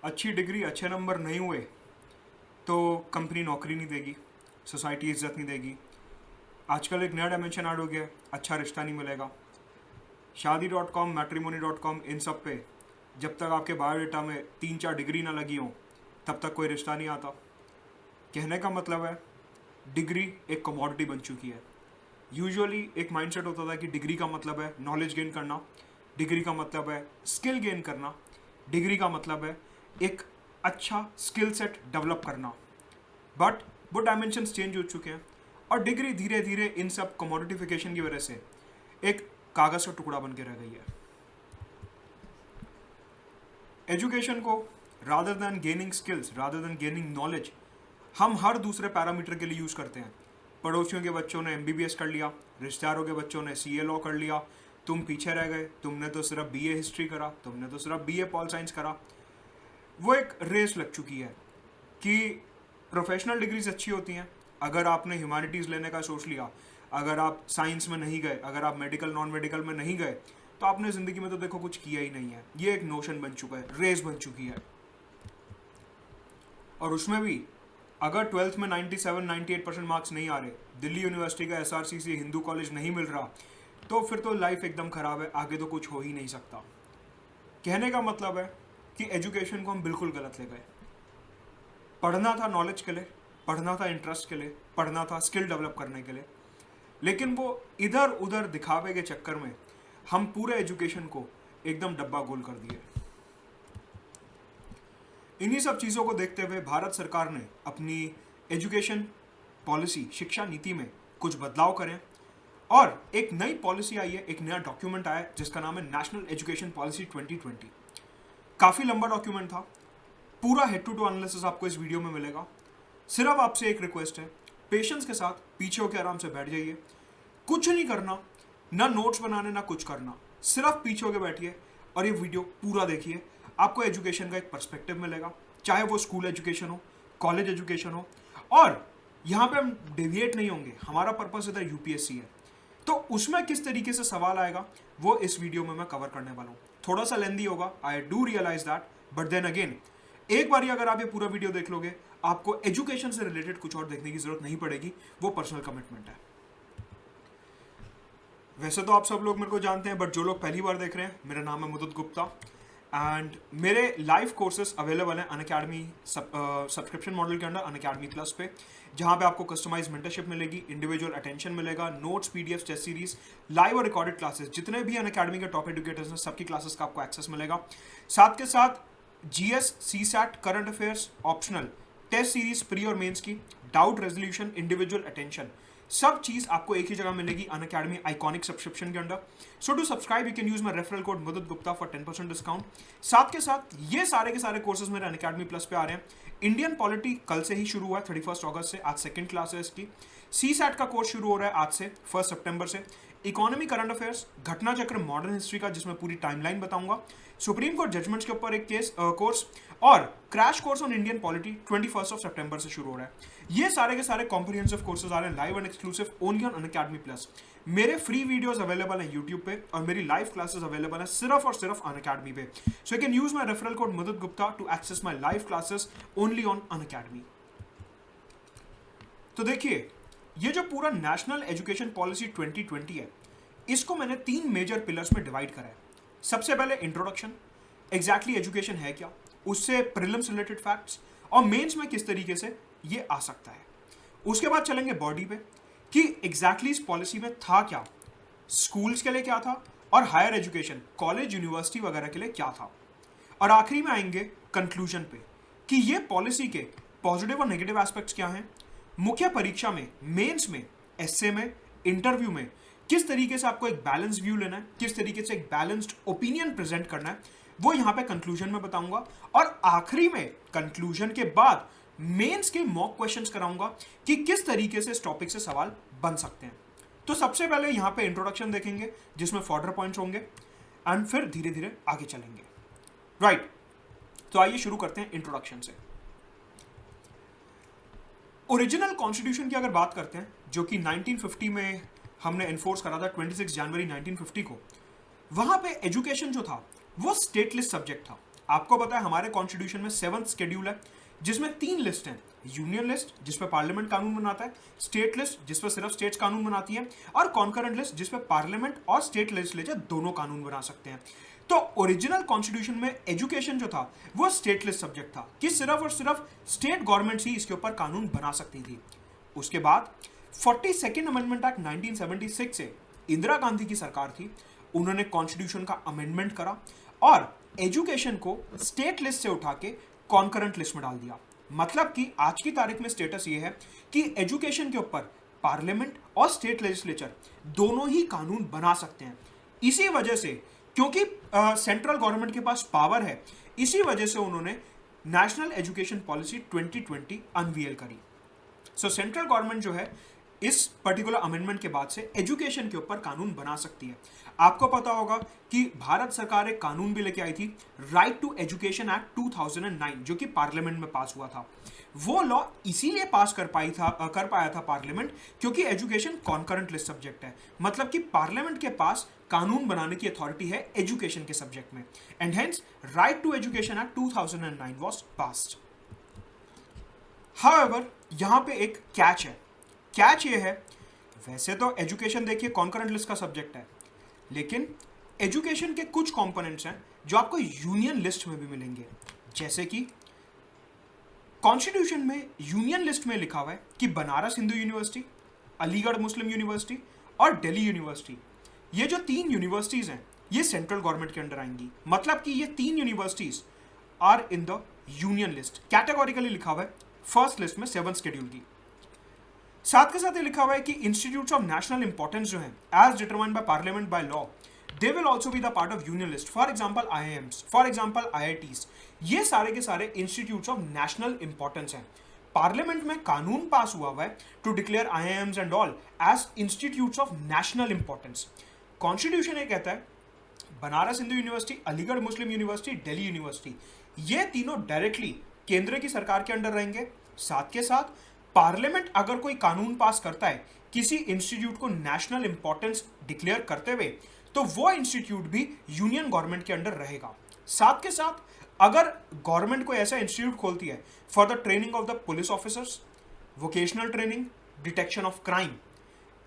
अच्छी डिग्री अच्छे नंबर नहीं हुए तो कंपनी नौकरी नहीं देगी, सोसाइटी इज्जत नहीं देगी। आजकल एक नया डायमेंशन ऐड हो गया है, अच्छा रिश्ता नहीं मिलेगा। शादी.com, मैट्रिमोनी.com, इन सब पे जब तक आपके बायोडाटा में 3-4 डिग्री ना लगी हो तब तक कोई रिश्ता नहीं आता। कहने का मतलब है डिग्री एक कमोडिटी बन चुकी है। यूजुअली एक माइंडसेट होता था कि डिग्री का मतलब है नॉलेज गेन करना, डिग्री का मतलब है स्किल गेन करना, डिग्री का मतलब है एक अच्छा स्किल सेट डेवलप करना। बट वो डायमेंशंस चेंज हो चुके हैं और डिग्री धीरे धीरे इन सब कमोडिटिफिकेशन की वजह से एक कागज़ का टुकड़ा बन के रह गई है। एजुकेशन को rather than gaining skills, rather than gaining knowledge, हम हर दूसरे पैरामीटर के लिए यूज़ करते हैं। पड़ोसियों के बच्चों ने MBBS कर लिया, रिश्तेदारों के बच्चों ने CA लॉ कर लिया, तुम पीछे रह गए, तुमने तो सिर्फ BA हिस्ट्री करा, तुमने तो सिर्फ BA पॉल साइंस करा। वो एक रेस लग चुकी है कि प्रोफेशनल डिग्रीज अच्छी होती हैं अगर आपने ह्यूमैनिटीज़ लेने का सोच लिया, अगर आप साइंस में नहीं गए, अगर आप मेडिकल नॉन मेडिकल में नहीं गए तो आपने ज़िंदगी में तो देखो कुछ किया ही नहीं है। ये एक नोशन बन चुका है, रेस बन चुकी है। और उसमें भी अगर 12th में 97-98% मार्क्स नहीं आ रहे, दिल्ली यूनिवर्सिटी का SRCC हिंदू कॉलेज नहीं मिल रहा, तो फिर तो लाइफ एकदम ख़राब है, आगे तो कुछ हो ही नहीं सकता। कहने का मतलब है कि एजुकेशन को हम बिल्कुल गलत ले गए। पढ़ना था नॉलेज के लिए, पढ़ना था इंटरेस्ट के लिए, पढ़ना था स्किल डेवलप करने के लिए, लेकिन वो इधर उधर दिखावे के चक्कर में हम पूरे एजुकेशन को एकदम डब्बा गोल कर दिए। इन्हीं सब चीज़ों को देखते हुए भारत सरकार ने अपनी एजुकेशन पॉलिसी, शिक्षा नीति में कुछ बदलाव करें और एक नई पॉलिसी आई है, एक नया डॉक्यूमेंट आया है जिसका नाम है नेशनल एजुकेशन पॉलिसी 2020। काफ़ी लंबा डॉक्यूमेंट था, पूरा हेड टू एनालिसिस आपको इस वीडियो में मिलेगा। सिर्फ आपसे एक रिक्वेस्ट है, पेशेंस के साथ पीछे होकर आराम से बैठ जाइए, कुछ नहीं करना, ना नोट्स बनाने ना कुछ करना, सिर्फ पीछे होकर बैठिए और ये वीडियो पूरा देखिए। आपको एजुकेशन का एक पर्सपेक्टिव मिलेगा, चाहे वो स्कूल एजुकेशन हो, कॉलेज एजुकेशन हो, और यहाँ पे हम डेविएट नहीं होंगे। हमारा पर्पस इधर UPSC है, तो उसमें किस तरीके से सवाल आएगा वो इस वीडियो में मैं कवर करने वाला हूँ। थोड़ा सा लेंदी होगा, I do realize that, but then again एक बार अगर आप ये पूरा वीडियो देख लोगे आपको एजुकेशन से रिलेटेड कुछ और देखने की जरूरत नहीं पड़ेगी, वो पर्सनल कमिटमेंट है। वैसे तो आप सब लोग मेरे को जानते हैं, बट जो लोग पहली बार देख रहे हैं, मेरा नाम है मुदत गुप्ता एंड मेरे लाइव कोर्सेज अवेलेबल हैं अनअकैडमी सब्सक्रिप्शन मॉडल के अंडर अनअकैडमी प्लस पे, जहाँ पे आपको कस्टमाइज मेंटरशिप मिलेगी, इंडिविजुअल अटेंशन मिलेगा, notes, PDFs, test series, live और रिकॉर्डेड क्लासेस, जितने भी अनअकैडमी के टॉप एडुकेटर्स हैं सबकी क्लासेस का आपको एक्सेस मिलेगा। साथ के साथ GS, CSAT, current affairs, optional test series, pre और मेंस की, डाउट रेजोल्यूशन, इंडिविजुअल अटेंशन, सब चीज आपको एक ही जगह मिलेगी अनअकैडमी आइकॉनिक सब्सक्रिप्शन के अंदर। So to subscribe you can use my referral code Mudit Gupta for 10% discount. साथ के साथ ये सारे के सारे कोर्सेज मेरे अनअकैडमी प्लस पे आ रहे हैं। इंडियन पॉलिटी कल से ही शुरू हुआ है, 31 अगस्त से, आज सेकंड क्लास है इसकी। CSAT का कोर्स शुरू हो रहा है आज से 1 सितंबर से। इकोनॉमी, करंट अफेयर्स, घटना चक्र, मॉडर्न हिस्ट्री का जिसमें पूरी टाइमलाइन बताऊंगा, सुप्रीम कोर्ट जजमेंट्स के ऊपर एक केस कोर्स, और crash course on Indian polity 21 सितंबर से शुरू हो रहा है। ये सारे के सारे कॉम्प्रिहेंसिव कोर्सेज आ रहे हैं live and exclusive only on Unacademy plus. मेरे फ्री वीडियोस अवेलेबल हैं यूट्यूब पे और मेरी लाइव क्लासेस अवेलेबल है सिर्फ और सिर्फ अनअकैडमी पे। So you can use my referral code Mudit Gupta to access my live classes only on Unacademy. तो देखिए, ये जो पूरा नेशनल एजुकेशन पॉलिसी 2020 है, इसको मैंने 3 मेजर पिलर्स में डिवाइड करा है। सबसे पहले इंट्रोडक्शन, एग्जैक्टली एजुकेशन है क्या, उससे प्रीलिम्स रिलेटेड फैक्ट्स, और मेंस में किस तरीके से ये आ सकता है। उसके बाद चलेंगे बॉडी पे कि एग्जैक्टली इस पॉलिसी में था क्या, स्कूल्स के लिए क्या था, और हायर एजुकेशन, कॉलेज, यूनिवर्सिटी वगैरह के लिए क्या था। और आखिरी में आएंगे कंक्लूजन पे कि ये पॉलिसी के पॉजिटिव और नेगेटिव एस्पेक्ट्स क्या हैं, मुख्य परीक्षा में, मेंस में, एसए में, इंटरव्यू में किस तरीके से आपको एक बैलेंस व्यू लेना है, किस तरीके से एक बैलेंस्ड ओपिनियन प्रेजेंट करना है, वो यहाँ पे कंक्लूजन में बताऊंगा। और आखिरी में कंक्लूजन के बाद मेंस के मॉक क्वेश्चंस कराऊंगा कि किस तरीके से इस टॉपिक से सवाल बन सकते हैं। तो सबसे पहले यहाँ पे इंट्रोडक्शन देखेंगे जिसमें फॉर्डर पॉइंट्स होंगे एंड फिर धीरे धीरे आगे चलेंगे। राइट, तो आइए शुरू करते हैं इंट्रोडक्शन से। ओरिजिनल कॉन्स्टिट्यूशन की अगर बात करते हैं, जो कि 1950 में हमने एनफोर्स करा था, 26 जनवरी 1950 को, वहां पे एजुकेशन जो था वो स्टेटलेस सब्जेक्ट था। आपको पता है हमारे कॉन्स्टिट्यूशन में 7th शेड्यूल है जिसमें 3 लिस्ट हैं, यूनियन लिस्ट जिसपे पार्लियामेंट कानून बनाता है, स्टेट लिस्ट जिसपे सिर्फ स्टेट्स कानून बनाती हैं, और कॉन्करेंट लिस्ट जिसपे पार्लियामेंट और स्टेट लेजिस्लेचर दोनों कानून बना सकते हैं। तो ओरिजिनल कॉन्स्टिट्यूशन में एजुकेशन जो था वो स्टेट लिस्ट सब्जेक्ट था कि सिर्फ और सिर्फ स्टेट गवर्नमेंट ही इसके ऊपर कानून बना सकती थी। उसके बाद 42nd अमेंडमेंट एक्ट 1976 से इंदिरा गांधी की सरकार थी, उन्होंने कॉन्स्टिट्यूशन का अमेंडमेंट करा और एजुकेशन को स्टेट लिस्ट से उठा के कॉन्करेंट लिस्ट में डाल दिया। मतलब कि आज की तारीख में स्टेटस ये है कि एजुकेशन के ऊपर पार्लियामेंट और स्टेट लेजिस्लेचर दोनों ही कानून बना सकते हैं। इसी वजह से, क्योंकि सेंट्रल गवर्नमेंट के पास पावर है, इसी वजह से उन्होंने नेशनल एजुकेशन पॉलिसी 2020 अनवील करी। सो सेंट्रल गवर्नमेंट जो है इस पर्टिकुलर अमेंडमेंट के बाद से एजुकेशन के ऊपर कानून बना सकती है। आपको पता होगा कि भारत सरकार एक कानून भी लेके आई थी, राइट टू एजुकेशन एक्ट 2009, जो कि पार्लियामेंट में पास हुआ था। वो लॉ इसीलिए पास कर पाया था पार्लियामेंट क्योंकि एजुकेशन कॉन्करेंट लिस्ट सब्जेक्ट है, मतलब कि पार्लियामेंट के पास कानून बनाने की अथॉरिटी है एजुकेशन के सब्जेक्ट में, and hence right to education act 2009 was passed. However यहां पे एक कैच है। कैच ये है, वैसे तो एजुकेशन देखिए कॉन्करेंट लिस्ट का सब्जेक्ट है, लेकिन एजुकेशन के कुछ कंपोनेंट्स हैं जो आपको यूनियन लिस्ट में भी मिलेंगे। जैसे कि कॉन्स्टिट्यूशन में यूनियन लिस्ट में लिखा हुआ है कि Banaras Hindu university, Aligarh Muslim university और दिल्ली यूनिवर्सिटी, ये जो 3 यूनिवर्सिटीज हैं ये सेंट्रल गवर्नमेंट के अंडर आएंगी। मतलब कि ये 3 universities are in the union list, categorically लिखा हुआ है फर्स्ट लिस्ट में 7th शेड्यूल की। साथ के साथ ये लिखा हुआ है कि इंस्टीट्यूट्स ऑफ नेशनल इंपॉर्टेंस जो हैं as determined by parliament by law, they will also be the part of union list. For example IIMs, for example IITs, ये सारे के सारे इंस्टीट्यूट्स ऑफ नेशनल इंपॉर्टेंस हैं। पार्लियामेंट में कानून पास हुआ है to declare IIMs and all as institutes of national importance. Constitution ये कहता है Banaras Hindu university, Aligarh Muslim university, Delhi university, ये तीनों डायरेक्टली केंद्र की सरकार के अंडर रहेंगे। साथ के साथ पार्लियामेंट अगर कोई कानून पास करता है किसी इंस्टीट्यूट को नेशनल इंपॉर्टेंस डिक्लेयर करते हुए, तो वो इंस्टीट्यूट भी यूनियन गवर्नमेंट के अंडर रहेगा। साथ के साथ अगर गवर्नमेंट कोई ऐसा इंस्टीट्यूट खोलती है for the training of the police officers, vocational training, detection of crime,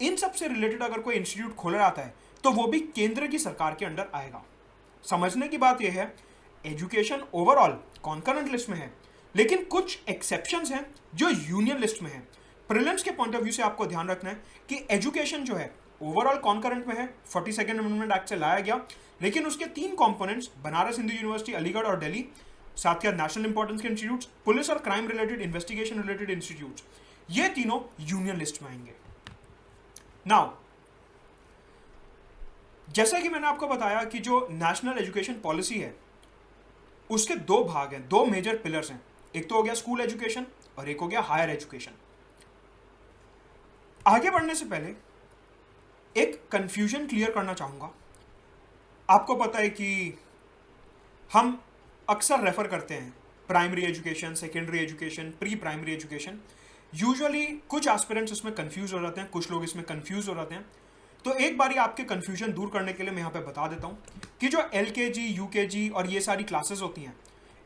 इन सब से रिलेटेड अगर कोई इंस्टीट्यूट खोला जाता है तो वो भी केंद्र की सरकार के अंडर आएगा। समझने की बात यह है, एजुकेशन ओवरऑल कॉन्करेंट लिस्ट में है, लेकिन कुछ एक्सेप्शंस हैं जो यूनियन लिस्ट में है। प्रीलिम्स के पॉइंट ऑफ व्यू से आपको ध्यान रखना है कि एजुकेशन जो है ओवरऑल कॉन्करेंट में है, 42nd अमेंडमेंट एक्ट से लाया गया, लेकिन उसके 3 कंपोनेंट्स बनारस हिंदू यूनिवर्सिटी, अलीगढ़ और दिल्ली, साथ के नेशनल इंपॉर्टेंस के इंस्टीट्यूट्स, पुलिस और crime related, investigation related institutes, ये तीनों यूनियन लिस्ट में आएंगे। नाउ जैसा कि मैंने आपको बताया कि जो नेशनल एजुकेशन पॉलिसी है उसके 2 भाग हैं, 2 मेजर पिलर्स हैं। एक तो हो गया स्कूल एजुकेशन और एक हो गया हायर एजुकेशन। आगे बढ़ने से पहले एक कंफ्यूजन क्लियर करना चाहूंगा। आपको पता है कि हम अक्सर रेफर करते हैं primary education, secondary education, pre primary education. Usually कुछ एस्पिरेंट्स इसमें कंफ्यूज हो जाते हैं, कुछ लोग इसमें कंफ्यूज हो जाते हैं। तो एक बारी आपके कंफ्यूजन दूर करने के लिए मैं यहाँ पे बता देता हूँ कि जो LKG, UKG और ये सारी क्लासेस होती हैं,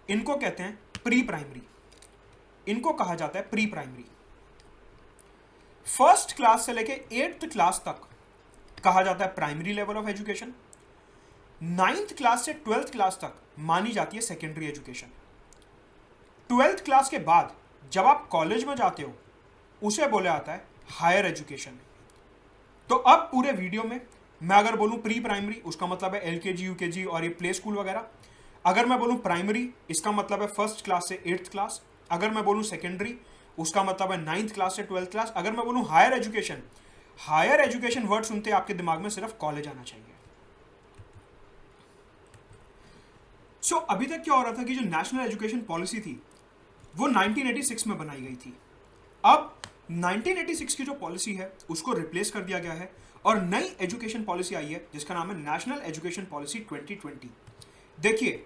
इनको कहते हैं प्री प्राइमरी, इनको कहा जाता है प्री प्राइमरी। फर्स्ट क्लास से लेके 8th क्लास तक कहा जाता है primary level of education. 9th class से 12th क्लास तक मानी जाती है सेकेंडरी एजुकेशन। 12th क्लास के बाद जब आप कॉलेज में जाते हो उसे बोला जाता है हायर एजुकेशन। तो अब पूरे वीडियो में मैं अगर बोलूं प्री प्राइमरी, उसका मतलब है LKG, UKG और ये प्ले स्कूल वगैरह। अगर मैं बोलूं प्राइमरी, इसका मतलब है फर्स्ट क्लास से 8th क्लास। अगर मैं बोलूं सेकेंडरी, उसका मतलब है 9th क्लास से 12th क्लास। अगर मैं बोलूं higher education, higher education word सुनते आपके दिमाग में सिर्फ कॉलेज आना चाहिए। सो अभी तक क्या हो रहा था कि जो नेशनल एजुकेशन पॉलिसी थी वो 1986 में बनाई गई थी। अब 1986 की जो पॉलिसी है उसको रिप्लेस कर दिया गया है और नई एजुकेशन पॉलिसी आई है जिसका नाम है नेशनल एजुकेशन पॉलिसी 2020। देखिए,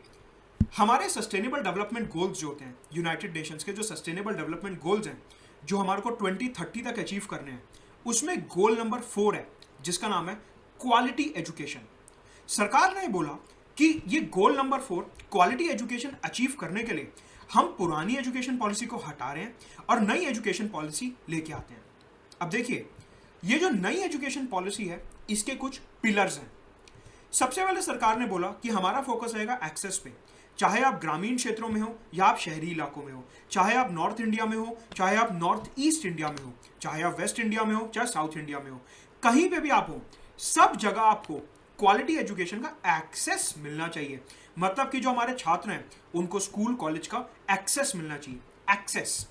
हमारे सस्टेनेबल डेवलपमेंट गोल्स जो होते हैं, यूनाइटेड नेशंस के जो सस्टेनेबल डेवलपमेंट गोल्स हैं जो हमारे को 2030 तक अचीव करने हैं, उसमें गोल नंबर 4 है जिसका नाम है क्वालिटी एजुकेशन। सरकार ने बोला कि ये goal number 4 quality education achieve करने के लिए हम पुरानी एजुकेशन पॉलिसी को हटा रहे हैं और नई एजुकेशन पॉलिसी लेके आते हैं। अब देखिए, ये जो नई एजुकेशन पॉलिसी है इसके कुछ पिलर्स हैं। सबसे पहले सरकार ने बोला कि हमारा फोकस रहेगा एक्सेस पे, चाहे आप ग्रामीण क्षेत्रों में हो या आप शहरी इलाकों में हो, चाहे आप नॉर्थ इंडिया में हो, चाहे आप नॉर्थ ईस्ट इंडिया में हो, चाहे आप वेस्ट इंडिया में हो, चाहे साउथ इंडिया में हो, कहीं पे भी आप हो, सब जगह आपको क्वालिटी एजुकेशन का एक्सेस मिलना चाहिए। मतलब कि जो हमारे छात्र हैं उनको स्कूल कॉलेज का एक्सेस मिलना चाहिए, एक्सेस।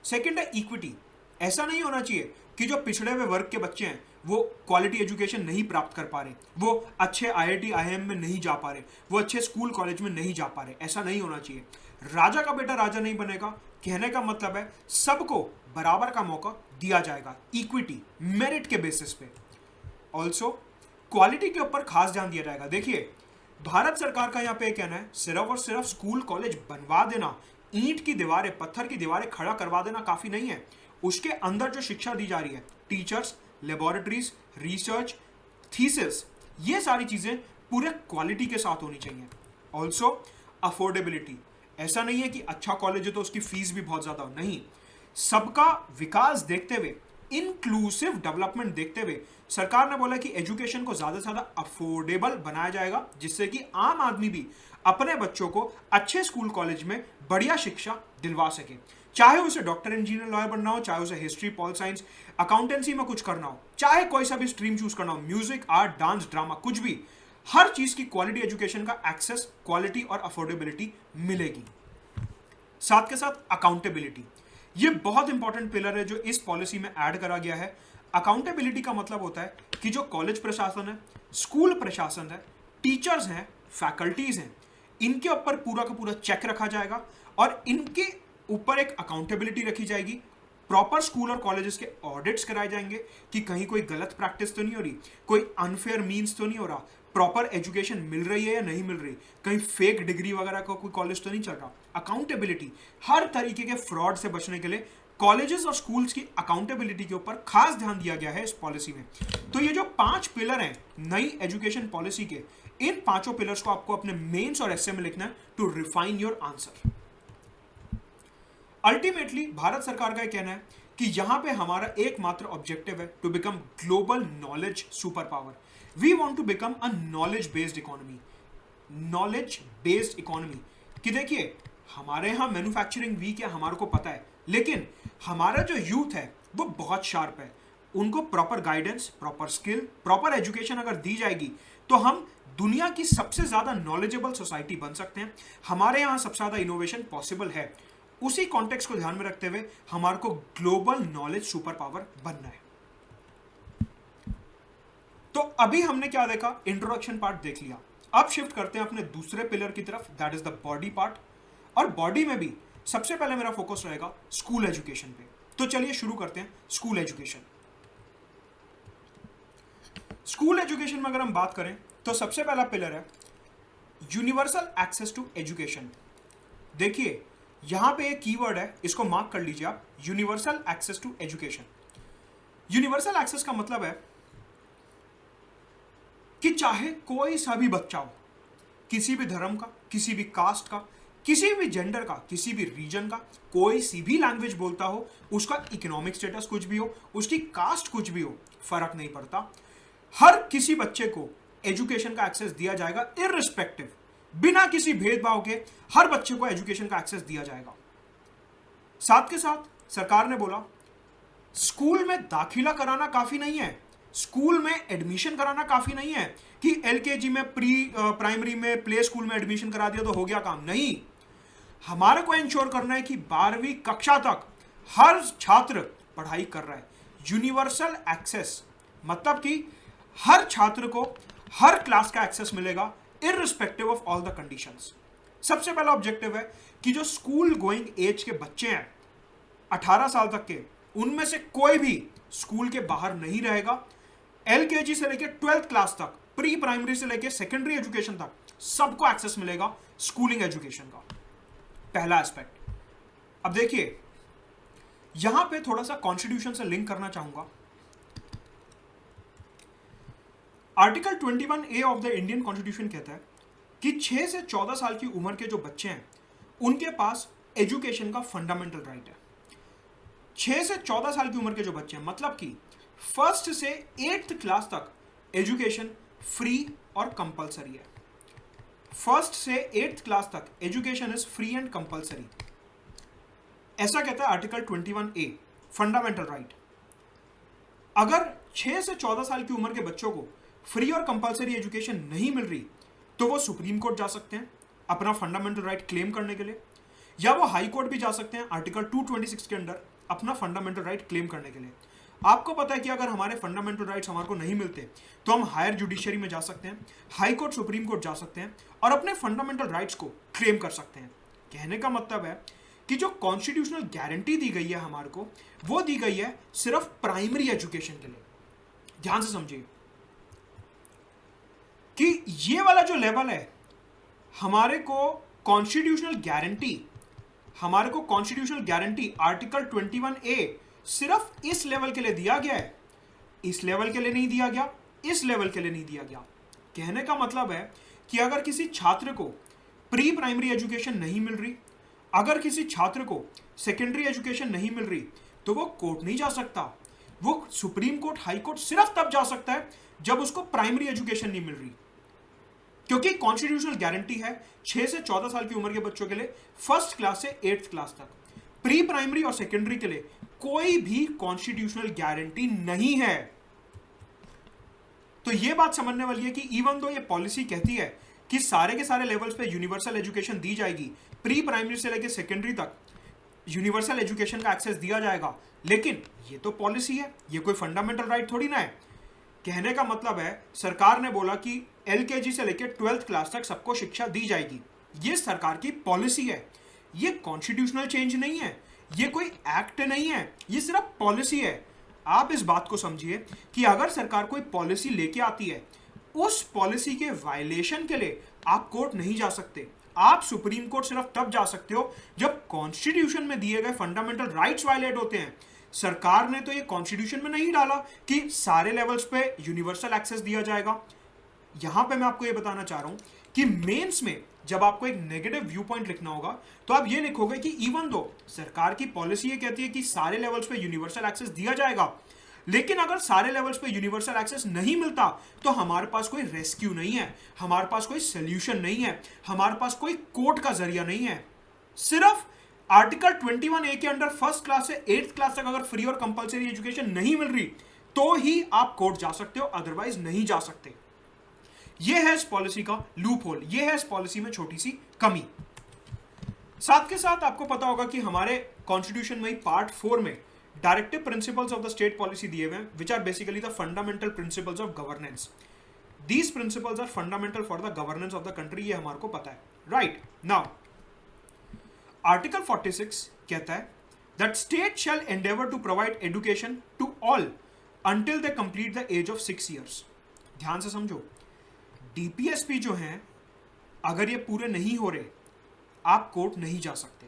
सेकंड है इक्विटी। ऐसा नहीं होना चाहिए कि जो पिछड़े हुए वर्ग के बच्चे हैं वो क्वालिटी एजुकेशन नहीं प्राप्त कर पा रहे, वो अच्छे आईआईटी आईआईएम में नहीं जा पा रहे, वो अच्छे स्कूल कॉलेज में नहीं जा पा रहे। ऐसा नहीं होना चाहिए। राजा का बेटा राजा नहीं बनेगा, कहने का मतलब है सबको बराबर का मौका दिया जाएगा, इक्विटी, मेरिट के बेसिस पे। ऑल्सो क्वालिटी के ऊपर खास ध्यान दिया जाएगा। देखिए, भारत सरकार का यहाँ पे कहना है सिर्फ और सिर्फ स्कूल कॉलेज बनवा देना, ईंट की दीवारें, पत्थर की दीवारें खड़ा करवा देना काफी नहीं है। उसके अंदर जो शिक्षा दी जा रही है, टीचर्स, लेबोरेटरीज, रिसर्च, थीसिस, ये सारी चीजें पूरे क्वालिटी के साथ होनी चाहिए। Also affordability. ऐसा नहीं है कि अच्छा कॉलेज है तो उसकी फीस भी बहुत ज्यादा हो, नहीं। सबका विकास देखते हुए, इंक्लूसिव डेवलपमेंट देखते हुए सरकार ने बोला कि एजुकेशन को ज्यादा से ज्यादा अफोर्डेबल बनाया जाएगा, जिससे कि आम आदमी भी अपने बच्चों को अच्छे स्कूल कॉलेज में बढ़िया शिक्षा दिलवा सके। चाहे उसे डॉक्टर, इंजीनियर, लॉयर बनना हो, चाहे उसे हिस्ट्री, पॉल साइंस, अकाउंटेंसी में कुछ करना हो, चाहे कोई सा भी स्ट्रीम चूज करना हो, म्यूजिक, आर्ट, डांस, ड्रामा, कुछ भी, हर चीज की क्वालिटी एजुकेशन का एक्सेस, क्वालिटी और अफोर्डेबिलिटी मिलेगी। साथ के साथ अकाउंटेबिलिटी, ये बहुत इंपॉर्टेंट पिलर है जो इस पॉलिसी में ऐड करा गया है। अकाउंटेबिलिटी का मतलब होता है कि जो कॉलेज प्रशासन है, स्कूल प्रशासन है, टीचर्स हैं, फैकल्टीज हैं, इनके ऊपर पूरा का पूरा चेक रखा जाएगा और इनके ऊपर एक अकाउंटेबिलिटी रखी जाएगी। प्रॉपर स्कूल और कॉलेजेस के ऑडिट्स कराए जाएंगे कि कहीं कोई गलत प्रैक्टिस तो नहीं हो रही, कोई अनफेयर मीन्स तो नहीं हो रहा, प्रॉपर एजुकेशन मिल रही है या नहीं मिल रही, कहीं फेक डिग्री वगैरह का कोई कॉलेज तो नहीं चल रहा। अकाउंटेबिलिटी, हर तरीके के फ्रॉड से बचने के लिए कॉलेजेस और स्कूल्स की अकाउंटेबिलिटी के ऊपर खास ध्यान दिया गया है इस पॉलिसी में। तो ये जो 5 पिलर हैं नई एजुकेशन पॉलिसी के, इन 5 पिलर्स को आपको अपने मेंस और एस्से में लिखना है to refine your answer. Ultimately Bharat सरकार का यह कहना है कि यहां पे हमारा एकमात्र ऑब्जेक्टिव है to become global knowledge super power. We want to become a knowledge based economy, knowledge based economy. कि देखिए, हमारे यहां मैन्युफैक्चरिंग वीक है, हमारे को पता है, लेकिन हमारा जो यूथ है वो बहुत शार्प है। उनको proper guidance, proper skill, proper education अगर दी जाएगी तो हम दुनिया की सबसे ज्यादा नॉलेजेबल सोसाइटी बन सकते हैं। हमारे यहां सबसे ज्यादा इनोवेशन पॉसिबल है। उसी कॉन्टेक्स्ट को ध्यान में रखते हुए हमारे को ग्लोबल नॉलेज सुपर पावर बनना है। तो अभी हमने क्या देखा, इंट्रोडक्शन पार्ट देख लिया। अब शिफ्ट करते हैं अपने दूसरे पिलर की तरफ, that is the body part. और बॉडी में भी सबसे पहले मेरा फोकस रहेगा स्कूल एजुकेशन पे। तो चलिए शुरू करते हैं स्कूल एजुकेशन। स्कूल एजुकेशन में अगर हम बात करें तो सबसे पहला पिलर है यूनिवर्सल एक्सेस टू एजुकेशन। देखिए, यहां पे एक कीवर्ड है, इसको मार्क कर लीजिए आप, universal access to education. Universal access का मतलब है कि चाहे कोई सा भी बच्चा हो, किसी भी धर्म का, किसी भी कास्ट का, किसी भी जेंडर का, किसी भी रीजन का, कोई सी भी लैंग्वेज बोलता हो, उसका इकोनॉमिक स्टेटस कुछ भी हो, उसकी कास्ट कुछ भी हो, फर्क नहीं पड़ता, हर किसी बच्चे को एजुकेशन का एक्सेस दिया जाएगा इररिस्पेक्टिव, बिना किसी भेदभाव के हर बच्चे को एजुकेशन का एक्सेस दिया जाएगा। साथ के साथ सरकार ने बोला स्कूल में दाखिला कराना काफी नहीं है, स्कूल में एडमिशन कराना काफी नहीं है कि एलकेजी में, प्री प्राइमरी में, प्ले स्कूल में एडमिशन करा दिया तो हो गया काम। नहीं, हमारे को इंश्योर करना है कि 12वीं कक्षा तक हर छात्र पढ़ाई कर रहा है। यूनिवर्सल एक्सेस मतलब कि हर छात्र को हर क्लास का एक्सेस मिलेगा irrespective of all the conditions. सबसे पहला ऑब्जेक्टिव है कि जो स्कूल गोइंग एज के बच्चे हैं 18 साल तक के, उनमें से कोई भी स्कूल के बाहर नहीं रहेगा। एलकेजी से लेकर 12th क्लास तक, प्री प्राइमरी से लेकर सेकेंडरी एजुकेशन तक सबको एक्सेस मिलेगा स्कूलिंग एजुकेशन का। पहला एस्पेक्ट। अब देखिए, यहां पे थोड़ा सा कॉन्स्टिट्यूशन से लिंक करना चाहूंगा। Article 21A of the Indian constitution कहता है कि 6 से 14 साल की उम्र के जो बच्चे हैं उनके पास एजुकेशन का फंडामेंटल राइट है। 6 से 14 साल की उम्र के जो बच्चे हैं, मतलब कि फर्स्ट से 8th क्लास तक एजुकेशन फ्री और कंपलसरी है। फर्स्ट से 8th क्लास तक education is free and compulsory, ऐसा कहता है आर्टिकल 21A फंडामेंटल राइट। अगर 6 से 14 साल की उम्र के बच्चों को फ्री और कंपलसरी एजुकेशन नहीं मिल रही तो वो सुप्रीम कोर्ट जा सकते हैं अपना फंडामेंटल राइट क्लेम करने के लिए, या वो हाई कोर्ट भी जा सकते हैं आर्टिकल 226 के अंदर अपना फंडामेंटल राइट क्लेम करने के लिए। आपको पता है कि अगर हमारे फंडामेंटल राइट्स हमारे को नहीं मिलते तो हम हायर जुडिशरी में जा सकते हैं, हाई कोर्ट, सुप्रीम कोर्ट जा सकते हैं और अपने फंडामेंटल राइट्स को क्लेम कर सकते हैं। कहने का मतलब है कि जो कॉन्स्टिट्यूशनल गारंटी दी गई है हमारे को, वो दी गई है सिर्फ प्राइमरी एजुकेशन के लिए। ध्यान से समझिए कि ये वाला जो लेवल है हमारे को कॉन्स्टिट्यूशनल गारंटी आर्टिकल 21A सिर्फ इस लेवल के लिए दिया गया है, इस लेवल के लिए नहीं दिया गया, इस लेवल के लिए नहीं दिया गया। कहने का मतलब है कि अगर किसी छात्र को प्री प्राइमरी एजुकेशन नहीं मिल रही, अगर किसी छात्र को सेकेंडरी एजुकेशन नहीं मिल रही, तो वो कोर्ट नहीं जा सकता। वो सुप्रीम कोर्ट, हाई कोर्ट सिर्फ तब जा सकता है जब उसको प्राइमरी एजुकेशन नहीं मिल रही, क्योंकि कॉन्स्टिट्यूशनल गारंटी है 6 से 14 साल की उम्र के बच्चों के लिए फर्स्ट क्लास से 8th क्लास तक। प्री प्राइमरी और सेकेंडरी के लिए कोई भी कॉन्स्टिट्यूशनल गारंटी नहीं है। तो यह बात समझने वाली है कि इवन दो ये पॉलिसी कहती है कि सारे के सारे लेवल्स पे यूनिवर्सल एजुकेशन दी जाएगी, प्री प्राइमरी से लेकर सेकेंडरी तक यूनिवर्सल एजुकेशन का एक्सेस दिया जाएगा, लेकिन ये तो पॉलिसी है, ये कोई फंडामेंटल राइट थोड़ी ना है। कहने का मतलब है सरकार ने बोला कि LKG से लेकर 12th क्लास तक सबको शिक्षा दी जाएगी, ये सरकार की पॉलिसी है, ये कॉन्स्टिट्यूशनल चेंज नहीं है, ये कोई एक्ट नहीं है, ये सिर्फ पॉलिसी है। आप इस बात को समझिए कि अगर सरकार कोई पॉलिसी लेके आती है, उस पॉलिसी के वायलेशन के लिए आप कोर्ट नहीं जा सकते। आप सुप्रीम कोर्ट सिर्फ तब जा सकते हो जब कॉन्स्टिट्यूशन में दिए गए फंडामेंटल राइट्स वायलेट होते हैं। सरकार ने तो ये कॉन्स्टिट्यूशन में नहीं डाला कि सारे लेवल्स पे यूनिवर्सल एक्सेस दिया जाएगा। यहां पे मैं आपको ये बताना चाह रहा हूं कि मेंस में जब आपको एक नेगेटिव व्यू पॉइंट लिखना होगा तो आप ये लिखोगे कि इवन दो सरकार की पॉलिसी ये कहती है कि सारे लेवल्स पे यूनिवर्सल एक्सेस दिया जाएगा, लेकिन अगर सारे लेवल्स पे यूनिवर्सल एक्सेस नहीं मिलता तो हमारे पास कोई रेस्क्यू नहीं है, हमारे पास कोई सोल्यूशन नहीं है, हमारे पास कोई कोर्ट का जरिया नहीं है। सिर्फ आर्टिकल 21A के अंडर फर्स्ट क्लास से 8th क्लास तक अगर फ्री और कंपलसरी एजुकेशन नहीं मिल रही तो ही आप कोर्ट जा सकते हो, अदरवाइज नहीं जा सकते। यह है इस पॉलिसी का लूप होल, यह है इस पॉलिसी में छोटी सी कमी। साथ के साथ आपको पता होगा कि हमारे कॉन्स्टिट्यूशन में पार्ट 4 में directive principles of the state policy दिए हुए हैं, which are basically the fundamental principles of governance. These principles are fundamental for the governance of the country, ये हमारे को पता है, राइट। नाउ आर्टिकल 46 कहता है that state shall endeavour to provide education to all until they complete the age of 6 years। ध्यान से समझो, DPSP जो हैं अगर ये पूरे नहीं हो रहे आप कोर्ट नहीं जा सकते।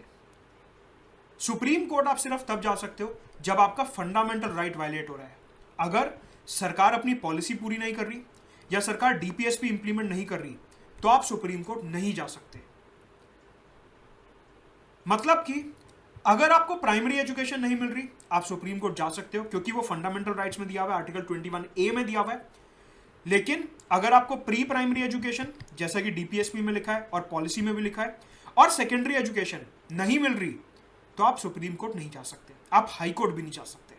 सुप्रीम कोर्ट आप सिर्फ तब जा सकते हो जब आपका फंडामेंटल राइट वायलेट हो रहा है। अगर सरकार अपनी पॉलिसी पूरी नहीं कर रही या सरकार DPSP इंप्लीमेंट नहीं कर रही तो आप सुप्रीम कोर्ट नहीं जा सकते। मतलब कि अगर आपको प्राइमरी एजुकेशन नहीं मिल रही आप सुप्रीम कोर्ट जा सकते हो, क्योंकि वो फंडामेंटल राइट्स में दिया हुआ है, आर्टिकल 21A में दिया हुआ है। लेकिन अगर आपको प्री प्राइमरी एजुकेशन जैसा कि DPSP में लिखा है और पॉलिसी में भी लिखा है और सेकेंडरी एजुकेशन नहीं मिल रही तो आप सुप्रीम कोर्ट नहीं जा सकते, आप हाई कोर्ट भी नहीं जा सकते।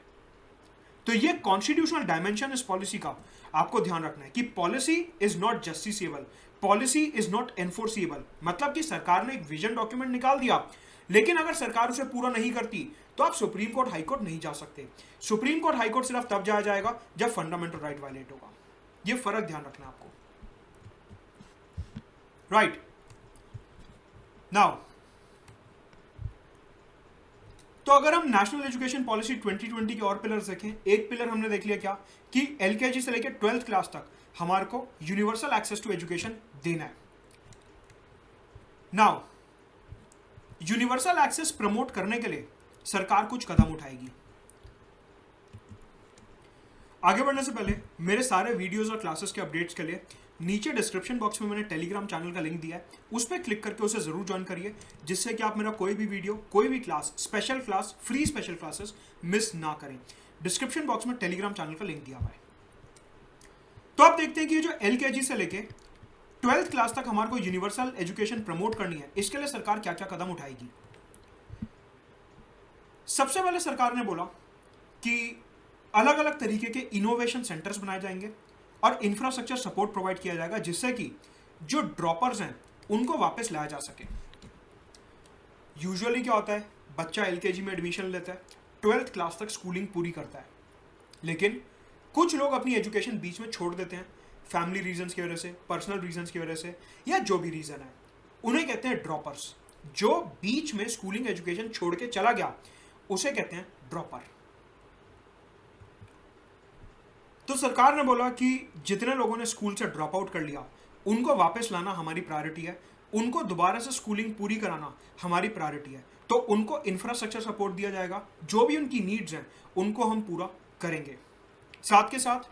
तो ये कॉन्स्टिट्यूशनल डायमेंशन इस पॉलिसी का आपको ध्यान रखना है कि policy is not justiciable, policy is not enforceable. मतलब कि सरकार ने एक विजन डॉक्यूमेंट निकाल दिया, लेकिन अगर सरकार उसे पूरा नहीं करती तो आप सुप्रीम कोर्ट, हाई कोर्ट नहीं जा सकते। सुप्रीम कोर्ट, हाई कोर्ट सिर्फ तब जाया जाएगा जब फंडामेंटल राइट वायलेट होगा। ये फर्क ध्यान रखना आपको, राइट। नाउ तो अगर हम नेशनल एजुकेशन पॉलिसी 2020 के और पिलर्स देखें, एक पिलर हमने देख लिया क्या कि LKG से लेकर 12th क्लास तक हमारे को यूनिवर्सल एक्सेस टू एजुकेशन देना है। नाउ यूनिवर्सल एक्सेस प्रमोट करने के लिए सरकार कुछ कदम उठाएगी। आगे बढ़ने से पहले मेरे सारे वीडियोस और क्लासेस के अपडेट्स के लिए नीचे डिस्क्रिप्शन बॉक्स में मैंने टेलीग्राम चैनल का लिंक दिया है, उस पर क्लिक करके उसे ज़रूर ज्वाइन करिए, जिससे कि आप मेरा कोई भी वीडियो, कोई भी class, special class, free special classes miss ना करें। डिस्क्रिप्शन बॉक्स में टेलीग्राम चैनल का लिंक दिया हुआ है। तो आप देखते हैं कि ये जो LKG से लेके 12th क्लास तक हमारे को यूनिवर्सल एजुकेशन प्रमोट करनी है, इसके लिए सरकार क्या क्या कदम उठाएगी। सबसे पहले सरकार ने बोला कि अलग अलग तरीके के इनोवेशन सेंटर्स बनाए जाएंगे और इंफ्रास्ट्रक्चर सपोर्ट प्रोवाइड किया जाएगा, जिससे कि जो ड्रॉपर्स हैं उनको वापस लाया जा सके। यूजुअली क्या होता है, बच्चा LKG में एडमिशन लेता है, 12th क्लास तक स्कूलिंग पूरी करता है, लेकिन कुछ लोग अपनी एजुकेशन बीच में छोड़ देते हैं, फैमिली रीजंस की वजह से, पर्सनल रीजंस की वजह से, या जो भी रीजन है, उन्हें कहते हैं ड्रॉपर्स। जो बीच में स्कूलिंग एजुकेशन छोड़ के चला गया उसे कहते हैं ड्रॉपर। तो सरकार ने बोला कि जितने लोगों ने स्कूल से ड्रॉप आउट कर लिया उनको वापस लाना हमारी प्रायोरिटी है, उनको दोबारा से स्कूलिंग पूरी कराना हमारी प्रायोरिटी है। तो उनको इंफ्रास्ट्रक्चर सपोर्ट दिया जाएगा, जो भी उनकी नीड्स हैं उनको हम पूरा करेंगे। साथ के साथ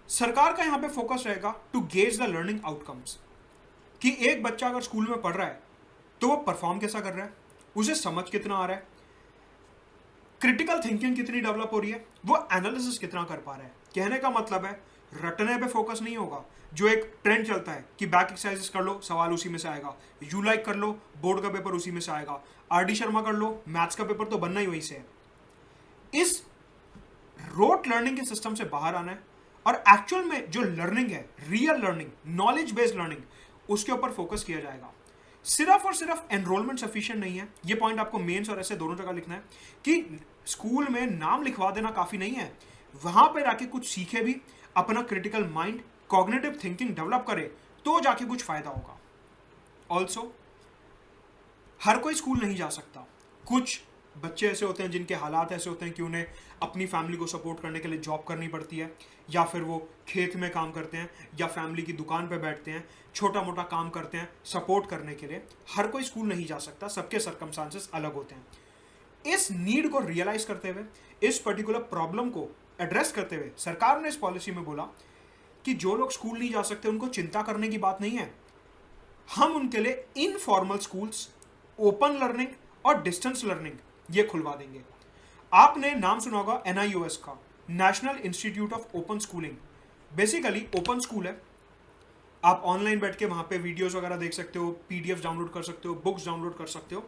सरकार का यहां पे फोकस रहेगा to gauge the learning outcomes, कि एक बच्चा अगर स्कूल में पढ़ रहा है तो वो परफॉर्म कैसा कर रहा है, उसे समझ कितना आ रहा है, क्रिटिकल थिंकिंग कितनी डेवलप हो रही है, वो एनालिसिस कितना कर पा रहा है। कहने का मतलब है रटने पे फोकस नहीं होगा, जो एक ट्रेंड चलता है कि बैक एक्सरसाइजेस कर लो, सवाल उसी में से आएगा, यू लाइक कर लो, बोर्ड का पेपर उसी में से आएगा, RD शर्मा कर लो, मैथ्स का पेपर तो बनना ही वहीं से है। इस रोट लर्निंग के सिस्टम से बाहर आना है और एक्चुअल में जो लर्निंग है, real learning, knowledge based learning, उसके ऊपर फोकस किया जाएगा। सिर्फ और सिर्फ एनरोलमेंट सफिशिएंट नहीं है, ये पॉइंट आपको मेंस और ऐसे दोनों जगह लिखना है कि स्कूल में नाम लिखवा देना काफी नहीं है, वहां पर आके कुछ सीखे भी, अपना critical mind, cognitive thinking develop करे, तो जाके कुछ फायदा होगा। ऑल्सो हर कोई स्कूल नहीं जा सकता, कुछ बच्चे ऐसे होते हैं जिनके हालात ऐसे होते हैं कि उन्हें अपनी फैमिली को सपोर्ट करने के लिए जॉब करनी पड़ती है, या फिर वो खेत में काम करते हैं, या फैमिली की दुकान पे बैठते हैं, छोटा मोटा काम करते हैं सपोर्ट करने के लिए। हर कोई स्कूल नहीं जा सकता, सबके सर्कमस्टांसेस अलग होते हैं। इस नीड को रियलाइज करते हुए, इस पर्टिकुलर प्रॉब्लम को एड्रेस करते हुए सरकार ने इस पॉलिसी में बोला कि जो लोग स्कूल नहीं जा सकते उनको चिंता करने की बात नहीं है, हम उनके लिए इनफॉर्मल स्कूल्स, ओपन लर्निंग और डिस्टेंस लर्निंग ये खुलवा देंगे। आपने नाम सुना होगा NIOS का, national institute of open schooling. Basically open school है, आप ऑनलाइन बैठ के वहां पे वीडियोस वगैरह देख सकते हो, PDF डाउनलोड कर सकते हो, बुक्स डाउनलोड कर सकते हो।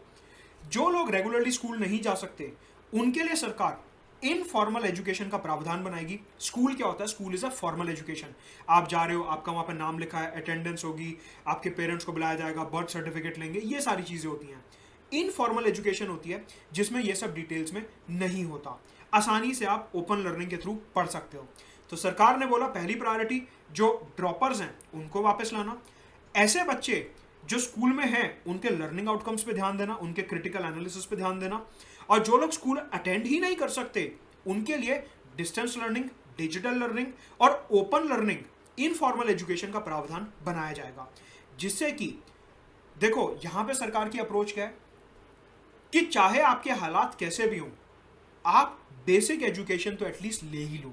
जो लोग रेगुलरली स्कूल नहीं जा सकते उनके लिए सरकार इनफॉर्मल एजुकेशन का प्रावधान बनाएगी। स्कूल क्या होता है, school is a formal education. आप जा रहे हो, आपका वहां पर नाम लिखा है, अटेंडेंस होगी, आपके पेरेंट्स को बुलाया जाएगा, बर्थ सर्टिफिकेट लेंगे, ये सारी चीजें होती हैं। इनफॉर्मल एजुकेशन होती है जिसमें ये सब डिटेल्स में नहीं होता, आसानी से आप ओपन लर्निंग के थ्रू पढ़ सकते हो। तो सरकार ने बोला पहली प्रायोरिटी जो ड्रॉपर्स हैं उनको वापस लाना, ऐसे बच्चे जो स्कूल में हैं उनके लर्निंग आउटकम्स पे ध्यान देना, उनके क्रिटिकल एनालिसिस पे ध्यान देना, और जो लोग स्कूल अटेंड ही नहीं कर सकते उनके लिए डिस्टेंस लर्निंग, डिजिटल लर्निंग और ओपन लर्निंग, इनफॉर्मल एजुकेशन का प्रावधान बनाया जाएगा। जिससे कि देखो यहां पे सरकार की अप्रोच क्या है कि चाहे आपके हालात कैसे भी हों, आप बेसिक एजुकेशन तो एटलीस्ट ले ही लो,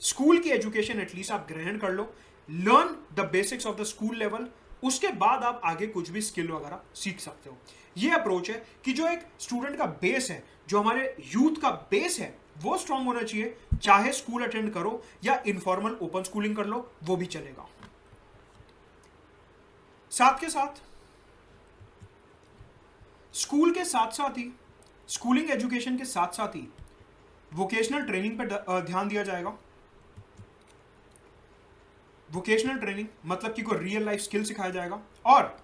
स्कूल की एजुकेशन एटलीस्ट आप ग्रहण कर लो, learn the basics of the school level, उसके बाद आप आगे कुछ भी स्किल वगैरह सीख सकते हो। ये अप्रोच है कि जो एक स्टूडेंट का बेस है, जो हमारे यूथ का बेस है, वो स्ट्रांग होना चाहिए, चाहे स्कूल अटेंड करो या इनफॉर्मल ओपन स्कूलिंग कर लो, वो भी चलेगा। साथ के साथ स्कूल के साथ साथ ही, स्कूलिंग एजुकेशन के साथ साथ ही वोकेशनल ट्रेनिंग पर ध्यान दिया जाएगा। वोकेशनल ट्रेनिंग मतलब कि कोई रियल लाइफ स्किल सिखाया जाएगा, और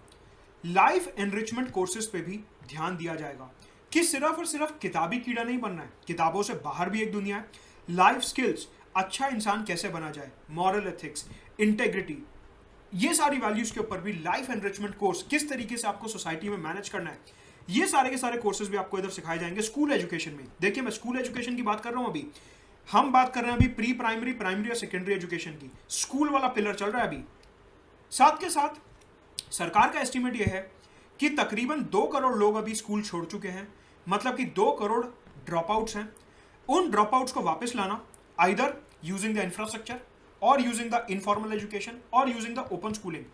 लाइफ एनरिचमेंट कोर्सेज पे भी ध्यान दिया जाएगा कि सिर्फ और सिर्फ किताबी कीड़ा नहीं बनना है, किताबों से बाहर भी एक दुनिया है। लाइफ स्किल्स, अच्छा इंसान कैसे बना जाए, मॉरल एथिक्स, इंटेग्रिटी, ये सारी वैल्यूज के ऊपर भी लाइफ एनरिचमेंट कोर्स, किस तरीके से आपको सोसाइटी में मैनेज करना है, ये सारे के सारे कोर्सेज भी आपको इधर सिखाए जाएंगे स्कूल एजुकेशन में। देखिए मैं स्कूल एजुकेशन की बात कर रहा हूं, अभी हम बात कर रहे हैं अभी प्री प्राइमरी, प्राइमरी और सेकेंडरी एजुकेशन की, स्कूल वाला पिलर चल रहा है अभी। साथ के साथ सरकार का एस्टिमेट यह है कि तकरीबन 2 करोड़ लोग अभी स्कूल छोड़ चुके हैं, मतलब कि 2 करोड़ ड्रॉप आउट्स हैं। उन ड्रॉप आउट्स को वापस लाना आइदर यूजिंग द इंफ्रास्ट्रक्चर और यूजिंग द इनफॉर्मल एजुकेशन और यूजिंग द ओपन स्कूलिंग,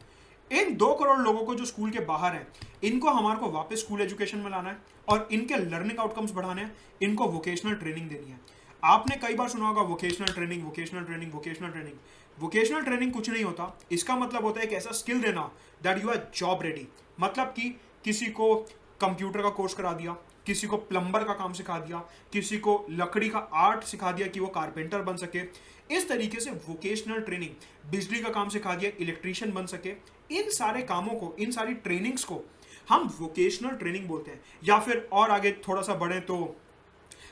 इन 2 करोड़ लोगों को जो स्कूल के बाहर हैं, इनको हमारे को वापस स्कूल एजुकेशन में लाना है और इनके लर्निंग आउटकम्स बढ़ाने हैं, इनको वोकेशनल ट्रेनिंग देनी है। आपने कई बार सुना होगा vocational training, vocational training, vocational training. Vocational training कुछ नहीं होता, इसका मतलब होता है एक ऐसा स्किल देना that you are job ready. मतलब कि किसी को कंप्यूटर का कोर्स करा दिया, किसी को प्लम्बर का काम सिखा दिया, किसी को लकड़ी का आर्ट सिखा दिया कि वो कारपेंटर बन सके। इस तरीके से वोकेशनल ट्रेनिंग, बिजली का काम सिखा दिया, इलेक्ट्रीशियन बन सके। इन सारे कामों को, इन सारी ट्रेनिंग्स को हम वोकेशनल ट्रेनिंग बोलते हैं। या फिर और आगे थोड़ा सा बढ़े तो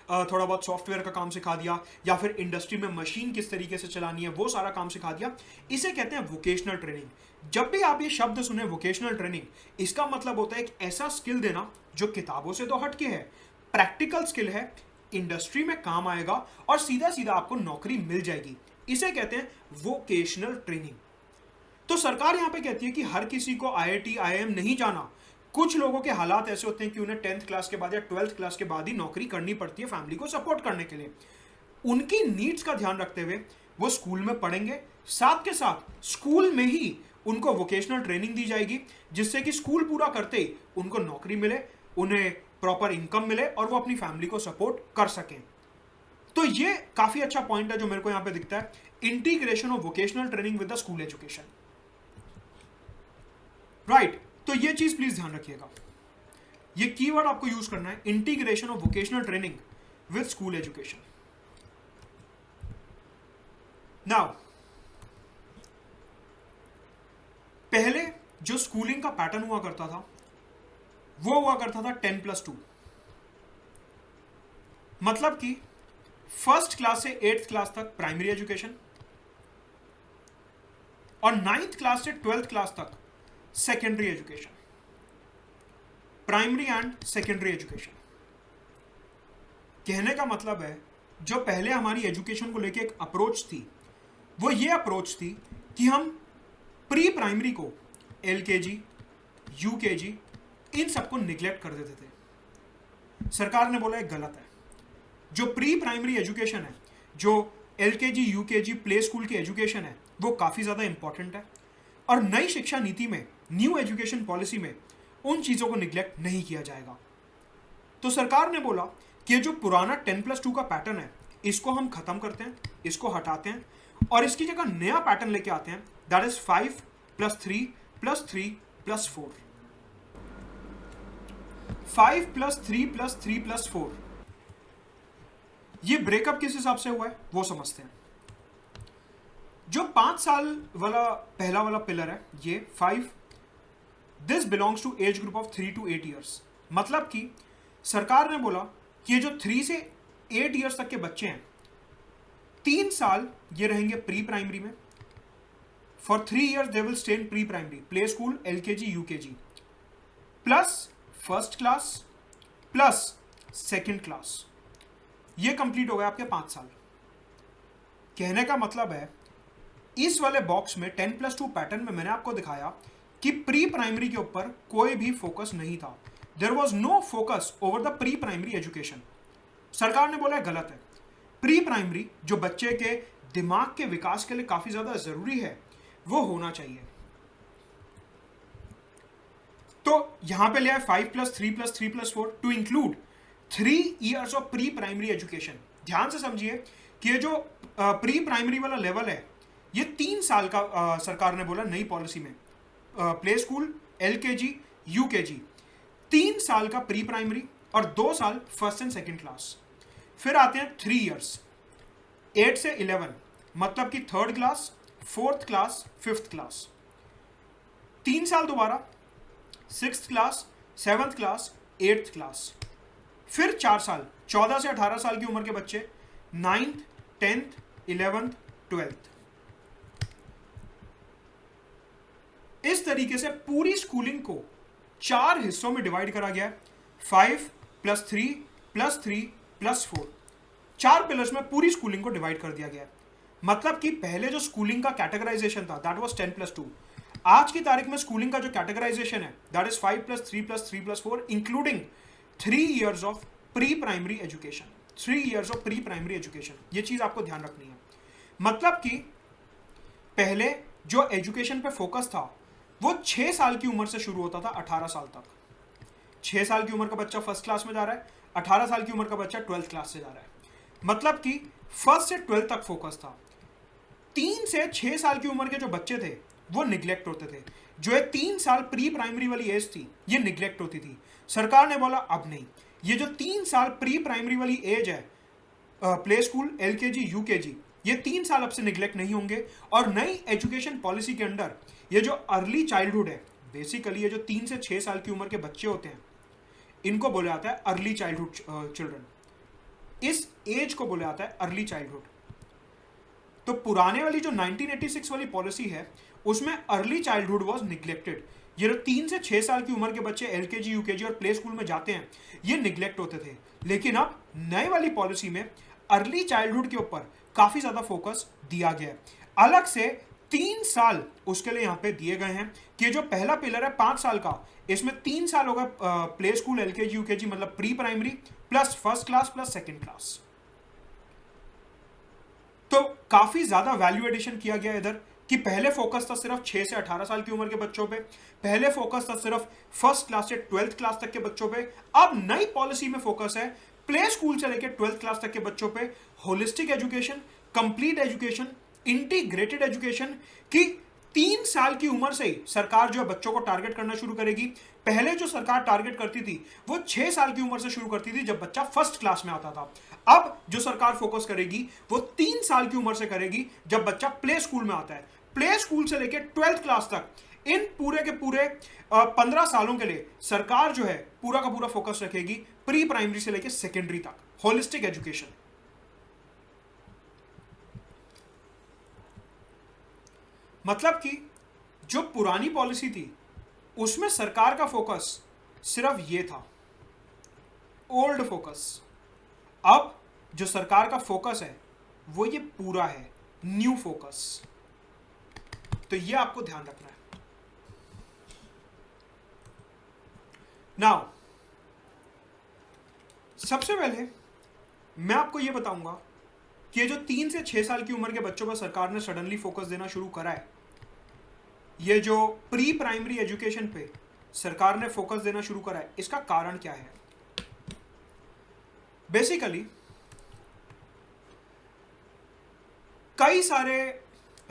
थोड़ा बहुत सॉफ्टवेयर का काम सिखा दिया, या फिर इंडस्ट्री में मशीन किस तरीके से चलानी है वो सारा काम सिखा दिया। इसे कहते हैं वोकेशनल ट्रेनिंग। जब भी आप ये शब्द सुने वोकेशनल ट्रेनिंग, इसका मतलब होता है एक ऐसा स्किल देना जो किताबों से तो हटके है, प्रैक्टिकल स्किल है, इंडस्ट्री में काम आएगा और सीधा सीधा आपको नौकरी मिल जाएगी। इसे कहते हैं वोकेशनल ट्रेनिंग। तो सरकार यहां पे कहती है कि हर किसी को IIT IIM नहीं जाना। कुछ लोगों के हालात ऐसे होते हैं कि उन्हें 10th क्लास के बाद या 12th क्लास के बाद ही नौकरी करनी पड़ती है फैमिली को सपोर्ट करने के लिए। उनकी नीड्स का ध्यान रखते हुए वो स्कूल में पढ़ेंगे, साथ के साथ स्कूल में ही उनको वोकेशनल ट्रेनिंग दी जाएगी, जिससे कि स्कूल पूरा करते ही उनको नौकरी मिले, उन्हें प्रॉपर इनकम मिले और वो अपनी फैमिली को सपोर्ट कर सकें। तो ये काफी अच्छा पॉइंट है जो मेरे को यहां पे दिखता है, integration of vocational training with the school education. Right, तो ये चीज प्लीज ध्यान रखिएगा, ये कीवर्ड आपको यूज करना है, integration of vocational training with school education. Now पहले जो स्कूलिंग का पैटर्न हुआ करता था वो हुआ करता था 10+2। मतलब कि 1st क्लास से 8th क्लास तक प्राइमरी एजुकेशन और 9th क्लास से 12th क्लास तक secondary education, primary and secondary education. कहने का मतलब है जो पहले हमारी एजुकेशन को लेके एक अप्रोच थी, वो ये अप्रोच थी कि हम प्री प्राइमरी को LKG, UKG इन सबको निग्लेक्ट कर देते थे। सरकार ने बोला ये गलत है। जो प्री प्राइमरी एजुकेशन है, जो LKG, UKG प्ले स्कूल की एजुकेशन है, वो काफी ज्यादा इंपॉर्टेंट है और नई शिक्षा नीति में, न्यू एजुकेशन पॉलिसी में उन चीजों को निग्लेक्ट नहीं किया जाएगा। तो सरकार ने बोला कि जो पुराना 10+2 का पैटर्न है इसको हम खत्म करते हैं, इसको हटाते हैं और इसकी जगह नया पैटर्न लेके आते हैं, दैट इज 5+3+3+4। 5+3+3+4। ये ब्रेकअप किस हिसाब से हुआ है वो समझते हैं। जो 5 साल वाला पहला वाला पिलर है, ये 5, this belongs to age group of 3 to 8 years. मतलब कि सरकार ने बोला कि ये जो 3 से 8 ईयर्स तक के बच्चे हैं, 3 साल ये रहेंगे प्री प्राइमरी में। For 3 years they will stay in pre primary, play school, LKG, UKG plus 1st class plus 2nd class. ये कंप्लीट हो गया आपके 5 साल। कहने का मतलब है इस वाले बॉक्स में 10+2 पैटर्न में मैंने आपको दिखाया कि प्री प्राइमरी के ऊपर कोई भी फोकस नहीं था। There was no focus over the pre primary education. सरकार ने बोला गलत है। प्री प्राइमरी जो बच्चे के दिमाग के विकास के लिए काफी ज्यादा जरूरी है वो होना चाहिए। तो यहां पे लिया है 5+3+3+4 to include 3 years of pre primary education. ध्यान से समझिए कि ये जो प्री प्राइमरी वाला लेवल है ये 3 साल का सरकार ने बोला नई पॉलिसी में। प्ले स्कूल, LKG, UKG 3 साल का प्री प्राइमरी और 2 साल 1st एंड 2nd क्लास। फिर आते हैं 3 ईयर्स 8 से 11, मतलब कि 3rd class, 4th class, 5th class. 3 साल दोबारा 6th class, 7th class, 8th class. फिर 4 साल 14 से 18 साल की उम्र के बच्चे 9th, 10th, 11th, 12th। इस तरीके से पूरी स्कूलिंग को 4 हिस्सों में डिवाइड करा गया है। 5+3+3+4 4 पिलर्स में पूरी स्कूलिंग को डिवाइड कर दिया गया है। मतलब कि पहले जो स्कूलिंग का कैटेगराइजेशन था दैट वाज 10+2। आज की तारीख में स्कूलिंग का जो कैटेगराइजेशन है that is 5+3+3+4 including 3 years of pre primary education. 3 years of pre primary education, ये चीज आपको ध्यान रखनी है। मतलब कि पहले जो एजुकेशन पे फोकस था वो 6 साल की उम्र से शुरू होता था 18 साल तक। 6 साल की उम्र का बच्चा फर्स्ट क्लास में जा रहा है, 18 साल की उम्र का बच्चा 12th क्लास से जा रहा है, मतलब कि फर्स्ट से 12th तक फोकस था। 3 से 6 साल की उम्र के जो बच्चे थे वो निग्लेक्ट होते थे। जो ये 3 साल प्री प्राइमरी वाली एज थी ये निग्लेक्ट होती थी। सरकार ने बोला अब नहीं, ये जो 3 साल प्री प्राइमरी वाली एज है, प्ले स्कूल, एलकेजी, यूकेजी, ये 3 साल अब से निग्लेक्ट नहीं होंगे। और नई एजुकेशन पॉलिसी के अंडर ये जो अर्ली चाइल्डहुड है, बेसिकली ये जो 3 से 6 साल की उम्र के बच्चे होते हैं इनको बोला जाता है अर्ली चाइल्डहुड चिल्ड्रन। इस एज को बोला जाता है अर्ली चाइल्डहुड। तो पुराने वाली जो 1986 वाली पॉलिसी है उसमें अर्ली चाइल्डहुड वाज निग्लेक्टेड। ये जो 3 से 6 साल की उम्र के बच्चे एलकेजी, यूकेजी और प्ले स्कूल में जाते हैं ये निग्लेक्ट होते थे। लेकिन अब नए वाली पॉलिसी में अर्ली चाइल्डहुड के ऊपर काफी ज्यादा फोकस दिया गया है। अलग से 3 साल उसके लिए यहाँ पे दिए गए हैं कि जो पहला पिलर है 5 साल का, इसमें 3 साल होगा प्ले स्कूल, एलकेजी, यूकेजी मतलब pre primary, plus first class plus second class. तो काफी ज्यादा वैल्यू एडिशन किया गया इधर कि पहले फोकस था सिर्फ 6 से 18 साल की उम्र के बच्चों पे, पहले फोकस था सिर्फ फर्स्ट क्लास से 12th क्लास तक के बच्चों पे। अब नई पॉलिसी में फोकस है प्ले स्कूल से लेकर 12th क्लास तक के बच्चों पे, holistic education, complete education, integrated education की 3 साल की उम्र से ही सरकार जो है बच्चों को टारगेट करना शुरू करेगी। पहले जो सरकार टारगेट करती थी वो 6 साल की उम्र से शुरू करती थी जब बच्चा फर्स्ट क्लास में आता था। अब जो सरकार फोकस करेगी वो 3 साल की उम्र से करेगी जब बच्चा प्ले स्कूल में आता है। प्ले स्कूल से लेकर 12th क्लास तक इन पूरे के पूरे 15 सालों के लिए सरकार जो है पूरा का पूरा फोकस रखेगी प्री प्राइमरी से लेकर सेकेंडरी तक, होलिस्टिक एजुकेशन। मतलब कि जो पुरानी पॉलिसी थी उसमें सरकार का फोकस सिर्फ ये था, ओल्ड फोकस। अब जो सरकार का फोकस है वो ये पूरा है, न्यू फोकस। तो ये आपको ध्यान रखना है। नाउ सबसे पहले मैं आपको ये बताऊंगा कि ये जो 3 से 6 साल की उम्र के बच्चों पर सरकार ने सडनली फोकस देना शुरू करा है, ये जो प्री प्राइमरी एजुकेशन पे सरकार ने फोकस देना शुरू करा है, इसका कारण क्या है? बेसिकली कई सारे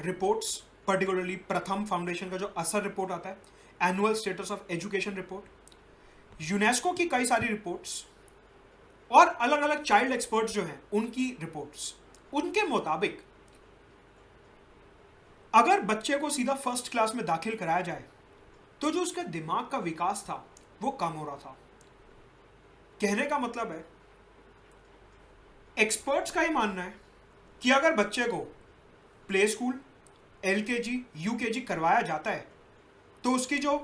रिपोर्ट्स, पर्टिकुलरली प्रथम फाउंडेशन का जो असर रिपोर्ट आता है, annual status of education report, UNESCO की कई सारी रिपोर्ट्स और अलग अलग चाइल्ड एक्सपर्ट्स जो हैं उनकी रिपोर्ट्स, उनके मुताबिक अगर बच्चे को सीधा फर्स्ट क्लास में दाखिल कराया जाए तो जो उसका दिमाग का विकास था वो कम हो रहा था। कहने का मतलब है, एक्सपर्ट्स का ही मानना है कि अगर बच्चे को प्ले स्कूल, एलकेजी, यूकेजी करवाया जाता है तो उसकी जो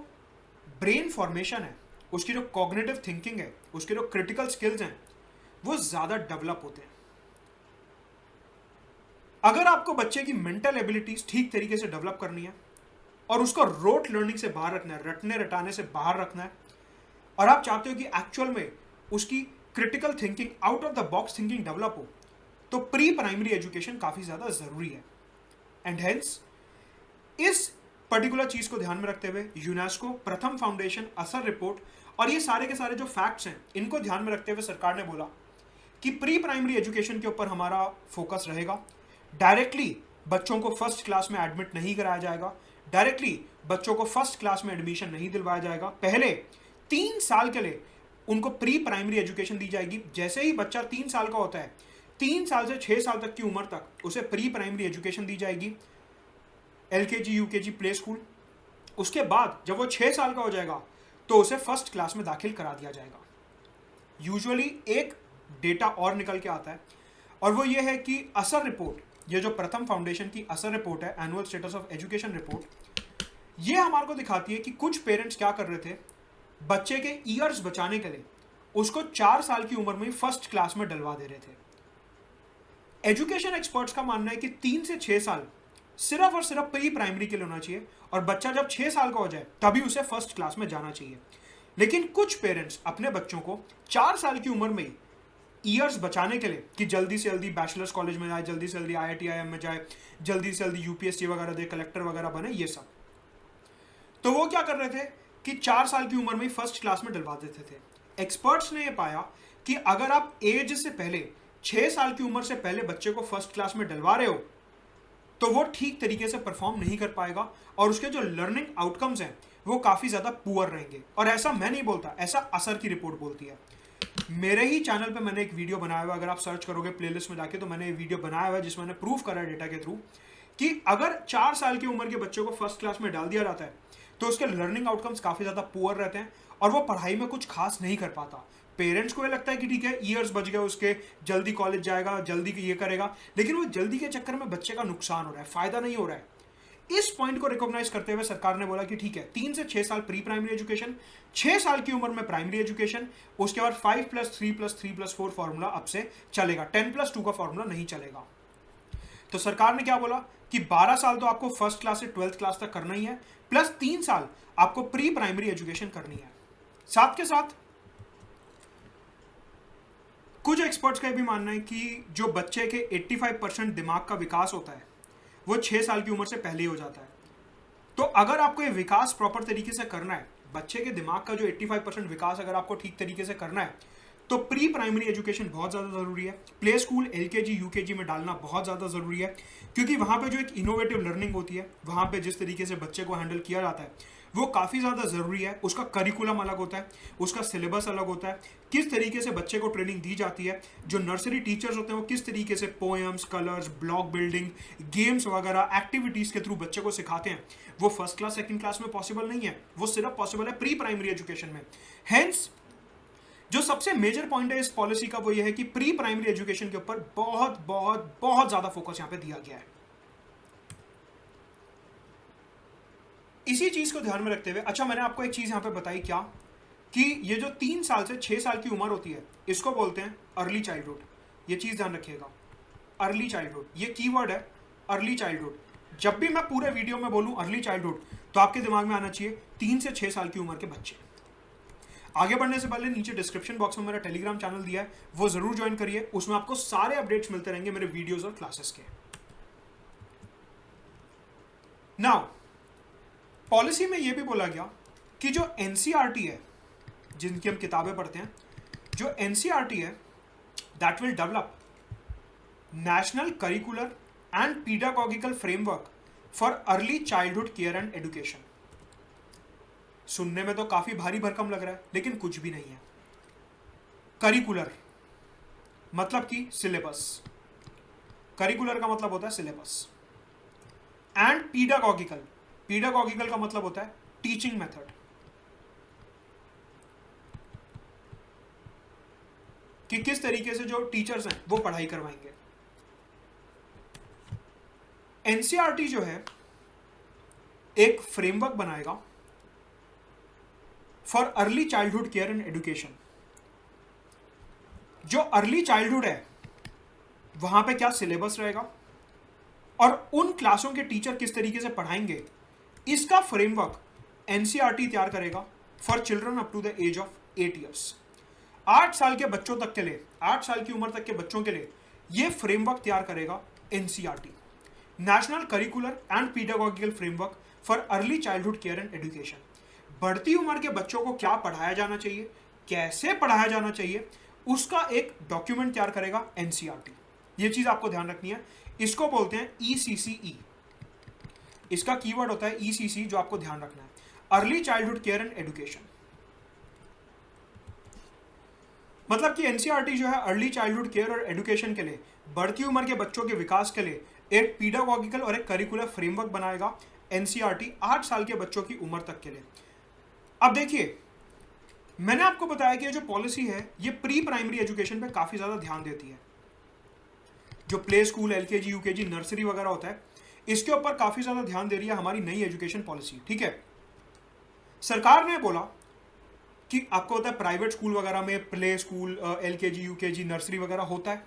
ब्रेन फॉर्मेशन है, उसकी जो कॉग्निटिव थिंकिंग है, उसके जो क्रिटिकल स्किल्स हैं वो ज्यादा डेवलप होते हैं। अगर आपको बच्चे की मेंटल एबिलिटीज ठीक तरीके से डेवलप करनी है और उसको रोट लर्निंग से बाहर रखना है, रटने रटाने से बाहर रखना है, और आप चाहते हो कि एक्चुअल में उसकी critical thinking, out of the box thinking develop हो, तो प्री प्राइमरी एजुकेशन काफी ज्यादा जरूरी है। एंड हेंस इस पर्टिकुलर चीज को ध्यान में रखते हुए यूनेस्को, प्रथम फाउंडेशन, असर रिपोर्ट और ये सारे के सारे जो फैक्ट्स हैं इनको ध्यान में रखते हुए सरकार ने बोला कि प्री प्राइमरी एजुकेशन के ऊपर हमारा फोकस रहेगा। डायरेक्टली बच्चों को फर्स्ट क्लास में एडमिट नहीं कराया जाएगा, डायरेक्टली बच्चों को फर्स्ट क्लास में एडमिशन नहीं दिलवाया जाएगा। पहले 3 साल के लिए उनको प्री प्राइमरी एजुकेशन दी जाएगी। जैसे ही बच्चा 3 साल का होता है, 3 साल से 6 साल तक की उम्र तक उसे प्री प्राइमरी एजुकेशन दी जाएगी, एलकेजी, यूकेजी, प्ले स्कूल। उसके बाद जब वो 6 साल का हो जाएगा तो उसे फर्स्ट क्लास में दाखिल करा दिया जाएगा। यूजुअली एक डेटा और निकल के आता है और वो ये है कि असर रिपोर्ट, ये जो प्रथम फाउंडेशन की असर रिपोर्ट है, annual status of education report, ये हमारे को दिखाती है कि कुछ पेरेंट्स क्या कर रहे थे, बच्चे के ईयर्स बचाने के लिए उसको 4 साल की उम्र में फर्स्ट क्लास में डलवा दे रहे थे। एजुकेशन एक्सपर्ट्स का मानना है कि 3 से 6 साल सिर्फ और सिर्फ प्री प्राइमरी के लिए होना चाहिए और बच्चा जब 6 साल का हो जाए तभी उसे फर्स्ट क्लास में जाना चाहिए। लेकिन कुछ पेरेंट्स अपने बच्चों को 4 साल की उम्र में ही ईयर्स बचाने के लिए कि जल्दी से जल्दी बैचलर्स कॉलेज में जाए, जल्दी से जल्दी IIT IIM में जाए, जल्दी से जल्दी UPSC वगैरह दे, कलेक्टर वगैरह बने, ये सब। तो वो क्या कर रहे थे कि 4 साल की उम्र में फर्स्ट क्लास में डलवा देते थे। एक्सपर्ट्स ने ये पाया कि अगर आप एज से पहले 6 साल की उम्र से पहले बच्चे को फर्स्ट क्लास में डलवा रहे हो तो वो ठीक तरीके से परफॉर्म नहीं कर पाएगा और उसके जो लर्निंग आउटकम्स हैं वो काफ़ी ज़्यादा पुअर रहेंगे। और ऐसा मैं नहीं बोलता, ऐसा असर की रिपोर्ट बोलती है। मेरे ही चैनल पे मैंने एक वीडियो बनाया हुआ है, अगर आप सर्च करोगे प्लेलिस्ट में जाके तो मैंने वीडियो बनाया हुआ है जिसमें मैंने प्रूफ करा है डेटा के थ्रू कि अगर 4 साल की उम्र के बच्चे को फर्स्ट क्लास में डाल दिया जाता है तो उसके लर्निंग आउटकम्स काफ़ी ज़्यादा पुअर रहते हैं और वो पढ़ाई में कुछ खास नहीं कर पाता। पेरेंट्स को ये लगता है कि ठीक है ईयर्स बच गए उसके, जल्दी कॉलेज जाएगा, जल्दी ये करेगा, लेकिन वो जल्दी के चक्कर में बच्चे का नुकसान हो रहा है, फायदा नहीं हो रहा है। इस पॉइंट को रिकॉग्नाइज करते हुए सरकार ने बोला कि ठीक है 3 से 6 साल प्री प्राइमरी एजुकेशन, 6 साल की उम्र में प्राइमरी एजुकेशन, उसके बाद 5+3+3+4 फॉर्मूला अब से चलेगा, 10+2 का फॉर्मूला नहीं चलेगा। तो सरकार ने क्या बोला कि 12 साल तो आपको फर्स्ट क्लास से 12th क्लास तक करना ही है, प्लस 3 साल आपको प्री प्राइमरी एजुकेशन करनी है। साथ के साथ कुछ एक्सपर्ट्स का भी मानना है कि जो बच्चे के 85% दिमाग का विकास होता है वो 6 साल की उम्र से पहले ही हो जाता है। तो अगर आपको ये विकास प्रॉपर तरीके से करना है, बच्चे के दिमाग का जो 85% विकास अगर आपको ठीक तरीके से करना है तो प्री प्राइमरी एजुकेशन बहुत ज़्यादा ज़रूरी है। प्ले स्कूल LKG UKG में डालना बहुत ज़्यादा ज़रूरी है क्योंकि वहाँ पे जो एक इनोवेटिव लर्निंग होती है, वहाँ पे जिस तरीके से बच्चे को हैंडल किया जाता है वो काफ़ी ज़्यादा ज़रूरी है। उसका करिकुलम अलग होता है, उसका सिलेबस अलग होता है, किस तरीके से बच्चे को ट्रेनिंग दी जाती है, जो नर्सरी टीचर्स होते हैं वो किस तरीके से poems, colours, block building, games वगैरह एक्टिविटीज़ के थ्रू बच्चे को सिखाते हैं, वो फर्स्ट क्लास सेकंड क्लास में पॉसिबल नहीं है, वो सिर्फ पॉसिबल है प्री प्राइमरी एजुकेशन में। हेंस जो सबसे मेजर पॉइंट है इस पॉलिसी का वो ये है कि प्री प्राइमरी एजुकेशन के ऊपर बहुत बहुत बहुत ज़्यादा फोकस यहाँ पे दिया गया है। इसी चीज को ध्यान में रखते हुए, अच्छा मैंने आपको एक चीज यहां पे बताई क्या, कि ये जो 3 साल से 6 साल की उम्र होती है इसको बोलते हैं अर्ली चाइल्डहुड। ये चीज ध्यान रखिएगा, अर्ली चाइल्डहुड, ये कीवर्ड है अर्ली चाइल्डहुड। जब भी मैं पूरे वीडियो में बोलूं अर्ली चाइल्डहुड तो आपके दिमाग में आना चाहिए 3 से 6 साल की उम्र के बच्चे। आगे बढ़ने से पहले नीचे डिस्क्रिप्शन बॉक्स में मेरा टेलीग्राम चैनल दिया है, वो जरूर ज्वाइन करिए, उसमें आपको सारे अपडेट्स मिलते रहेंगे मेरे वीडियोस और क्लासेस के। नाउ पॉलिसी में यह भी बोला गया कि जो NCERT है, जिनकी हम किताबें पढ़ते हैं, जो NCERT है that will develop national curricular and pedagogical framework for early childhood care and education. सुनने में तो काफी भारी भरकम लग रहा है लेकिन कुछ भी नहीं है। करिकुलर मतलब कि सिलेबस, करिकुलर का मतलब होता है सिलेबस, एंड पीडागॉगिकल, पीडागॉगिकल का मतलब होता है टीचिंग मेथड, कि किस तरीके से जो टीचर्स हैं वो पढ़ाई करवाएंगे। NCERT जो है एक फ्रेमवर्क बनाएगा for early childhood care and education. जो अर्ली चाइल्डहुड है वहां पे क्या सिलेबस रहेगा और उन क्लासों के टीचर किस तरीके से पढ़ाएंगे, इसका फ्रेमवर्क NCERT तैयार करेगा for children up to the age of 8 years. 8 साल के बच्चों तक के लिए, 8 साल की उम्र तक के बच्चों के लिए यह फ्रेमवर्क तैयार करेगा NCERT, national curricular and pedagogical framework for early childhood care and education. बढ़ती उम्र के बच्चों को क्या पढ़ाया जाना चाहिए, कैसे पढ़ाया जाना चाहिए, उसका एक डॉक्यूमेंट तैयार करेगा NCERT। ये चीज आपको ध्यान रखनी है, इसको बोलते हैं ECCE। इसका कीवर्ड होता है ECC, जो आपको ध्यान रखना है, early childhood care and education. मतलब कि NCERT जो है अर्ली चाइल्डहुड केयर और एजुकेशन के लिए, बढ़ती उम्र के बच्चों के विकास के लिए एक पीडागॉगिकल और एक करिकुलर फ्रेमवर्क बनाएगा NCERT 8 साल के बच्चों की उम्र तक के लिए। अब देखिए, मैंने आपको बताया कि जो पॉलिसी है ये प्री प्राइमरी एजुकेशन पे काफी ज्यादा ध्यान देती है। जो play school, LKG UKG nursery वगैरह होता है, इसके ऊपर काफी ज्यादा ध्यान दे रही है हमारी नई एजुकेशन पॉलिसी। ठीक है, सरकार ने बोला कि आपको होता है प्राइवेट स्कूल वगैरह में play school, LKG UKG nursery वगैरह होता है,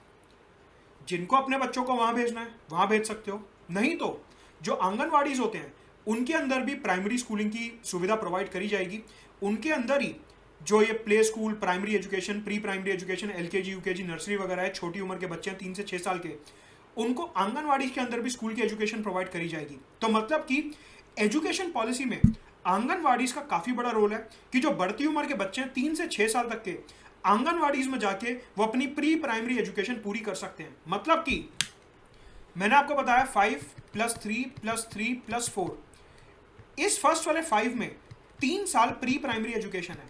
जिनको अपने बच्चों को वहां भेजना है वहां भेज सकते हो, नहीं तो जो आंगनवाड़ीज होते हैं उनके अंदर भी प्राइमरी स्कूलिंग की सुविधा प्रोवाइड करी जाएगी। उनके अंदर ही जो ये play school, primary education, pre primary education, LKG, UKG, nursery वगैरह है, छोटी उम्र के बच्चे हैं 3 से 6 साल के, उनको आंगनवाड़ी के अंदर भी स्कूल की एजुकेशन प्रोवाइड करी जाएगी। तो मतलब कि एजुकेशन पॉलिसी में आंगनवाड़ी का काफी बड़ा रोल है कि जो बढ़ती उम्र के बच्चे हैं 3 से 6 साल तक के, आंगनवाड़ी में जाके वो अपनी प्री प्राइमरी एजुकेशन पूरी कर सकते हैं। मतलब कि मैंने आपको बताया 5 + 3 + 3 + 4, इस फर्स्ट वाले 5 में 3 साल प्री प्राइमरी एजुकेशन है,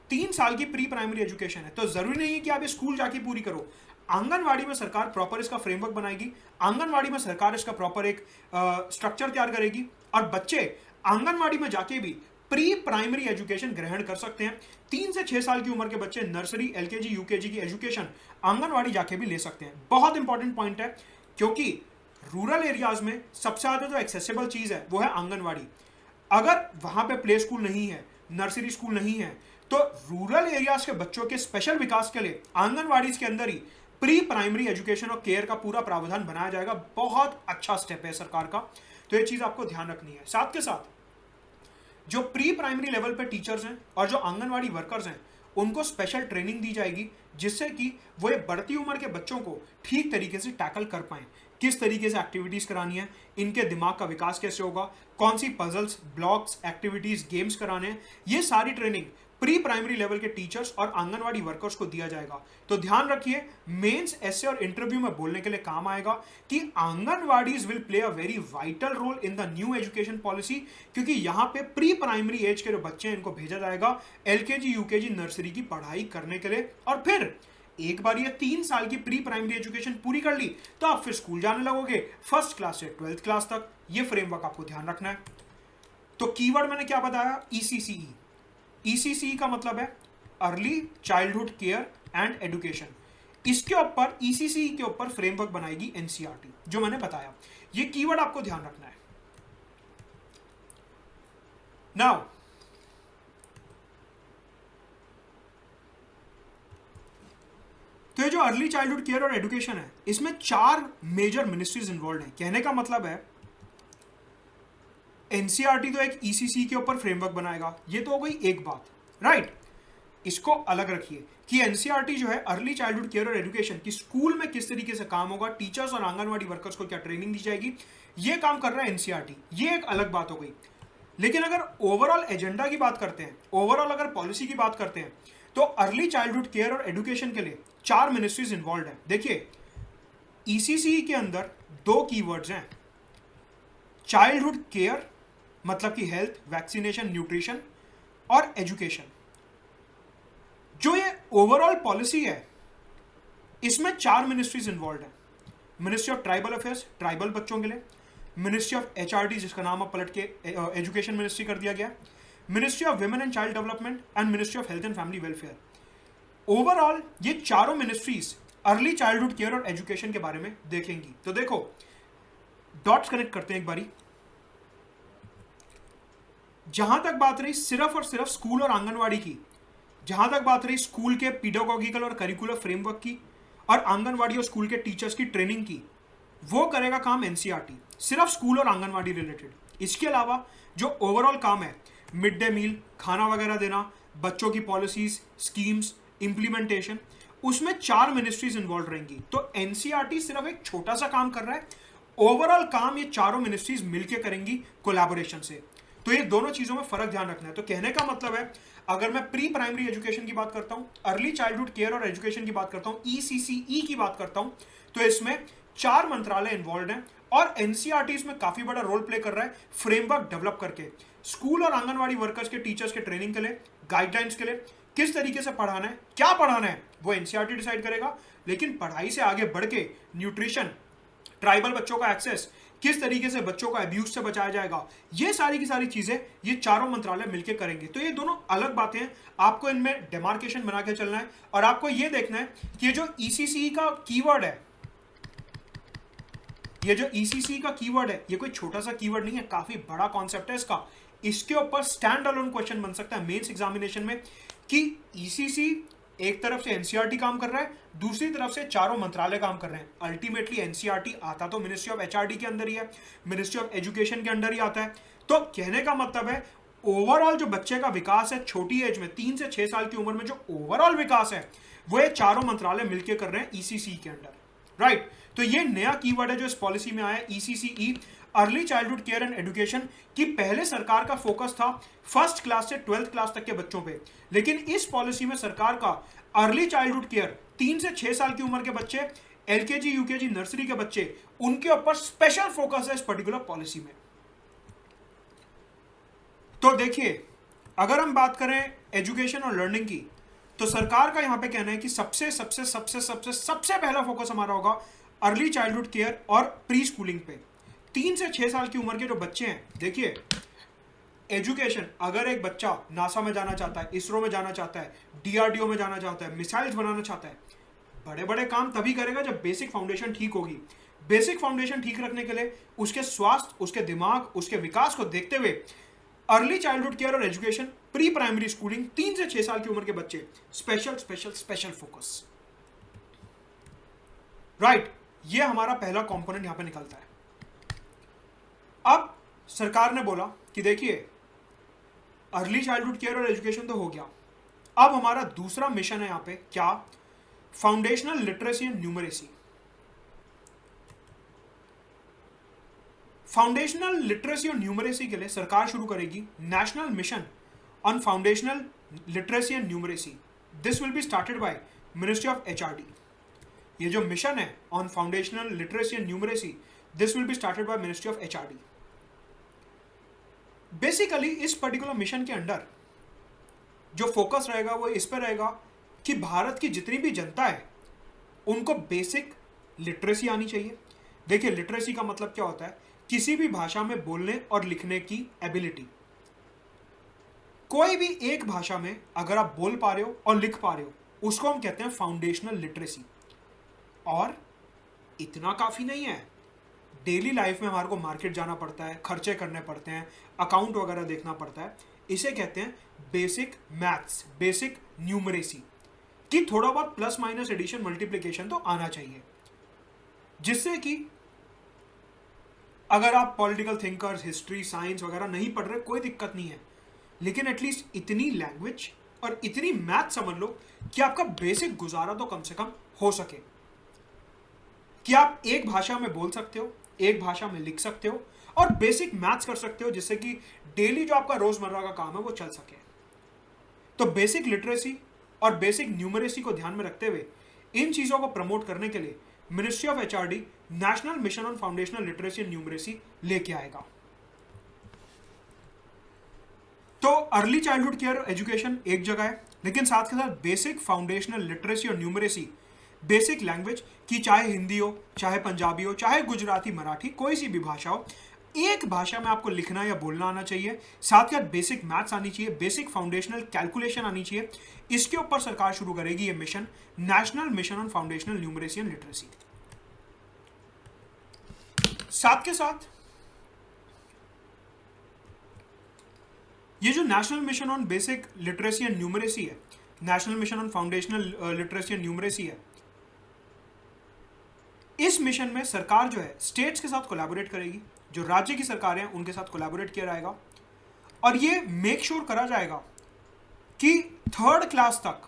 3 साल की प्री प्राइमरी एजुकेशन है। तो जरूरी नहीं है कि आप ये स्कूल जाके पूरी करो, आंगनवाड़ी में सरकार प्रॉपर इसका फ्रेमवर्क बनाएगी, आंगनवाड़ी में सरकार इसका प्रॉपर एक स्ट्रक्चर तैयार करेगी और बच्चे आंगनवाड़ी में जाके भी प्री प्राइमरी एजुकेशन ग्रहण कर सकते हैं। 3 से 6 साल की उम्र के बच्चे नर्सरी, एलकेजी, यूकेजी की एजुकेशन आंगनवाड़ी जाके भी ले सकते हैं। बहुत इंपॉर्टेंट पॉइंट है, क्योंकि रूरल एरियाज में सबसे ज्यादा जो एक्सेसिबल चीज है वो है आंगनवाड़ी। अगर वहां पे प्ले स्कूल नहीं है, नर्सरी स्कूल नहीं है, तो रूरल एरियाज के बच्चों के स्पेशल विकास के लिए आंगनवाड़ी के अंदर ही प्री प्राइमरी एजुकेशन और केयर का पूरा प्रावधान बनाया जाएगा। बहुत अच्छा स्टेप है सरकार का, तो ये चीज आपको ध्यान रखनी है। साथ के साथ जो प्री प्राइमरी लेवल पे टीचर्स हैं और जो आंगनवाड़ी वर्कर्स हैं, उनको स्पेशल ट्रेनिंग दी जाएगी, जिससे कि वो ये बढ़ती उम्र के बच्चों को ठीक तरीके से टैकल कर पाएं। किस तरीके से एक्टिविटीज करानी है, इनके दिमाग का विकास कैसे होगा, कौन सी पजल्स, ब्लॉक्स, एक्टिविटीज, गेम्स कराने हैं, ये सारी ट्रेनिंग प्री प्राइमरी लेवल के टीचर्स और आंगनवाड़ी वर्कर्स को दिया जाएगा। तो ध्यान रखिए, मेंस, एसे और इंटरव्यू में बोलने के लिए काम आएगा कि anganwadis will play a very vital role in the new education policy, क्योंकि यहाँ पे प्री प्राइमरी एज के जो बच्चे हैं इनको भेजा जाएगा एलकेजी, यूकेजी, नर्सरी की पढ़ाई करने के लिए। और फिर एक बार ये 3 साल की प्री प्राइमरी एजुकेशन पूरी कर ली तो आप फिर स्कूल जाने लगोगे, 1st क्लास से 12th क्लास तक। ये फ्रेमवर्क आपको ध्यान रखना है। तो कीवर्ड मैंने क्या बताया, ECCE। ECCE का मतलब है early childhood care and education. इसके ऊपर, ECCE के ऊपर फ्रेमवर्क बनाएगी NCERT, जो मैंने बताया। ये कीवर्ड आपको ध्यान रखना है। नाउ तो ये जो अर्ली चाइल्डहुड केयर और एजुकेशन है, इसमें 4 मेजर मिनिस्ट्रीज इन्वॉल्व हैं। कहने का मतलब है NCERT तो एक ECCE के ऊपर फ्रेमवर्क बनाएगा, ये तो हो गई एक बात, राइट। इसको अलग रखिए कि NCERT जो है अर्ली चाइल्डहुड केयर और एजुकेशन की स्कूल में किस तरीके से काम होगा, टीचर्स और आंगनवाड़ी वर्कर्स को क्या ट्रेनिंग दी जाएगी, ये काम कर रहा है NCERT, ये एक अलग बात हो गई। लेकिन अगर ओवरऑल एजेंडा की बात करते हैं, ओवरऑल अगर पॉलिसी की बात करते हैं, तो अर्ली चाइल्डहुड केयर और एजुकेशन के लिए 4 मिनिस्ट्रीज इन्वॉल्व हैं। देखिए, ECCE के अंदर 2 कीवर्ड्स हैं, चाइल्डहुड केयर मतलब कि हेल्थ, वैक्सीनेशन, न्यूट्रिशन, और एजुकेशन। जो ये ओवरऑल पॉलिसी है, इसमें 4 मिनिस्ट्रीज इन्वॉल्व हैं। Ministry of tribal affairs, tribal बच्चों के लिए, मिनिस्ट्री ऑफ HRD, जिसका नाम अब पलट के एजुकेशन मिनिस्ट्री कर दिया गया, ministry of women and child development and ministry of health and family welfare. Overall ये चारों मिनिस्ट्रीज अर्ली चाइल्डहुड केयर और एजुकेशन के बारे में देखेंगी। तो देखो, डॉट्स कनेक्ट करते हैं एक बारी। जहां तक बात रही सिर्फ और सिर्फ स्कूल और आंगनवाड़ी की, जहां तक बात रही स्कूल के पीडागोगिकल और करिकुलर फ्रेमवर्क की और आंगनवाड़ी और स्कूल के टीचर्स की ट्रेनिंग की, वो करेगा काम NCERT, सिर्फ स्कूल और आंगनवाड़ी रिलेटेड। इसके अलावा जो ओवरऑल काम है, मिड डे मील, खाना वगैरह देना, बच्चों की पॉलिसीज, स्कीम्स, इंप्लीमेंटेशन, उसमें 4 मिनिस्ट्रीज इन्वॉल्व रहेंगी। तो NCERT सिर्फ एक छोटा सा काम कर रहा है, ओवरऑल काम ये चारों मिनिस्ट्रीज मिलकर करेंगी कोलैबोरेशन से। तो ये दोनों चीजों में फर्क ध्यान रखना है। तो कहने का मतलब है, अगर मैं प्री प्राइमरी एजुकेशन की बात करता हूं, अर्ली चाइल्डहुड केयर और एजुकेशन की बात करता हूं, ECCE की बात करता हूं, तो इसमें 4 मंत्रालय इन्वॉल्व हैं और NCERT इसमें काफी बड़ा रोल प्ले कर रहा है फ्रेमवर्क डेवलप करके स्कूल और आंगनवाड़ी वर्कर्स के टीचर्स के ट्रेनिंग के लिए, गाइडलाइंस के लिए, किस तरीके से पढ़ाना है, क्या पढ़ाना है, वो NCERT डिसाइड करेगा। लेकिन पढ़ाई से आगे बढ़ के न्यूट्रिशन, ट्राइबल बच्चों का एक्सेस, किस तरीके से बच्चों को अब्यूज से बचाया जाएगा, ये सारी की सारी चीजें ये चारों मंत्रालय मिलकर करेंगे। तो ये दोनों अलग बातें हैं, आपको इनमें डेमार्केशन बना के चलना है। और आपको ये देखना है कि ये जो ECCE का कीवर्ड है, ये जो ECCE का कीवर्ड है, ये कोई छोटा सा कीवर्ड नहीं है, काफी बड़ा कॉन्सेप्ट है इसका। इसके ऊपर स्टैंड अलोन क्वेश्चन बन सकता है मेंस एग्जामिनेशन में कि ECCE एक तरफ से NCERT काम कर रहा है, दूसरी तरफ से चारों मंत्रालय काम कर रहे हैं। अल्टीमेटली NCERT आता तो मिनिस्ट्री ऑफ HRD के अंदर ही है, मिनिस्ट्री ऑफ एजुकेशन के अंदर ही आता है। तो कहने का मतलब है, ओवरऑल जो बच्चे का विकास है छोटी एज में 3 से 6 साल की उम्र में जो ओवरऑल विकास है वो ये चारों मंत्रालय मिलकर कर रहे हैं ईसीसी के अंडर, राइट। तो ये नया कीवर्ड है जो इस पॉलिसी में आया, ECCE, early childhood care and education. कि पहले सरकार का फोकस था फर्स्ट क्लास से 12th क्लास तक के बच्चों पे, लेकिन इस पॉलिसी में सरकार का अर्ली चाइल्डहुड केयर 3 से 6 साल की उम्र के बच्चे, एलकेजी यूकेजी नर्सरी के बच्चे, उनके ऊपर स्पेशल फोकस है इस पर्टिकुलर पॉलिसी में। तो देखिए, अगर हम बात करें एजुकेशन और लर्निंग की, तो सरकार का यहां पे कहना है कि सबसे सबसे सबसे सबसे सबसे पहला फोकस हमारा होगा अर्ली चाइल्डहुड केयर और प्री स्कूलिंग पे। 3 से 6 साल की उम्र के जो बच्चे हैं, देखिए एजुकेशन, अगर एक बच्चा नासा में जाना चाहता है, इसरो में जाना चाहता है, डीआरडीओ में जाना चाहता है, मिसाइल्स बनाना चाहता है, बड़े बड़े काम तभी करेगा जब बेसिक फाउंडेशन ठीक होगी। बेसिक फाउंडेशन ठीक रखने के लिए उसके स्वास्थ्य, उसके दिमाग, उसके विकास को देखते हुए अर्ली चाइल्डहुड केयर और एजुकेशन, प्री प्राइमरी स्कूलिंग, 3 से 6 साल की उम्र के बच्चे, special special special focus, right. ये हमारा पहला कंपोनेंट यहां पे निकलता है। अब सरकार ने बोला कि देखिए अर्ली चाइल्डहुड केयर और एजुकेशन तो हो गया, अब हमारा दूसरा मिशन है यहां पे, क्या? Foundational literacy and numeracy. Foundational literacy और न्यूमरेसी के लिए सरकार शुरू करेगी national mission on foundational literacy and numeracy. This will be started by ministry of HRD. ये जो मिशन है on foundational literacy and numeracy, this will be started by ministry of HRD. Basically इस particular mission के under जो focus रहेगा वो इस पर रहेगा कि भारत की जितनी भी जनता है उनको बेसिक लिटरेसी आनी चाहिए। देखिए, लिटरेसी का मतलब क्या होता है? किसी भी भाषा में बोलने और लिखने की एबिलिटी। कोई भी एक भाषा में अगर आप बोल पा रहे हो और लिख पा रहे हो, उसको हम कहते हैं फाउंडेशनल लिटरेसी। और इतना काफी नहीं है, डेली लाइफ में हमारे को मार्केट जाना पड़ता है, खर्चे करने पड़ते हैं, अकाउंट वगैरह देखना पड़ता है, इसे कहते हैं बेसिक मैथ्स, बेसिक न्यूमरेसी। कि थोड़ा बहुत प्लस माइनस एडिशन मल्टीप्लिकेशन तो आना चाहिए, जिससे कि अगर आप पॉलिटिकल थिंकर्स, हिस्ट्री, साइंस वगैरह नहीं पढ़ रहे, कोई दिक्कत नहीं है, लेकिन एटलीस्ट इतनी लैंग्वेज और इतनी मैथ समझ लो कि आपका बेसिक गुजारा तो कम से कम हो सके, कि आप एक भाषा में बोल सकते हो, एक भाषा में लिख सकते हो और बेसिक मैथ्स कर सकते हो, जिससे कि डेली जो आपका रोजमर्रा का काम है वो चल सके। तो बेसिक लिटरेसी और बेसिक न्यूमरेसी को ध्यान में रखते हुए इन चीजों को प्रमोट करने के लिए ministry of HRD national mission on foundational literacy and numeracy लेके आएगा। तो अर्ली चाइल्डहुड केयर एजुकेशन एक जगह है, लेकिन साथ के साथ बेसिक फाउंडेशनल लिटरेसी और न्यूमरेसी, बेसिक लैंग्वेज की, चाहे हिंदी हो, चाहे पंजाबी हो, चाहे गुजराती, मराठी, कोई सी भी भाषा हो, एक भाषा में आपको लिखना या बोलना आना चाहिए। साथ ही साथ बेसिक मैथ्स आनी चाहिए, बेसिक फाउंडेशनल कैलकुलेशन आनी चाहिए। इसके ऊपर सरकार शुरू करेगी ये mission, national mission on foundational numeracy and literacy. साथ के साथ ये जो national mission on basic literacy and numeracy है, national mission on foundational literacy and numeracy है, इस मिशन में सरकार जो है स्टेट्स के साथ कोलैबोरेट करेगी, जो राज्य की सरकारें हैं उनके साथ कोलैबोरेट किया जाएगा, और ये मेक श्योर करा जाएगा कि 3rd क्लास तक,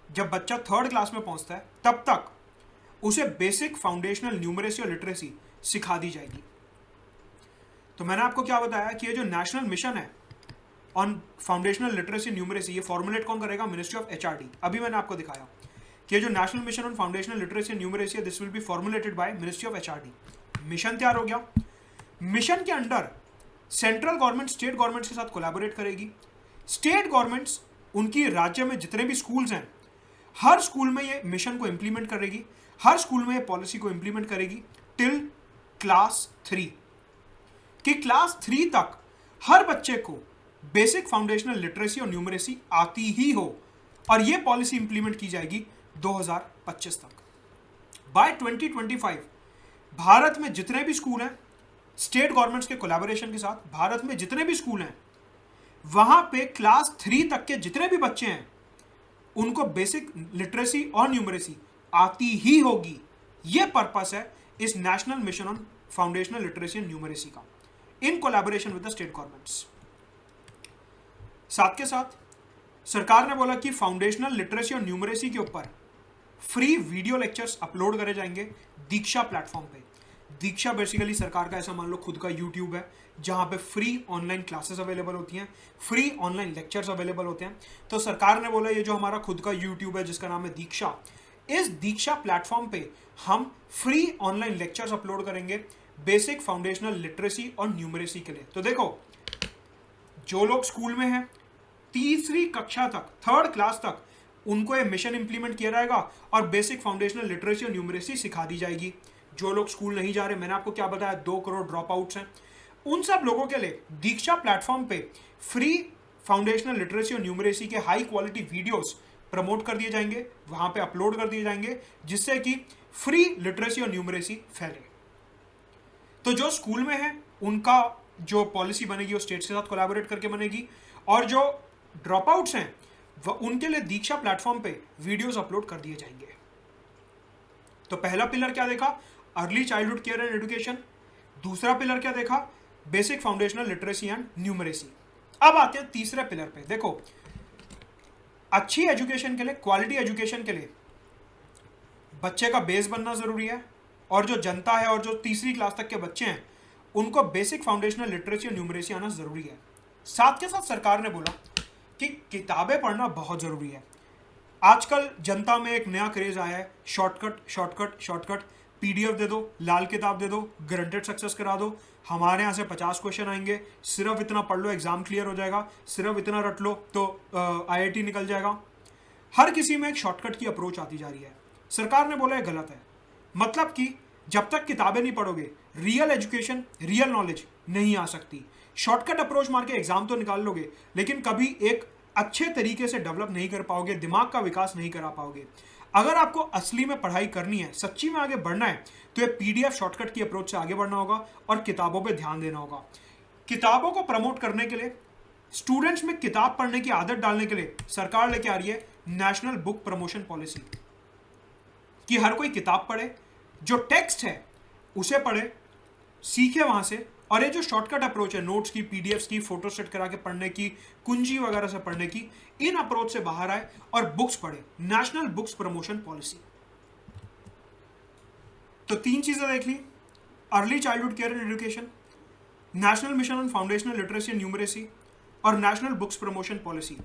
जब बच्चा 3rd क्लास में पहुंचता है तब तक उसे बेसिक फाउंडेशनल न्यूमरेसी और लिटरेसी सिखा दी जाएगी। तो मैंने आपको क्या बताया कि ये जो नेशनल मिशन है ऑन फाउंडेशनल लिटरेसी न्यूमरेसी, ये फॉर्मुलेट कौन करेगा? Ministry of HRD. अभी मैंने आपको दिखाया कि ये जो national mission on foundational literacy and numeracy है, this will be formulated by ministry of HRD. Mission तैयार हो गया। मिशन के under central government state governments के साथ कोलैबोरेट करेगी। स्टेट गवर्नमेंट्स उनकी राज्य में जितने भी स्कूल्स हैं, हर स्कूल में ये मिशन को इंप्लीमेंट करेगी, हर स्कूल में ये पॉलिसी को इंप्लीमेंट करेगी टिल क्लास 3, कि क्लास 3 तक हर बच्चे को बेसिक फाउंडेशनल लिटरेसी और न्यूमरेसी आती ही हो, और ये पॉलिसी इंप्लीमेंट की जाएगी 2025 तक। बाय 2025 भारत में जितने भी स्कूल हैं, स्टेट गवर्नमेंट्स के कोलैबोरेशन के साथ भारत में जितने भी स्कूल हैं, वहां पे क्लास 3 तक के जितने भी बच्चे हैं उनको बेसिक लिटरेसी और न्यूमरेसी आती ही होगी। ये पर्पस है इस national mission on foundational literacy and numeracy का, in collaboration with the state governments. साथ के साथ सरकार ने बोला कि फाउंडेशनल लिटरेसी और न्यूमरेसी के ऊपर फ्री वीडियो लेक्चर्स अपलोड करे जाएंगे दीक्षा प्लेटफॉर्म पे। दीक्षा बेसिकली सरकार का ऐसा मान लो खुद का यूट्यूब है, जहां पे फ्री ऑनलाइन क्लासेस अवेलेबल होती हैं, फ्री ऑनलाइन लेक्चर्स अवेलेबल होते हैं। तो सरकार ने बोला ये जो हमारा खुद का यूट्यूब है जिसका नाम है दीक्षा, इस दीक्षा प्लेटफॉर्म पे हम फ्री ऑनलाइन लेक्चर्स अपलोड करेंगे बेसिक फाउंडेशनल लिटरेसी और न्यूमरेसी के लिए। तो देखो, जो लोग स्कूल में हैं, तीसरी कक्षा तक, थर्ड क्लास तक, उनको ये मिशन इंप्लीमेंट किया जाएगा और बेसिक फाउंडेशनल लिटरेसी और न्यूमरेसी सिखा दी जाएगी। जो लोग स्कूल नहीं जा रहे, मैंने आपको क्या बताया, 2 करोड़ ड्रॉप आउट्स हैं, उन सब लोगों के लिए दीक्षा प्लेटफॉर्म पे फ्री फाउंडेशनल लिटरेसी और न्यूमरेसी के हाई क्वालिटी वीडियोस प्रमोट कर दिए जाएंगे, वहां पे अपलोड कर दिए जाएंगे, जिससे कि फ्री लिटरेसी और न्यूमरेसी फैले। तो जो स्कूल में है उनका जो पॉलिसी बनेगी वो स्टेट के साथ कोलैबोरेट करके बनेगी, और जो ड्रॉप आउट्स हैं वह उनके लिए दीक्षा प्लेटफॉर्म पे वीडियोस अपलोड कर दिए जाएंगे। तो पहला पिलर क्या देखा, early childhood care and education. दूसरा पिलर क्या देखा, basic foundational literacy and numeracy. अब आते हैं तीसरे पिलर पे। देखो, अच्छी एजुकेशन के लिए, क्वालिटी एजुकेशन के लिए बच्चे का बेस बनना जरूरी है, और जो जनता है और जो तीसरी क्लास तक के बच्चे हैं उनको बेसिक फाउंडेशनल लिटरेसी और न्यूमरेसी आना जरूरी है। साथ के साथ सरकार ने बोला कि किताबें पढ़ना बहुत जरूरी है। आजकल जनता में एक नया क्रेज आया है, शॉर्टकट शॉर्टकट शॉर्टकट, पीडीएफ दे दो, लाल किताब दे दो, गारंटेड सक्सेस करा दो, हमारे यहाँ से 50 क्वेश्चन आएंगे, सिर्फ इतना पढ़ लो एग्जाम क्लियर हो जाएगा, सिर्फ इतना रट लो तो आईआईटी निकल जाएगा। हर किसी में एक शॉर्टकट की अप्रोच आती जा रही है। सरकार ने बोला है गलत है। मतलब कि जब तक किताबें नहीं पढ़ोगे, रियल एजुकेशन, रियल नॉलेज नहीं आ सकती। शॉर्टकट अप्रोच मार के एग्जाम तो निकाल लोगे, लेकिन कभी एक अच्छे तरीके से डेवलप नहीं कर पाओगे, दिमाग का विकास नहीं करा पाओगे। अगर आपको असली में पढ़ाई करनी है, सच्ची में आगे बढ़ना है, तो ये पीडीएफ शॉर्टकट की अप्रोच से आगे बढ़ना होगा और किताबों पे ध्यान देना होगा। किताबों को प्रमोट करने के लिए, स्टूडेंट्स में किताब पढ़ने की आदत डालने के लिए सरकार लेके आ रही है नेशनल बुक प्रमोशन पॉलिसी, कि हर कोई किताब पढ़े, जो टेक्स्ट है उसे पढ़े, सीखे वहां से, और ये जो शॉर्टकट अप्रोच है, नोट्स की, पीडीएफ्स की, फोटो सेट करा के पढ़ने की, कुंजी वगैरह से पढ़ने की, इन अप्रोच से बाहर आए और बुक्स पढ़े। National books promotion policy. तो 3 चीजें देख ली, early childhood care and education, national mission on foundational literacy and numeracy, और national books promotion policy.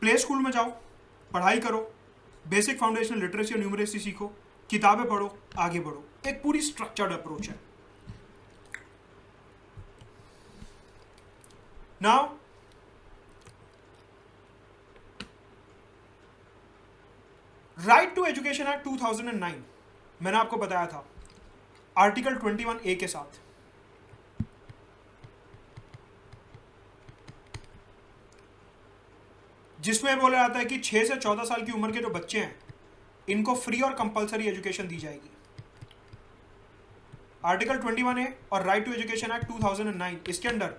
Play school में जाओ, पढ़ाई करो, बेसिक फाउंडेशनल लिटरेसी और न्यूमरेसी सीखो, किताबें पढ़ो, आगे बढ़ो। एक पूरी स्ट्रक्चर्ड अप्रोच है। Now right to education act 2009 मैंने आपको बताया था, आर्टिकल 21A के साथ, जिसमें बोला जाता है कि 6 से 14 साल की उम्र के जो बच्चे हैं इनको फ्री और कंपलसरी एजुकेशन दी जाएगी। आर्टिकल 21A और राइट टू एजुकेशन एक्ट 2009, इसके अंदर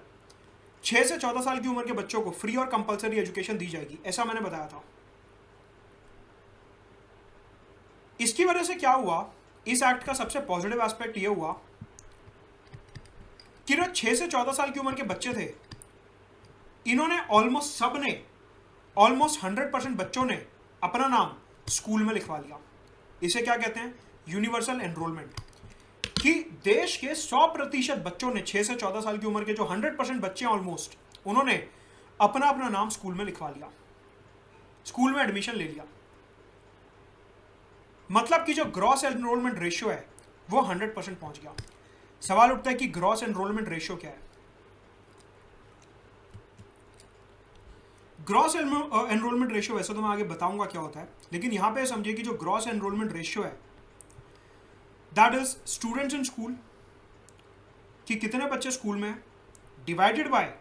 6 से 14 साल की उम्र के बच्चों को फ्री और कंपलसरी एजुकेशन दी जाएगी, ऐसा मैंने बताया था। इसकी वजह से क्या हुआ, इस एक्ट का सबसे पॉजिटिव एस्पेक्ट ये हुआ कि जो 6 से 14 साल की उम्र के बच्चे थे, इन्होंने ऑलमोस्ट 100% बच्चों ने अपना नाम स्कूल में लिखवा लिया। इसे क्या कहते हैं, यूनिवर्सल एनरोलमेंट, कि देश के 100% बच्चों ने, 6 से 14 साल की उम्र के जो 100% बच्चे हैं ऑलमोस्ट, उन्होंने अपना अपना नाम स्कूल में लिखवा लिया, स्कूल में एडमिशन ले लिया। मतलब कि जो ग्रॉस एनरोलमेंट रेशियो है वो 100% पहुंच गया। सवाल उठता है कि ग्रॉस एनरोलमेंट रेशियो क्या है। ग्रॉस एनरोलमेंट रेशियो वैसे तो मैं आगे बताऊंगा क्या होता है, लेकिन यहां पे समझिए कि जो ग्रॉस एनरोलमेंट रेशियो है, that is students in school, कि कितने बच्चे स्कूल में हैं, डिवाइडेड बाय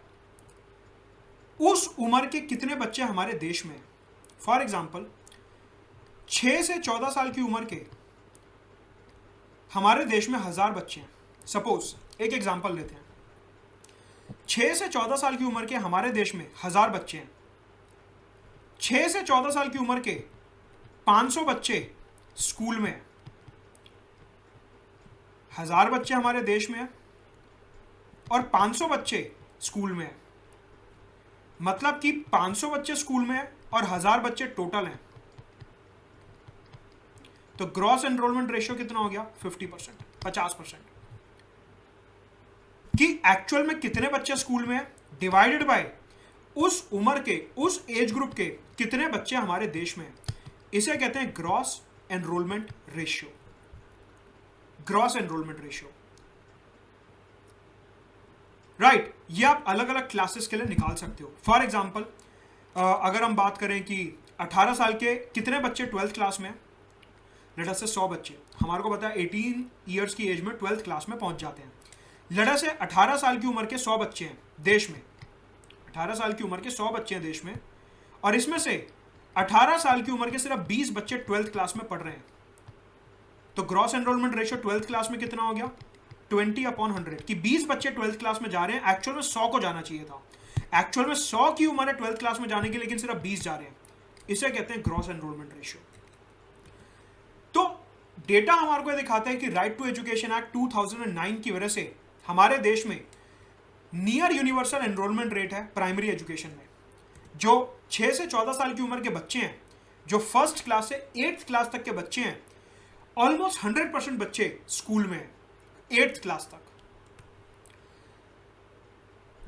उस उम्र के कितने बच्चे हमारे देश में। फॉर एग्जाम्पल, 6 से 14 साल की उम्र के हमारे देश में 1000 बच्चे हैं। सपोज एक एग्जाम्पल लेते हैं, 6 से 14 साल की उम्र के हमारे देश में 1000 बच्चे हैं। 6 से 14 साल की उम्र के 500 बच्चे स्कूल में हैं। 1000 बच्चे हमारे देश में हैं और 500 बच्चे स्कूल में हैं। मतलब कि 500 बच्चे स्कूल में हैं और 1000 बच्चे टोटल हैं, तो ग्रॉस एनरोलमेंट रेशियो कितना हो गया? 50%, 50%। कि एक्चुअल में कितने बच्चे स्कूल में हैं डिवाइडेड बाय उस उम्र के, उस एज ग्रुप के कितने बच्चे हमारे देश में हैं, इसे कहते हैं gross enrolment ratio. Gross enrolment ratio, right. ये आप अलग अलग क्लासेस के लिए निकाल सकते हो। फॉर एग्जाम्पल अगर हम बात करें कि 18 साल के कितने बच्चे 12th क्लास में, लेट अस से 100 बच्चे, हमारे को पता है 18 ईयर्स की एज में 12th क्लास में पहुंच जाते हैं। लेट अस से 18 साल की उम्र के 100 बच्चे हैं देश में, 18 साल की उम्र के 100 बच्चे हैं देश में, और इसमें से 18 साल की उम्र के सिर्फ 20 बच्चे 12th क्लास में पढ़ रहे हैं, तो gross enrolment ratio 12th class में कितना हो गया? 20/100। कि 20 बच्चे 12th क्लास में जा रहे हैं, एक्चुअल में 100 को जाना चाहिए था। एक्चुअल में 100 की उम्र है 12th क्लास में जाने की, लेकिन सिर्फ 20 जा रहे हैं। इसे कहते हैं ग्रॉस एनरोलमेंट रेशियो। तो डेटा हमारे को दिखाता है कि राइट टू एजुकेशन एक्ट 2009 की वजह से हमारे देश में नियर यूनिवर्सल एनरोलमेंट रेट है प्राइमरी एजुकेशन में। जो 6 से 14 साल की उम्र के बच्चे हैं, जो फर्स्ट क्लास से 8th क्लास तक के बच्चे हैं, ऑलमोस्ट 100% बच्चे स्कूल में हैं 8th क्लास तक।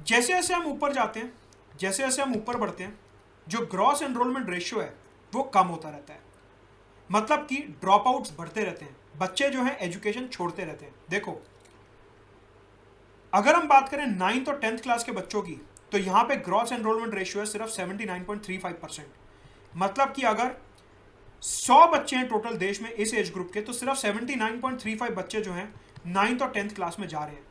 जैसे जैसे हम ऊपर जाते हैं, जैसे जैसे हम ऊपर बढ़ते हैं, जो ग्रॉस एनरोलमेंट रेशियो है वो कम होता रहता है। मतलब कि ड्रॉप आउट्स बढ़ते रहते हैं, बच्चे जो हैं एजुकेशन छोड़ते रहते हैं। देखो, अगर हम बात करें 9th और 10th क्लास के बच्चों की, तो यहां पे ग्रॉस एनरोलमेंट रेशियो है सिर्फ 79.35%। मतलब कि अगर 100 बच्चे हैं टोटल देश में इस एज ग्रुप के, तो सिर्फ 79.35 बच्चे जो हैं 9th और 10th क्लास में जा रहे हैं।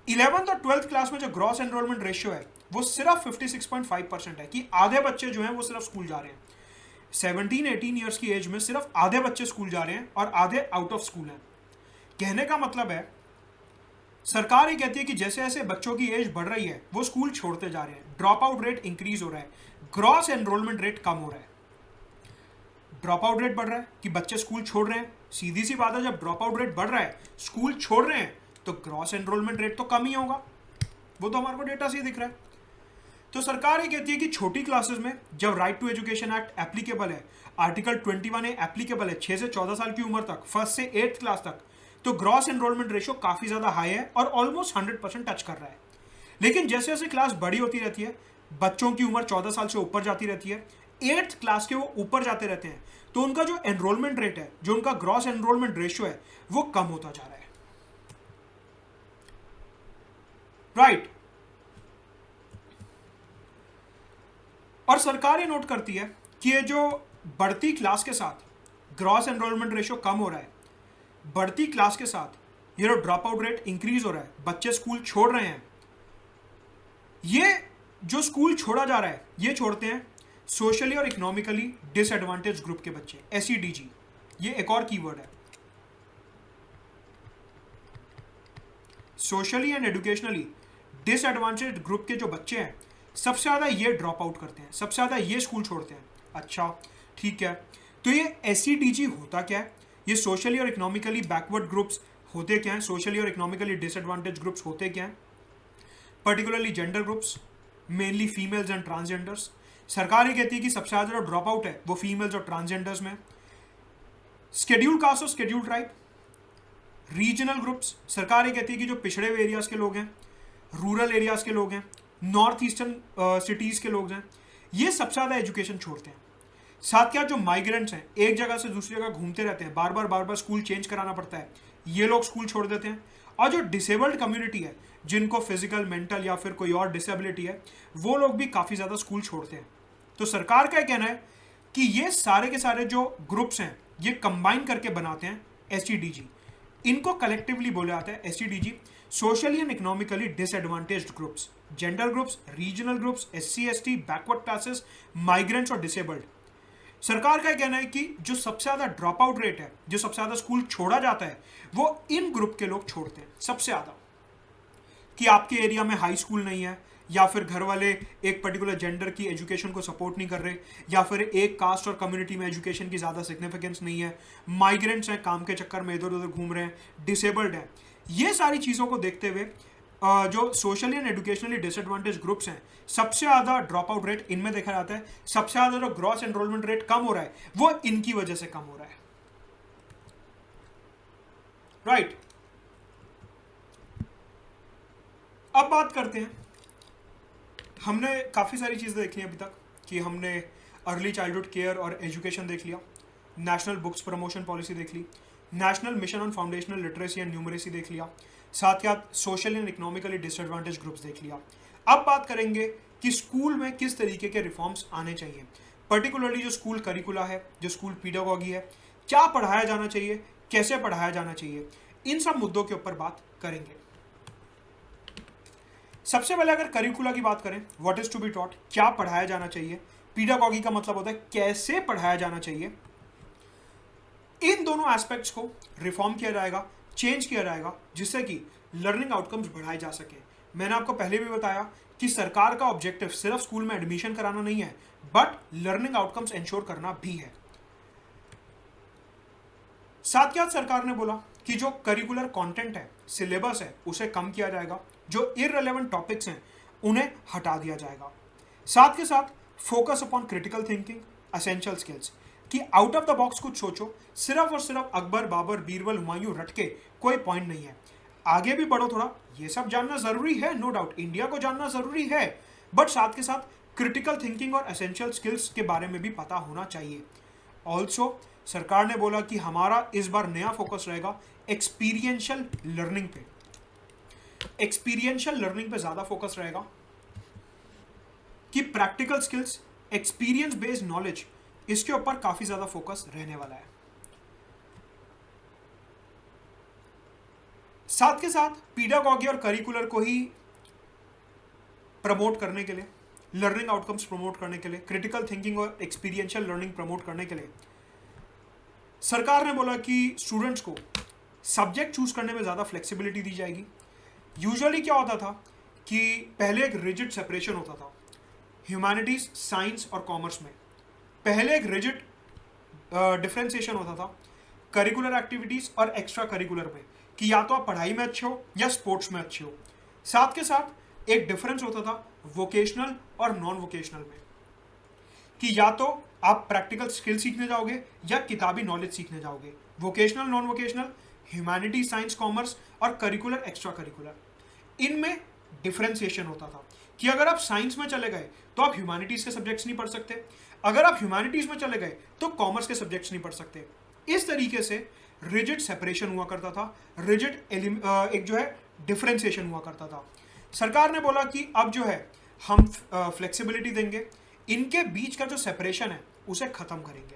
11th और 12th क्लास में जो ग्रॉस एनरोलमेंट रेशियो है वो सिर्फ 56.5% है, कि आधे बच्चे जो हैं वो सिर्फ स्कूल जा रहे हैं। 17-18 ईयर्स की एज में सिर्फ आधे बच्चे स्कूल जा रहे हैं और आधे आउट ऑफ स्कूल हैं। कहने का मतलब है, सरकार ये कहती है कि जैसे जैसे बच्चों की एज बढ़ रही है वो स्कूल छोड़ते जा रहे हैं, ड्रॉप आउट रेट इंक्रीज हो रहा है, ग्रॉस एनरोलमेंट रेट कम हो रहा है। ड्रॉप आउट रेट बढ़ रहा है कि बच्चे स्कूल छोड़ रहे हैं, सीधी सी बात है, जब ड्रॉप आउट रेट बढ़ रहा है, स्कूल छोड़ रहे हैं, तो ग्रॉस एनरोलमेंट रेट तो कम ही होगा। वो तो हमारे को डेटा से ही दिख रहा है। तो सरकार ये कहती है कि छोटी क्लासेस में जब right to education act applicable है, आर्टिकल 21A एप्लीकेबल है 6 से 14 साल की उम्र तक, फर्स्ट से 8th क्लास तक, तो ग्रॉस एनरोलमेंट रेशियो काफी ज्यादा हाई है और ऑलमोस्ट 100% टच कर रहा है। लेकिन जैसे जैसे क्लास बड़ी होती रहती है, बच्चों की उम्र 14 साल से ऊपर जाती रहती है, 8th क्लास के वो ऊपर जाते रहते हैं, तो उनका जो एनरोलमेंट रेट है, जो उनका ग्रॉस एनरोलमेंट रेशियो है, वो कम होता जा रहा है। राइट। और सरकार ये नोट करती है कि ये जो बढ़ती क्लास के साथ ग्रॉस एनरोलमेंट रेशियो कम हो रहा है, बढ़ती क्लास के साथ ये जो ड्रॉप आउट रेट इंक्रीज हो रहा है, बच्चे स्कूल छोड़ रहे हैं, ये जो स्कूल छोड़ा जा रहा है ये छोड़ते हैं सोशली और इकोनॉमिकली डिसएडवांटेज ग्रुप के बच्चे, SEDG। ये एक और कीवर्ड है। Socially and educationally disadvantage group के जो बच्चे हैं, सबसे ज़्यादा ये ड्रॉप आउट करते हैं, सबसे ज़्यादा ये स्कूल छोड़ते हैं। अच्छा, ठीक है। तो ये SEDG होता क्या है? ये सोशली और इकोनॉमिकली बैकवर्ड ग्रुप्स होते क्या हैं? सोशली और इकोनॉमिकली डिसएडवांटेज ग्रुप्स होते क्या हैं? Particularly gender groups, mainly females and transgenders. सरकार ये कहती है कि सबसे ज़्यादा जो ड्रॉप आउट है वो फीमेल्स और ट्रांसजेंडर्स में। शेड्यूल कास्ट और शेड्यूल ट्राइब, रीजनल ग्रुप्स, सरकार ये कहती है कि जो पिछड़े हुए एरियाज के लोग हैं, रूरल एरियाज के लोग हैं, नॉर्थ ईस्टर्न सिटीज़ के लोग हैं, ये सबसे ज़्यादा एजुकेशन छोड़ते हैं। साथ क्या, जो माइग्रेंट्स हैं, एक जगह से दूसरी जगह घूमते रहते हैं, बार बार स्कूल चेंज कराना पड़ता है, ये लोग स्कूल छोड़ देते हैं। और जो डिसेबल्ड कम्युनिटी है, जिनको फिजिकल, मेंटल या फिर कोई और डिसेबिलिटी है, वो लोग भी काफ़ी ज़्यादा स्कूल छोड़ते हैं। तो सरकार का कहना है कि ये सारे के सारे जो ग्रुप्स हैं ये कंबाइन करके बनाते हैं SEDG। इनको कलेक्टिवली बोला जाता है SEDG, socially and economically disadvantaged groups, gender groups, regional groups, SC ST, backward classes, migrants और डिसेबल्ड। सरकार का कहना है कि जो सबसे ज़्यादा ड्रॉप आउट रेट है, जो सबसे ज़्यादा स्कूल छोड़ा जाता है, वो इन ग्रुप के लोग छोड़ते हैं सबसे ज़्यादा। कि आपके एरिया में हाई स्कूल नहीं है, या फिर घर वाले एक पर्टिकुलर जेंडर की एजुकेशन को सपोर्ट नहीं कर रहे, या फिर एक कास्ट और कम्युनिटी में एजुकेशन की ज़्यादा सिग्निफिकेंस नहीं है, माइग्रेंट्स हैं, काम के चक्कर में इधर उधर घूम रहे हैं, डिसेबल्ड हैं, ये सारी चीज़ों को देखते हुए जो socially and educationally disadvantage groups हैं, सबसे ज़्यादा ड्रॉप आउट रेट इनमें देखा जाता है। सबसे ज़्यादा जो ग्रॉस एनरोलमेंट रेट कम हो रहा है वो इनकी वजह से कम हो रहा है, राइट। अब बात करते हैं, हमने काफ़ी सारी चीज़ें देख ली अभी तक कि हमने अर्ली चाइल्डहुड केयर और एजुकेशन देख लिया, नेशनल बुक्स प्रमोशन पॉलिसी देख ली, national mission on foundational literacy and numeracy देख लिया, साथ ही साथ social and economically disadvantage groups देख लिया। अब बात करेंगे कि स्कूल में किस तरीके के रिफॉर्म्स आने चाहिए, पर्टिकुलरली जो स्कूल करिकुला है, जो स्कूल पीडागॉगी है, क्या पढ़ाया जाना चाहिए, कैसे पढ़ाया जाना चाहिए, इन सब मुद्दों के ऊपर बात करेंगे। सबसे पहले अगर करिकुला की बात करें, what is to be taught, क्या पढ़ाया जाना चाहिए, पीडागॉगी का मतलब होता है कैसे पढ़ाया जाना चाहिए, इन दोनों एस्पेक्ट्स को रिफॉर्म किया जाएगा, चेंज किया जाएगा, जिससे कि लर्निंग आउटकम्स बढ़ाए जा सके। मैंने आपको पहले भी बताया कि सरकार का ऑब्जेक्टिव सिर्फ स्कूल में एडमिशन कराना नहीं है, बट लर्निंग आउटकम्स इंश्योर करना भी है। साथ ही साथ सरकार ने बोला कि जो करिकुलर कंटेंट है, सिलेबस है, उसे कम किया जाएगा, जो इररिलेवेंट टॉपिक्स हैं उन्हें हटा दिया जाएगा। साथ के साथ focus upon critical thinking, essential skills, कि आउट ऑफ द बॉक्स कुछ सोचो, सिर्फ और सिर्फ अकबर, बाबर, बीरबल, हुमायूं रट के कोई पॉइंट नहीं है, आगे भी बढ़ो थोड़ा, ये सब जानना जरूरी है, नो डाउट इंडिया को जानना जरूरी है, बट साथ के साथ क्रिटिकल थिंकिंग और एसेंशियल स्किल्स के बारे में भी पता होना चाहिए। ऑल्सो सरकार ने बोला कि हमारा इस बार नया फोकस रहेगा एक्सपीरियंशियल लर्निंग पे, एक्सपीरियंशियल लर्निंग पे ज्यादा फोकस रहेगा, कि practical skills, experience based knowledge, इसके ऊपर काफी ज्यादा फोकस रहने वाला है। साथ के साथ पीडागॉगी और करिकुलर को ही प्रमोट करने के लिए, लर्निंग आउटकम्स प्रमोट करने के लिए, क्रिटिकल थिंकिंग और एक्सपीरियंशियल लर्निंग प्रमोट करने के लिए सरकार ने बोला कि स्टूडेंट्स को सब्जेक्ट चूज करने में ज़्यादा फ्लेक्सिबिलिटी दी जाएगी। यूजुअली क्या होता था कि पहले एक रिजिड सेपरेशन होता था ह्यूमैनिटीज, साइंस और कॉमर्स में, पहले एक रिजिड डिफ्रेंसिएशन होता था करिकुलर एक्टिविटीज़ और एक्स्ट्रा करिकुलर में, कि या तो आप पढ़ाई में अच्छे हो या स्पोर्ट्स में अच्छे हो। साथ के साथ एक डिफरेंस होता था वोकेशनल और नॉन वोकेशनल में, कि या तो आप प्रैक्टिकल स्किल सीखने जाओगे या किताबी नॉलेज सीखने जाओगे। Vocational, non vocational, humanity, science, commerce और करिकुलर, एक्स्ट्रा करिकुलर, इनमें डिफरेंशिएशन होता था कि अगर आप साइंस में चले गए तो आप ह्यूमैनिटीज के सब्जेक्ट्स नहीं पढ़ सकते, अगर आप ह्यूमैनिटीज में चले गए तो कॉमर्स के सब्जेक्ट्स नहीं पढ़ सकते। इस तरीके से रिजिड सेपरेशन हुआ करता था, रिजिड एक जो है डिफरेंशिएशन हुआ करता था। सरकार ने बोला कि अब जो है हम फ्लेक्सिबिलिटी देंगे, इनके बीच का जो सेपरेशन है उसे खत्म करेंगे।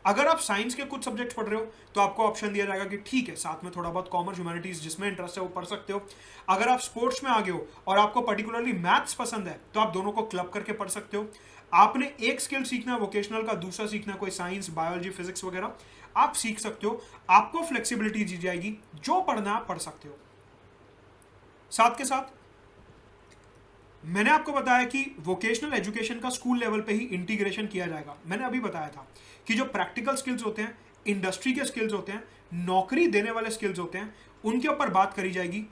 अगर आप साइंस के कुछ सब्जेक्ट पढ़ रहे हो तो आपको ऑप्शन दिया जाएगा कि ठीक है, साथ में थोड़ा बहुत कॉमर्स, ह्यूमैनिटीज जिसमें इंटरेस्ट है वो पढ़ सकते हो। अगर आप स्पोर्ट्स में आगे हो और आपको पर्टिकुलरली मैथ्स पसंद है तो आप दोनों को क्लब करके पढ़ सकते हो। आपने एक स्किल सीखना है वोकेशनल का, दूसरा सीखना कोई साइंस, बायोलॉजी, फिजिक्स वगैरह, आप सीख सकते हो। आपको फ्लेक्सिबिलिटी दी जाएगी, जो पढ़ना है आप पढ़ सकते हो। साथ के साथ मैंने आपको बताया कि वोकेशनल एजुकेशन का स्कूल लेवल पे ही इंटीग्रेशन किया जाएगा। मैंने अभी बताया था कि जो प्रैक्टिकल स्किल्स होते हैं, इंडस्ट्री के स्किल्स होते हैं, नौकरी देने वाले स्किल्स होते हैं, उनके ऊपर बात करी जाएगी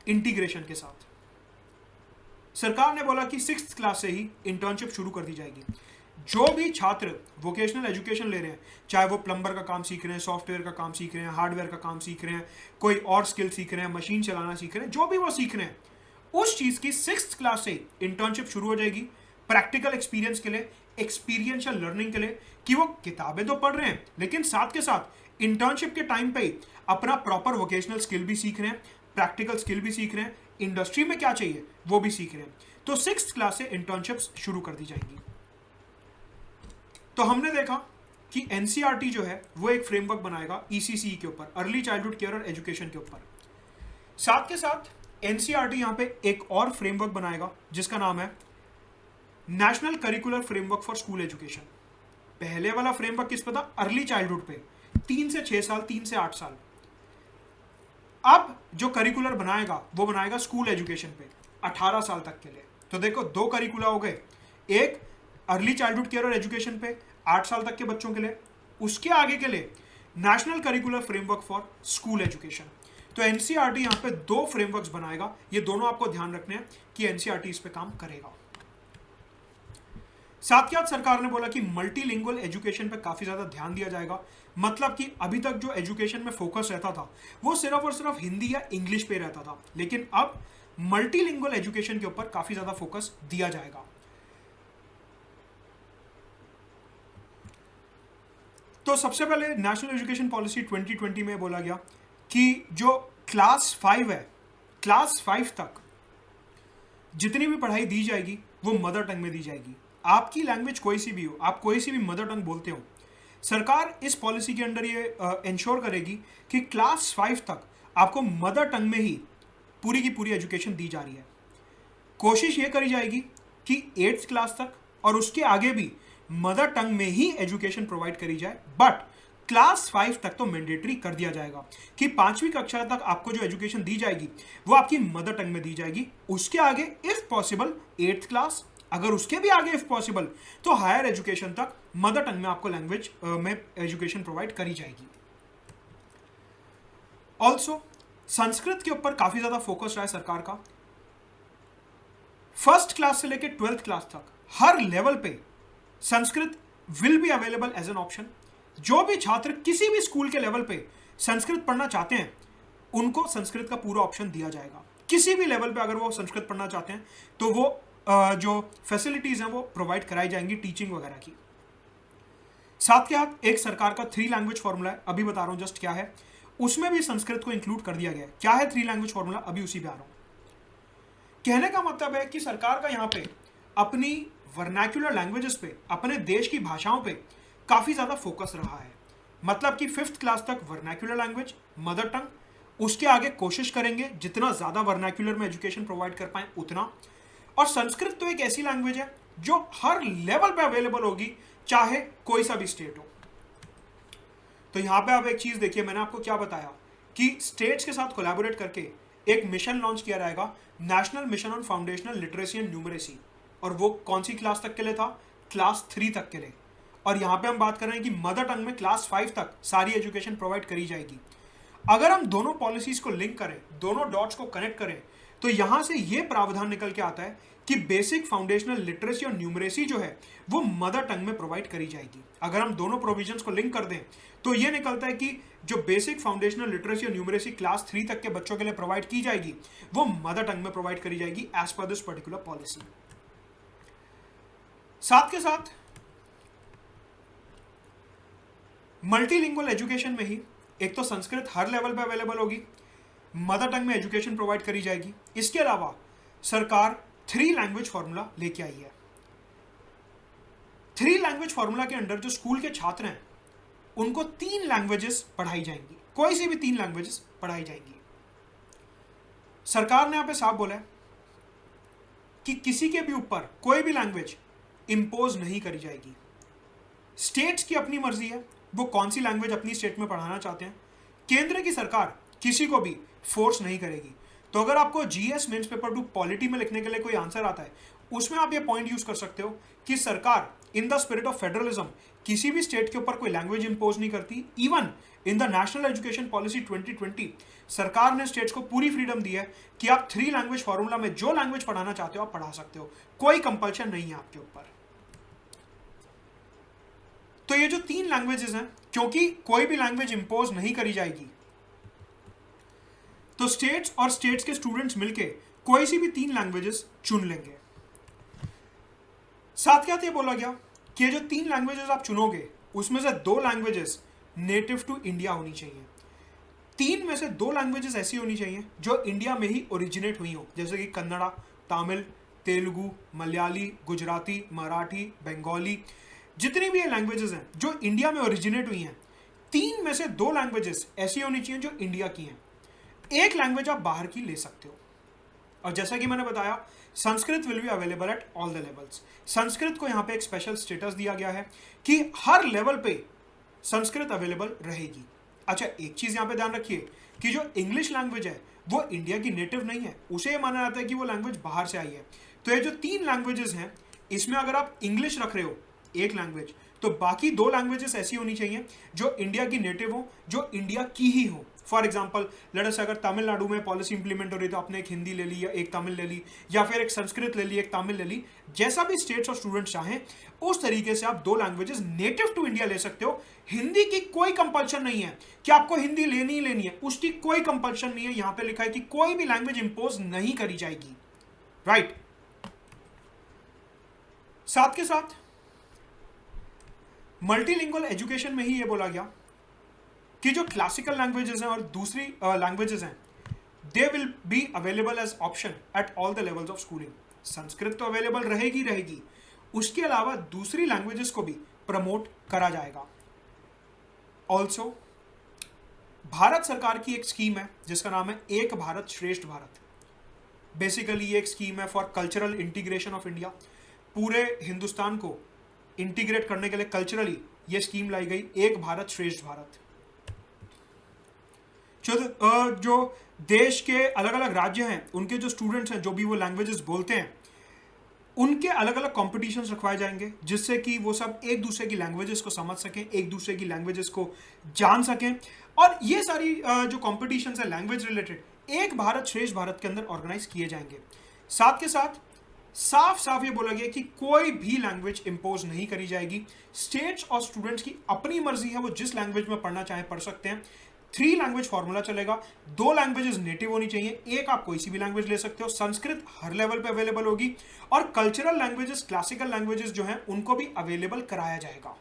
इंटीग्रेशन के साथ। सरकार ने बोला कि 6th क्लास से ही इंटर्नशिप शुरू कर दी जाएगी। जो भी छात्र वोकेशनल एजुकेशन ले रहे हैं, चाहे वो प्लम्बर का काम सीख रहे हैं, सॉफ्टवेयर का काम सीख रहे हैं, हार्डवेयर का काम सीख रहे हैं, कोई और स्किल सीख रहे हैं, मशीन चलाना सीख रहे हैं, जो भी वो सीख रहे हैं, उस चीज की 6th क्लास से इंटर्नशिप शुरू हो जाएगी प्रैक्टिकल एक्सपीरियंस के लिए, एक्सपीरियंशियल लर्निंग के लिए, कि वो किताबें तो पढ़ रहे हैं लेकिन साथ के साथ इंटर्नशिप के टाइम पे ही अपना प्रॉपर वोकेशनल स्किल भी सीख रहे हैं, प्रैक्टिकल स्किल भी सीख रहे हैं, इंडस्ट्री में क्या चाहिए वो भी सीख रहे हैं। तो 6th क्लास से इंटर्नशिप्स शुरू कर दी जाएंगी। तो हमने देखा कि एनसीईआरटी जो है वो एक फ्रेमवर्क बनाएगा ईसीसी के ऊपर, अर्ली चाइल्डहुड केयर और एजुकेशन के ऊपर। साथ के साथ एनसीईआरटी यहां पे एक और फ्रेमवर्क बनाएगा जिसका नाम है national curricular framework for school education. पहले वाला फ्रेमवर्क किस पे था? अर्ली चाइल्डहुड पे, 3 से 6 साल, 3 से 8 साल। अब जो करिकुलर बनाएगा वो बनाएगा स्कूल एजुकेशन पे 18 साल तक के लिए। तो देखो 2 करिकुलर हो गए, एक अर्ली चाइल्डहुड केयर और एजुकेशन पे 8 साल तक के बच्चों के लिए, उसके आगे के लिए national curricular framework for school education. तो एनसीईआरटी यहाँ पे 2 फ्रेमवर्क्स बनाएगा, ये दोनों आपको ध्यान रखने हैं कि एनसीईआरटी इस पे काम करेगा। साथ ही साथ सरकार ने बोला कि मल्टीलिंगुअल एजुकेशन पे काफी ज्यादा ध्यान दिया जाएगा। मतलब कि अभी तक जो एजुकेशन में फोकस रहता था वो सिर्फ और सिर्फ हिंदी या इंग्लिश पे रहता था, लेकिन अब मल्टीलिंगुअल एजुकेशन के ऊपर काफी ज्यादा फोकस दिया जाएगा। तो सबसे पहले नेशनल एजुकेशन पॉलिसी 2020 में बोला गया कि जो क्लास 5 है, क्लास 5 तक जितनी भी पढ़ाई दी जाएगी वो मदर टंग में दी जाएगी। आपकी लैंग्वेज कोई सी भी हो, आप कोई सी भी मदर टंग बोलते हो, सरकार इस पॉलिसी के अंदर ये इंश्योर करेगी कि क्लास 5 तक आपको मदर टंग में ही पूरी की पूरी एजुकेशन दी जा रही है। कोशिश ये करी जाएगी कि 8th क्लास तक और उसके आगे भी मदर टंग में ही एजुकेशन प्रोवाइड करी जाए, बट क्लास 5 तक तो मैंडेटरी कर दिया जाएगा कि 5वीं कक्षा तक आपको जो एजुकेशन दी जाएगी वो आपकी मदर टंग में दी जाएगी। उसके आगे इफ पॉसिबल 8th क्लास, अगर उसके भी आगे इफ पॉसिबल तो हायर एजुकेशन तक मदर टंग में आपको लैंग्वेज में एजुकेशन प्रोवाइड करी जाएगी। ऑल्सो संस्कृत के ऊपर काफी ज्यादा फोकस रहा है सरकार का। 1st क्लास से लेकर 12th क्लास तक हर लेवल पे Sanskrit will be available as an option. जो भी छात्र किसी भी स्कूल के लेवल पे संस्कृत पढ़ना चाहते हैं उनको संस्कृत का पूरा ऑप्शन दिया जाएगा। किसी भी लेवल पे अगर वो संस्कृत पढ़ना चाहते हैं तो वो जो फैसिलिटीज हैं वो प्रोवाइड कराई जाएंगी टीचिंग वगैरह की। साथ के साथ एक सरकार का 3 लैंग्वेज फॉर्मूला है, अभी बता रहा हूं जस्ट क्या है, उसमें भी संस्कृत को इंक्लूड कर दिया गया है। क्या है 3 लैंग्वेज फॉर्मूला, अभी उसी पे आ रहा हूं। कहने का मतलब है कि सरकार का यहां पे अपनी वर्नैक्युलर लैंग्वेजेस पे, अपने देश की भाषाओं पे काफी ज्यादा फोकस रहा है। मतलब कि 5th क्लास तक वर्नैक्युलर लैंग्वेज, मदर टंग, उसके आगे कोशिश करेंगे जितना ज्यादा वर्नैक्युलर में एजुकेशन प्रोवाइड कर पाए उतना। और संस्कृत तो एक ऐसी लैंग्वेज है जो हर लेवल पे अवेलेबल होगी, चाहे कोई सा भी स्टेट हो। तो यहां पे आप एक चीज देखिए, मैंने आपको क्या बताया कि स्टेट्स के साथ कोलैबोरेट करके एक मिशन लॉन्च किया जाएगा, national mission on foundational literacy and numeracy. और वो कौन सी क्लास तक के लिए था? क्लास 3 तक के लिए। और यहां पे हम बात कर रहे हैं कि मदर टंग में क्लास 5 तक सारी एजुकेशन प्रोवाइड करी जाएगी। अगर हम दोनों पॉलिसीज को लिंक करें, दोनों डॉट्स को कनेक्ट करें, तो यहां से यह प्रावधान निकल के आता है कि बेसिक फाउंडेशनल लिटरेसी और न्यूमरेसी जो है वो मदर टंग में प्रोवाइड करी जाएगी। अगर हम दोनों प्रोविजंस को लिंक कर दें तो यह निकलता है कि जो बेसिक फाउंडेशनल लिटरेसी और न्यूमरेसी क्लास 3 तक के बच्चों के लिए प्रोवाइड की जाएगी वो मदर टंग में प्रोवाइड करी जाएगी as per this particular policy. साथ के साथ मल्टीलिंगुअल एजुकेशन में ही एक तो संस्कृत हर लेवल पे अवेलेबल होगी, मदर टंग में एजुकेशन प्रोवाइड करी जाएगी। इसके अलावा सरकार 3 लैंग्वेज फॉर्मूला लेके आई है। 3 लैंग्वेज फॉर्मूला के अंदर जो स्कूल के छात्र हैं उनको 3 लैंग्वेजेस पढ़ाई जाएंगी, कोई सी भी 3 लैंग्वेजेस पढ़ाई जाएंगी। सरकार ने यहां पे साफ बोला है कि किसी के भी ऊपर कोई भी लैंग्वेज इंपोज नहीं करी जाएगी। स्टेट्स की अपनी मर्जी है वो कौन सी लैंग्वेज अपनी स्टेट में पढ़ाना चाहते हैं। केंद्र की सरकार किसी को भी फोर्स नहीं करेगी। तो अगर आपको जीएस मेंस पेपर 2 पॉलिटी में लिखने के लिए कोई आंसर आता है, उसमें आप ये पॉइंट यूज कर सकते हो कि सरकार in the spirit of federalism किसी भी स्टेट के ऊपर कोई लैंग्वेज इंपोज नहीं करती। Even in the national education policy 2020 सरकार ने स्टेट्स को पूरी फ्रीडम दी है कि आप 3 लैंग्वेज फॉर्मूला में जो लैंग्वेज पढ़ाना चाहते हो आप पढ़ा सकते हो, कोई कंपल्शन नहीं है आपके ऊपर। तो ये जो 3 लैंग्वेजेस हैं, क्योंकि कोई भी लैंग्वेज इंपोज नहीं करी जाएगी तो स्टेट्स और स्टेट्स के स्टूडेंट्स मिलके कोई सी भी 3 लैंग्वेजेस चुन लेंगे। साथ ही ये बोला गया कि जो 3 लैंग्वेजेस आप चुनोगे उसमें से 2 लैंग्वेजेस नेटिव टू इंडिया होनी चाहिए। 3 में से 2 लैंग्वेजेस ऐसी होनी चाहिए जो इंडिया में ही ओरिजिनेट हुई हो, जैसे कि कन्नड़ा, तमिल, तेलुगु, मलयाली, गुजराती, मराठी, बंगाली, जितनी भी ये लैंग्वेजेस हैं जो इंडिया में ओरिजिनेट हुई हैं। 3 में से 2 लैंग्वेजेस ऐसी होनी चाहिए जो इंडिया की हैं। 1 लैंग्वेज आप बाहर की ले सकते हो। और जैसा कि मैंने बताया, Sanskrit will be available at all the levels. Sanskrit को यहाँ पे एक स्पेशल स्टेटस दिया गया है कि हर लेवल पे संस्कृत अवेलेबल रहेगी। अच्छा, एक चीज यहाँ पे ध्यान रखिए कि जो इंग्लिश लैंग्वेज है वो इंडिया की नेटिव नहीं है, उसे ये माना जाता है कि वो लैंग्वेज बाहर से आई है। तो ये जो 3 लैंग्वेजेस हैं इसमें अगर आप इंग्लिश रख रहे हो 1 लैंग्वेज, तो बाकी 2 लैंग्वेजेस ऐसी होनी चाहिए जो इंडिया की नेटिव हो, जो इंडिया की ही हो। फॉर एग्जाम्पल लेट अस, अगर तमिलनाडु में पॉलिसी इंप्लीमेंट हो रही तो आपने एक हिंदी ले ली या एक तमिल ले ली, या फिर एक संस्कृत ले ली एक तमिल ले ली, जैसा भी स्टेट्स और स्टूडेंट्स चाहें उस तरीके से आप 2 लैंग्वेजेस नेटिव टू इंडिया ले सकते हो। हिंदी की कोई कंपल्शन नहीं है कि आपको हिंदी लेनी ही लेनी है, उसकी कोई कंपल्शन नहीं है। यहां पे लिखा है कि कोई भी लैंग्वेज इंपोज नहीं करी जाएगी, राइट। साथ के साथ मल्टीलिंगुअल एजुकेशन में ही ये बोला गया कि जो क्लासिकल लैंग्वेजेस हैं और दूसरी लैंग्वेजेस हैं, they will be available as option at all the levels of schooling. Sanskrit तो अवेलेबल रहेगी रहेगी, उसके अलावा दूसरी लैंग्वेजेस को भी प्रमोट करा जाएगा। ऑल्सो भारत सरकार की एक स्कीम है जिसका नाम है एक भारत श्रेष्ठ भारत। बेसिकली ये एक स्कीम है for cultural integration of India. पूरे हिंदुस्तान को इंटीग्रेट करने के लिए कल्चरली ये स्कीम लाई गई, एक भारत श्रेष्ठ भारत। जो देश के अलग अलग राज्य हैं उनके जो स्टूडेंट्स हैं जो भी वो लैंग्वेजेस बोलते हैं, उनके अलग अलग कॉम्पिटिशन्स रखवाए जाएंगे जिससे कि वो सब एक दूसरे की लैंग्वेजेस को समझ सकें, एक दूसरे की लैंग्वेजेस को जान सकें। और ये सारी जो कॉम्पिटिशन्स है लैंग्वेज रिलेटेड, एक भारत श्रेष्ठ भारत के अंदर ऑर्गेनाइज किए जाएंगे। साथ के साथ साफ साफ ये बोला गया कि कोई भी लैंग्वेज इंपोज नहीं करी जाएगी। स्टेट्स और स्टूडेंट्स की अपनी मर्जी है, वो जिस लैंग्वेज में पढ़ना चाहे पढ़ सकते हैं। 3 लैंग्वेज फॉर्मूला चलेगा, 2 लैंग्वेजेस नेटिव होनी चाहिए, एक आप कोई सी भी लैंग्वेज ले सकते हो, संस्कृत हर लेवल पे अवेलेबल होगी, और कल्चरल लैंग्वेजेस क्लासिकल लैंग्वेजेस जो हैं उनको भी अवेलेबल कराया जाएगा।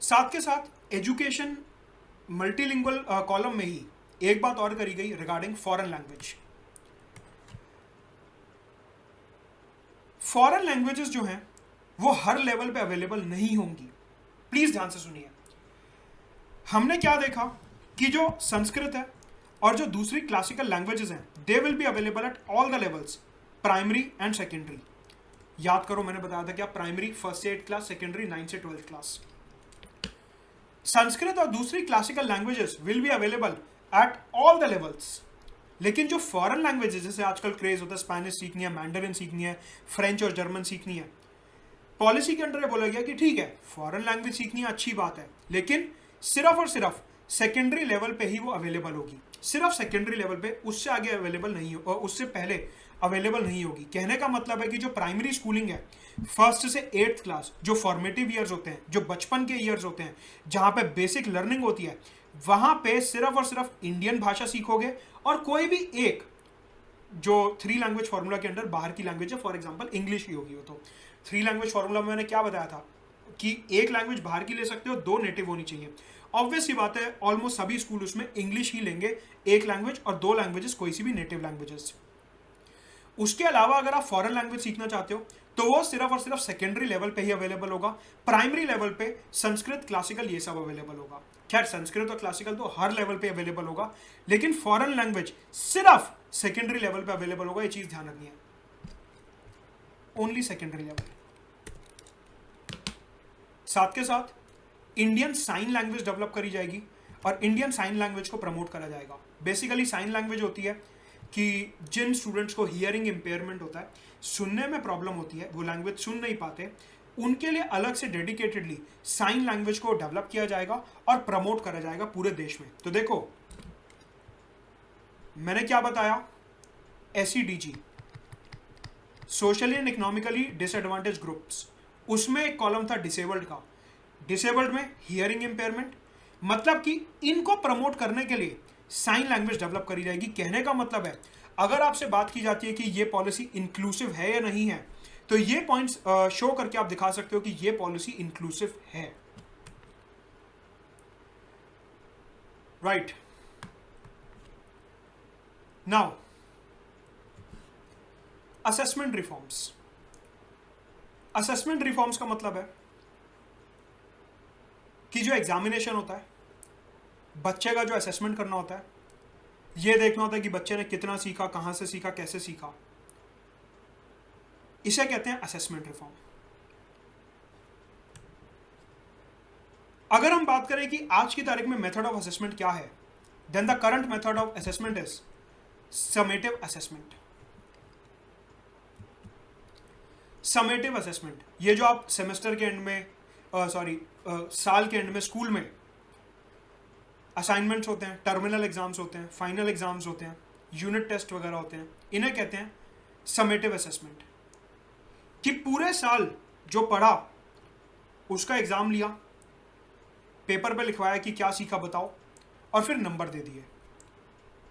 साथ के साथ एजुकेशन मल्टीलिंगुअल कॉलम में ही एक बात और करी गई regarding foreign language. Foreign languages जो हैं वो हर लेवल पे अवेलेबल नहीं होंगी। प्लीज ध्यान से सुनिए। हमने क्या देखा कि जो संस्कृत है और जो दूसरी क्लासिकल लैंग्वेजेस हैं, they will be available at all the levels, primary and secondary. याद करो मैंने बताया था क्या, प्राइमरी 1st से 8th क्लास, सेकेंडरी 9th से 12th क्लास। संस्कृत और दूसरी classical languages will be available at all the levels. लेकिन जो फॉरेन लैंग्वेजेस, जैसे आजकल क्रेज होता है स्पेनिश सीखनी है, मैंडरिन सीखनी है, फ्रेंच और जर्मन सीखनी है, पॉलिसी के अंदर बोला गया कि ठीक है फॉरेन लैंग्वेज सीखनी है अच्छी बात है, लेकिन सिर्फ और सिर्फ सेकेंडरी लेवल पे ही वो अवेलेबल होगी। सिर्फ सेकेंडरी लेवल पे, उससे आगे अवेलेबल नहीं हो, और उससे पहले अवेलेबल नहीं होगी। कहने का मतलब है कि जो प्राइमरी स्कूलिंग है 1st से 8th क्लास, जो फॉर्मेटिव ईयर्स होते हैं, जो बचपन के ईयर्स होते हैं, जहाँ पे बेसिक लर्निंग होती है, वहाँ पे सिर्फ और सिर्फ इंडियन भाषा सीखोगे, और कोई भी एक जो 3 लैंग्वेज फॉर्मूला के अंदर बाहर की लैंग्वेज है, फॉर एग्जाम्पल इंग्लिश ही होगी। वो तो 3 लैंग्वेज फॉर्मूला में मैंने क्या बताया था कि एक लैंग्वेज बाहर की ले सकते हो, 2 नेटिव होनी चाहिए। ऑब्वियस ही बात है ऑलमोस्ट सभी स्कूल उसमें इंग्लिश ही लेंगे, एक लैंग्वेज, और 2 लैंग्वेजेस कोई सी भी नेटिव लैंग्वेजेस। उसके अलावा अगर आप फॉरेन लैंग्वेज सीखना चाहते हो तो वो सिर्फ और सिर्फ सेकेंडरी लेवल पे ही अवेलेबल होगा। प्राइमरी लेवल पे संस्कृत, क्लासिकल ये सब अवेलेबल होगा। खैर संस्कृत और क्लासिकल तो हर लेवल पे अवेलेबल होगा, लेकिन फॉरेन लैंग्वेज सिर्फ सेकेंडरी लेवल पे अवेलेबल होगा। ये चीज ध्यान रखनी है, ओनली सेकेंडरी लेवल। साथ के साथ इंडियन साइन लैंग्वेज डेवलप करी जाएगी और इंडियन साइन लैंग्वेज को प्रमोट करा जाएगा। बेसिकली साइन लैंग्वेज होती है कि जिन स्टूडेंट्स को हियरिंग इम्पेयरमेंट होता है, सुनने में प्रॉब्लम होती है, वो लैंग्वेज सुन नहीं पाते, उनके लिए अलग से डेडिकेटेडली साइन लैंग्वेज को डेवलप किया जाएगा और प्रमोट करा जाएगा पूरे देश में। तो देखो मैंने क्या बताया, SEDG, socially and economically disadvantage groups, उसमें एक कॉलम था डिसेबल्ड का। डिसेबल्ड में हियरिंग इम्पेयरमेंट, मतलब कि इनको प्रमोट करने के लिए साइन लैंग्वेज डेवलप करी जाएगी। कहने का मतलब है अगर आपसे बात की जाती है कि ये पॉलिसी इंक्लूसिव है या नहीं है, तो ये पॉइंट्स शो करके आप दिखा सकते हो कि ये पॉलिसी इंक्लूसिव है, right. Now assessment reforms. Assessment reforms का मतलब है कि जो एग्जामिनेशन होता है, बच्चे का जो असेसमेंट करना होता है, ये देखना होता है कि बच्चे ने कितना सीखा, कहां से सीखा, कैसे सीखा, इसे कहते हैं असेसमेंट रिफॉर्म। अगर हम बात करें कि आज की तारीख में मेथड ऑफ असेसमेंट क्या है, then the current method of assessment is summative assessment. Summative assessment, ये जो आप सेमेस्टर के एंड में साल के एंड में स्कूल में असाइनमेंट्स होते हैं, टर्मिनल एग्जाम्स होते हैं, फाइनल एग्जाम्स होते हैं, यूनिट टेस्ट वगैरह होते हैं, इन्हें कहते हैं समेटिव असेसमेंट। कि पूरे साल जो पढ़ा उसका एग्जाम लिया, पेपर पे लिखवाया कि क्या सीखा बताओ, और फिर नंबर दे दिए।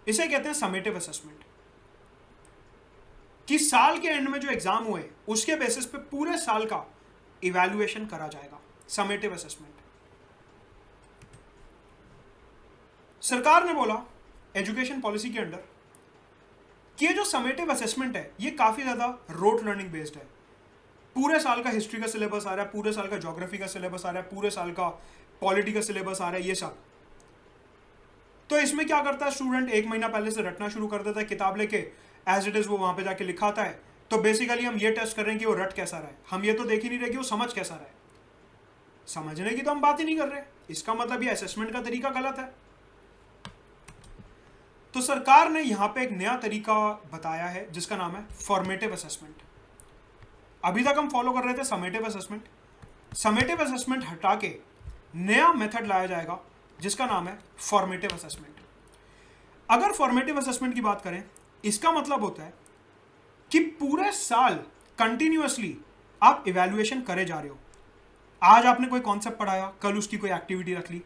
इसे कहते हैं समेटिव असेसमेंट। कि साल के एंड में जो एग्जाम हुए उसके बेसिस पे पूरे साल का इवैल्यूएशन करा जाएगा, समेटिव असेसमेंट। सरकार ने बोला एजुकेशन पॉलिसी के अंडर कि ये जो समेटिव असेसमेंट है ये काफी ज्यादा रोट लर्निंग बेस्ड है। पूरे साल का हिस्ट्री का सिलेबस आ रहा है, पूरे साल का ज्योग्राफी का सिलेबस आ रहा है, पूरे साल का पॉलिटी का सिलेबस आ रहा है, ये सब। तो इसमें क्या करता है स्टूडेंट, एक महीना पहले से रटना शुरू कर देता है, किताब लेके एज इट इज वो वहां पे जाके लिखाता है। तो बेसिकली हम ये टेस्ट कर रहे हैं कि वो रट कैसा रहा है, हम ये तो देख ही नहीं रहे कि वो समझ कैसा रहा है। समझने की तो हम बात ही नहीं कर रहे, इसका मतलब ये असेसमेंट का तरीका गलत है। तो सरकार ने यहां पे एक नया तरीका बताया है जिसका नाम है फॉर्मेटिव असेसमेंट। अभी तक हम फॉलो कर रहे थे समेटिव असेसमेंट, समेटिव असेसमेंट हटा के नया मेथड लाया जाएगा जिसका नाम है फॉर्मेटिव असेसमेंट। अगर फॉर्मेटिव असेसमेंट की बात करें, इसका मतलब होता है कि पूरे साल कंटिन्यूअसली आप इवैल्यूएशन करे जा रहे हो। आज आपने कोई कॉन्सेप्ट पढ़ाया, कल उसकी कोई एक्टिविटी रख ली,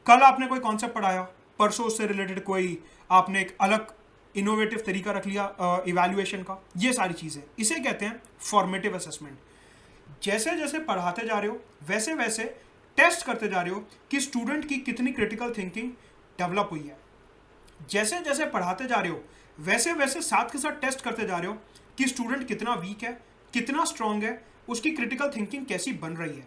कल आपने कोई कॉन्सेप्ट पढ़ाया, परसों उससे रिलेटेड कोई आपने एक अलग इनोवेटिव तरीका रख लिया इवैल्यूएशन का। ये सारी चीजें इसे कहते हैं फॉर्मेटिव असेसमेंट। जैसे जैसे पढ़ाते जा रहे हो वैसे वैसे टेस्ट करते जा रहे हो कि स्टूडेंट की कितनी क्रिटिकल थिंकिंग डेवलप हुई है। जैसे जैसे पढ़ाते जा रहे हो वैसे वैसे साथ के साथ टेस्ट करते जा रहे हो कि स्टूडेंट कितना वीक है, कितना स्ट्रांग है, उसकी क्रिटिकल थिंकिंग कैसी बन रही है।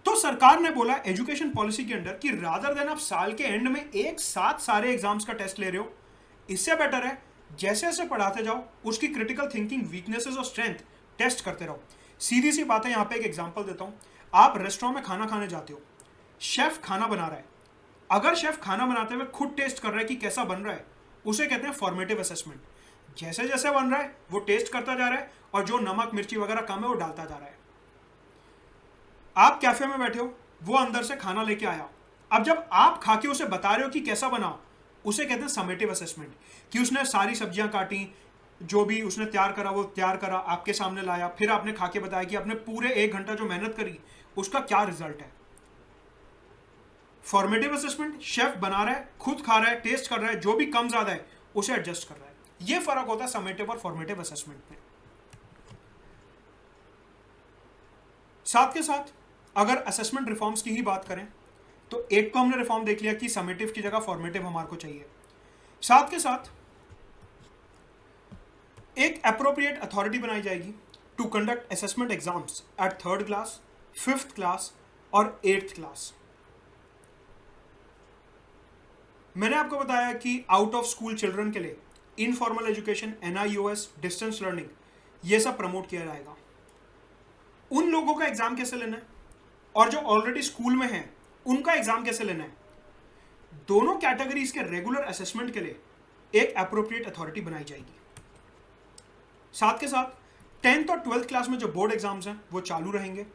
तो सरकार ने बोला एजुकेशन पॉलिसी के अंडर कि रादर देन आप साल के एंड में एक साथ सारे एग्जाम्स का टेस्ट ले रहे हो, इससे बेटर है जैसे जैसे पढ़ाते जाओ उसकी क्रिटिकल थिंकिंग, वीकनेसेस और स्ट्रेंथ टेस्ट करते रहो। सीधी सी बात है, यहाँ पे एक एग्जांपल देता हूँ। आप रेस्टोरेंट में खाना खाने जाते हो, शेफ खाना बना रहा है, अगर शेफ खाना बनाते हुए खुद टेस्ट कर रहा है कि कैसा बन रहा है, उसे कहते हैं फॉर्मेटिव असेसमेंट। जैसे जैसे बन रहा है वो टेस्ट करता जा रहा है और जो नमक मिर्ची वगैरह कम है वो डालता जा रहा है। आप कैफे में बैठे हो, वो अंदर से खाना लेके आया, अब जब आप खा के उसे बता रहे हो कि कैसा बना, उसे कहते हैं समेटिव असेसमेंट। कि उसने सारी सब्जियां काटी, जो भी उसने तैयार करा वो तैयार करा, आपके सामने लाया, फिर आपने खा के बताया कि आपने पूरे 1 घंटा जो मेहनत करी उसका क्या रिजल्ट है। फॉर्मेटिव असेसमेंट, शेफ बना रहा है, खुद खा रहा है, टेस्ट कर रहा है, जो भी कम ज्यादा है उसे एडजस्ट कर रहा है। यह फर्क होता है समेटिव और फॉर्मेटिव असेसमेंट में। साथ के साथ अगर असेसमेंट रिफॉर्म्स की ही बात करें तो एक तो हमने रिफॉर्म देख लिया कि समेटिव की जगह फॉर्मेटिव हमारे को चाहिए। साथ के साथ एक एप्रोप्रिएट अथॉरिटी बनाई जाएगी to conduct assessment exams at 3rd class, 5th class और 8th क्लास। मैंने आपको बताया कि आउट ऑफ स्कूल चिल्ड्रन के लिए informal education, NIOS, distance learning, ये सब प्रमोट किया जाएगा। उन लोगों का एग्जाम कैसे लेना है और जो ऑलरेडी स्कूल में हैं उनका एग्जाम कैसे लेना है, दोनों कैटेगरीज के रेगुलर असेसमेंट के लिए एक एप्रोप्रिएट अथॉरिटी बनाई जाएगी। साथ के साथ 10th और 12th क्लास में जो बोर्ड एग्जाम्स हैं वो चालू रहेंगे,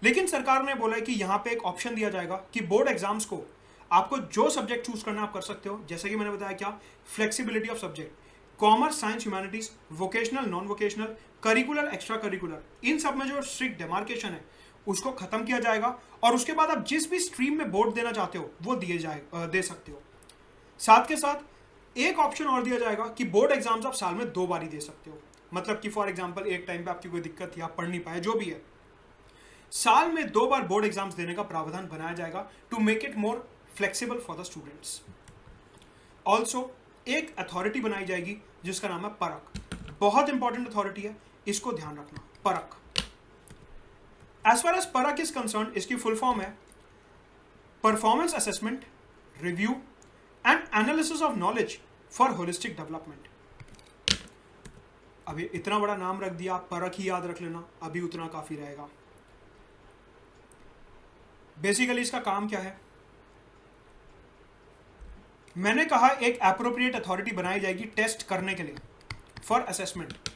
लेकिन सरकार ने बोला है कि यहाँ पे एक ऑप्शन दिया जाएगा कि बोर्ड एग्जाम्स को आपको जो सब्जेक्ट चूज करना आप कर सकते हो। जैसे कि मैंने बताया क्या, flexibility of subject, commerce, science, humanities, vocational, non vocational, curricular, extra curricular, इन सब में जो स्ट्रिक्ट डेमार्केशन है उसको खत्म किया जाएगा और उसके बाद आप जिस भी स्ट्रीम में बोर्ड देना चाहते हो वो दे सकते हो। साथ के साथ एक ऑप्शन और दिया जाएगा कि बोर्ड एग्जाम्स आप साल में 2 बार ही दे सकते हो। मतलब कि फॉर एग्जांपल एक टाइम पे आपकी कोई दिक्कत थी, आप पढ़ नहीं पाए, जो भी है, साल में 2 बार बोर्ड एग्जाम्स देने का प्रावधान बनाया जाएगा to make it more flexible for the students. Also एक अथॉरिटी बनाई जाएगी जिसका नाम है परख। बहुत इंपॉर्टेंट अथॉरिटी है, इसको ध्यान रखना, परख। एज फार एज परख इज कंसर्न, इसकी फुल फॉर्म है performance assessment, review and analysis of knowledge for holistic development. अभी इतना बड़ा नाम रख दिया, परख ही याद रख लेना, अभी उतना काफी रहेगा। बेसिकली इसका काम क्या है, मैंने कहा एक एप्रोप्रिएट अथॉरिटी बनाई जाएगी टेस्ट करने के लिए फॉर असेसमेंट।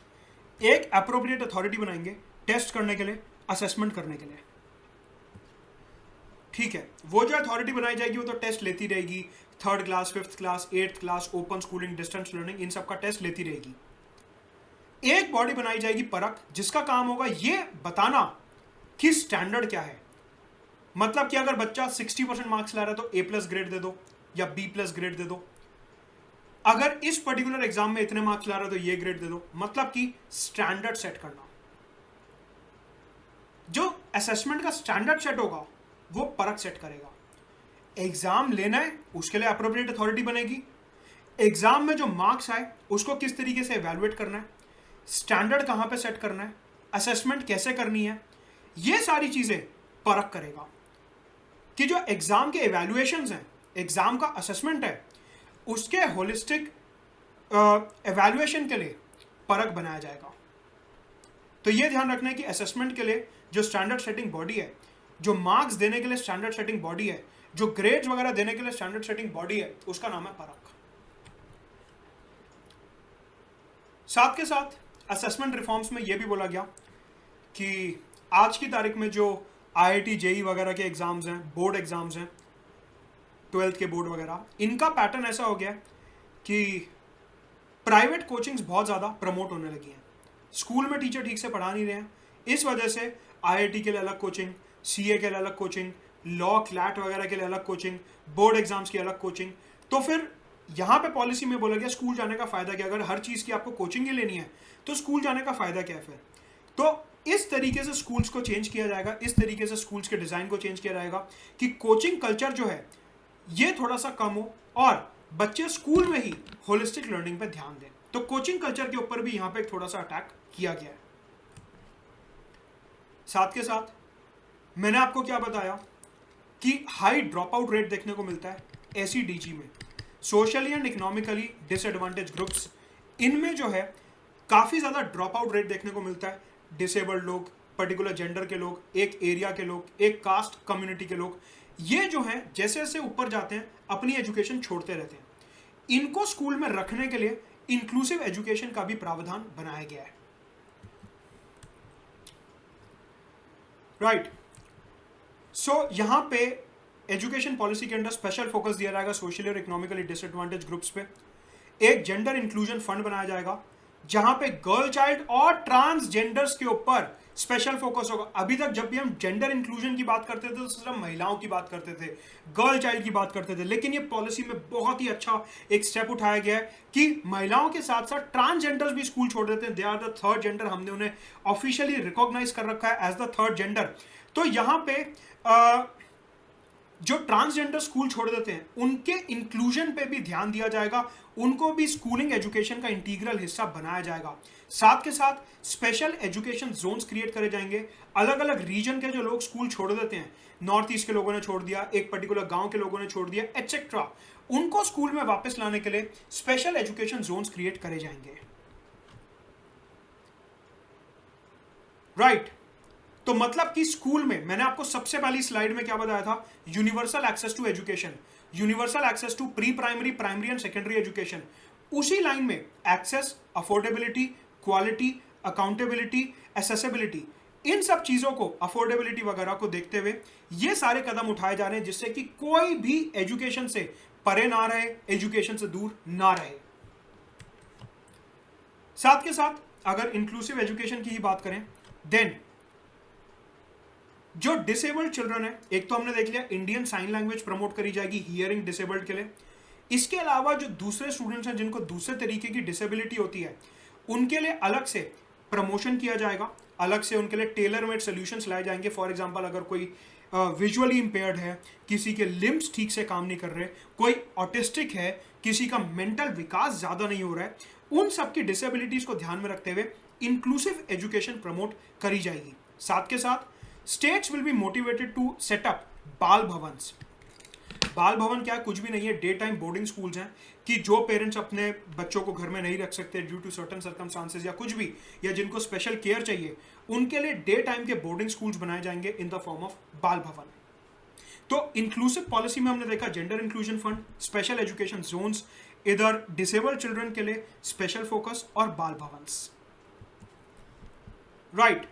एक एप्रोप्रिएट अथॉरिटी बनाएंगे टेस्ट करने के लिए, असेसमेंट करने के लिए। ठीक है, वो जो अथॉरिटी बनाई जाएगी वो तो टेस्ट लेती रहेगी, 3rd class, 5th class, 8th class, open schooling, distance learning, इन सब का टेस्ट लेती रहेगी। एक बॉडी बनाई जाएगी परख, जिसका काम होगा ये बताना कि स्टैंडर्ड क्या है। मतलब कि अगर बच्चा 60% मार्क्स ला रहा है तो A+ ग्रेड दे दो या B+ ग्रेड दे दो, अगर इस पर्टिकुलर एग्जाम में इतने मार्क्स ला रहा है तो ये ग्रेड दे दो। मतलब कि स्टैंडर्ड सेट करना। जो असेसमेंट का स्टैंडर्ड सेट होगा वो परख सेट करेगा। एग्जाम लेना है उसके लिए अप्रोप्रिएट अथॉरिटी बनेगी, एग्जाम में जो मार्क्स आए उसको किस तरीके से इवैल्यूएट करना है, स्टैंडर्ड कहां पे सेट करना है, असेसमेंट कैसे करनी है, ये सारी चीजें परख करेगा। कि जो एग्जाम के इवैल्यूएशंस हैं, एग्जाम का असेसमेंट है, उसके होलिस्टिक इवैल्यूएशन के लिए परख बनाया जाएगा। तो ये ध्यान रखना है कि असेसमेंट के लिए जो स्टैंडर्ड सेटिंग बॉडी है, जो मार्क्स देने के लिए स्टैंडर्ड सेटिंग बॉडी है, जो ग्रेड्स वगैरह देने के लिए स्टैंडर्ड सेटिंग बॉडी है, उसका नाम है परख। साथ के साथ असेसमेंट रिफॉर्म्स में यह भी बोला गया कि आज की तारीख में जो IIT JEE वगैरह के एग्जाम्स हैं, बोर्ड एग्जाम्स हैं, 12th के बोर्ड वगैरह, इनका पैटर्न ऐसा हो गया कि प्राइवेट कोचिंग्स बहुत ज़्यादा प्रमोट होने लगी हैं। स्कूल में टीचर ठीक से पढ़ा नहीं रहे हैं, इस वजह से IIT के लिए अलग कोचिंग, CA के लिए अलग कोचिंग, लॉ क्लैट वगैरह के लिए अलग कोचिंग, बोर्ड एग्जाम्स की अलग कोचिंग। तो फिर यहाँ पे पॉलिसी में बोला गया स्कूल जाने का फायदा क्या, अगर हर चीज़ की आपको कोचिंग ही लेनी है तो स्कूल जाने का फायदा क्या है फिर। तो इस तरीके से स्कूल्स को चेंज किया जाएगा, इस तरीके से स्कूल्स के डिज़ाइन को चेंज किया जाएगा कि कोचिंग कल्चर जो है ये थोड़ा सा कम हो और बच्चे स्कूल में ही होलिस्टिक लर्निंग पे ध्यान दें। तो कोचिंग कल्चर के ऊपर भी यहाँ पे थोड़ा सा अटैक किया गया है। साथ के साथ मैंने आपको क्या बताया कि हाई ड्रॉप आउट रेट देखने को मिलता है SEDG में, socially and economically disadvantage groups, इनमें जो है काफ़ी ज़्यादा ड्रॉप आउट रेट देखने को मिलता है। डिसेबल्ड लोग, पर्टिकुलर जेंडर के लोग, एक एरिया के लोग, एक कास्ट कम्युनिटी के लोग, ये जो हैं जैसे जैसे ऊपर जाते हैं अपनी एजुकेशन छोड़ते रहते हैं। इनको स्कूल में रखने के लिए इंक्लूसिव एजुकेशन का भी प्रावधान बनाया गया है। राइट, सो यहाँ पे एजुकेशन पॉलिसी के अंदर स्पेशल फोकस दिया जाएगा सोशली और इकोनॉमिकली डिसएडवांटेज ग्रुप्स पे। एक जेंडर इंक्लूजन फंड बनाया जाएगा जहां पे गर्ल चाइल्ड और ट्रांसजेंडर्स के ऊपर स्पेशल फोकस होगा। अभी तक जब भी हम जेंडर इंक्लूजन की बात करते थे तो सिर्फ महिलाओं की बात करते थे, गर्ल चाइल्ड की बात करते थे, लेकिन ये पॉलिसी में बहुत ही अच्छा एक स्टेप उठाया गया है कि महिलाओं के साथ साथ ट्रांसजेंडर्स भी स्कूल छोड़ देते हैं। They are the 3rd gender, हमने उन्हें ऑफिशियली रिकॉग्नाइज कर रखा है एज द 3rd जेंडर। तो यहाँ पे जो ट्रांसजेंडर स्कूल छोड़ देते हैं उनके इंक्लूजन पे भी ध्यान दिया जाएगा, उनको भी स्कूलिंग एजुकेशन का इंटीग्रल हिस्सा बनाया जाएगा। साथ के साथ स्पेशल एजुकेशन जोन्स क्रिएट करे जाएंगे। अलग अलग रीजन के जो लोग स्कूल छोड़ देते हैं, नॉर्थ ईस्ट के लोगों ने छोड़ दिया, एक पर्टिकुलर गांव के लोगों ने छोड़ दिया, एटसेट्रा, उनको स्कूल में वापस लाने के लिए स्पेशल एजुकेशन जोन्स क्रिएट करे जाएंगे। राइट, तो मतलब कि स्कूल में मैंने आपको सबसे पहली स्लाइड में क्या बताया था, universal access to education, universal access to pre primary, primary and secondary education. उसी लाइन में access, affordability, quality, accountability, accessibility, इन सब चीजों को, अफोर्डेबिलिटी वगैरह को देखते हुए ये सारे कदम उठाए जा रहे हैं जिससे कि कोई भी एजुकेशन से परे ना रहे, एजुकेशन से दूर ना रहे। साथ के साथ अगर इंक्लूसिव एजुकेशन की ही बात करें, देन जो डिसेबल्ड चिल्ड्रन है, एक तो हमने देख लिया इंडियन साइन लैंग्वेज प्रमोट करी जाएगी हियरिंग डिसेबल्ड के लिए। इसके अलावा जो दूसरे स्टूडेंट्स हैं जिनको दूसरे तरीके की डिसेबिलिटी होती है, उनके लिए अलग से प्रमोशन किया जाएगा, अलग से उनके लिए टेलर मेड सोल्यूशंस लाए जाएंगे। फॉर एग्जांपल, अगर कोई विजुअली इंपेयर्ड है, किसी के लिम्स ठीक से काम नहीं कर रहे, कोई ऑटिस्टिक है, किसी का मेंटल विकास ज़्यादा नहीं हो रहा है, उन सबकी डिसेबिलिटीज़ को ध्यान में रखते हुए इंक्लूसिव एजुकेशन प्रमोट करी जाएगी। साथ के साथ states will be motivated to set up Bal Bhavans. बाल भवन क्या, कुछ भी नहीं है, डे टाइम बोर्डिंग स्कूल्स हैं कि जो पेरेंट्स अपने बच्चों को घर में नहीं रख सकते ड्यू टू सर्टेन सर्कमस्टांसेस या कुछ भी, या जिनको स्पेशल केयर चाहिए, उनके लिए डे टाइम के बोर्डिंग स्कूल्स बनाए जाएंगे इन द फॉर्म ऑफ बाल भवन। तो इंक्लूसिव पॉलिसी में हमने देखा gender inclusion fund, special education zones, इधर डिसेबल्ड चिल्ड्रन के लिए स्पेशल फोकस और बाल भवन्स। राइट,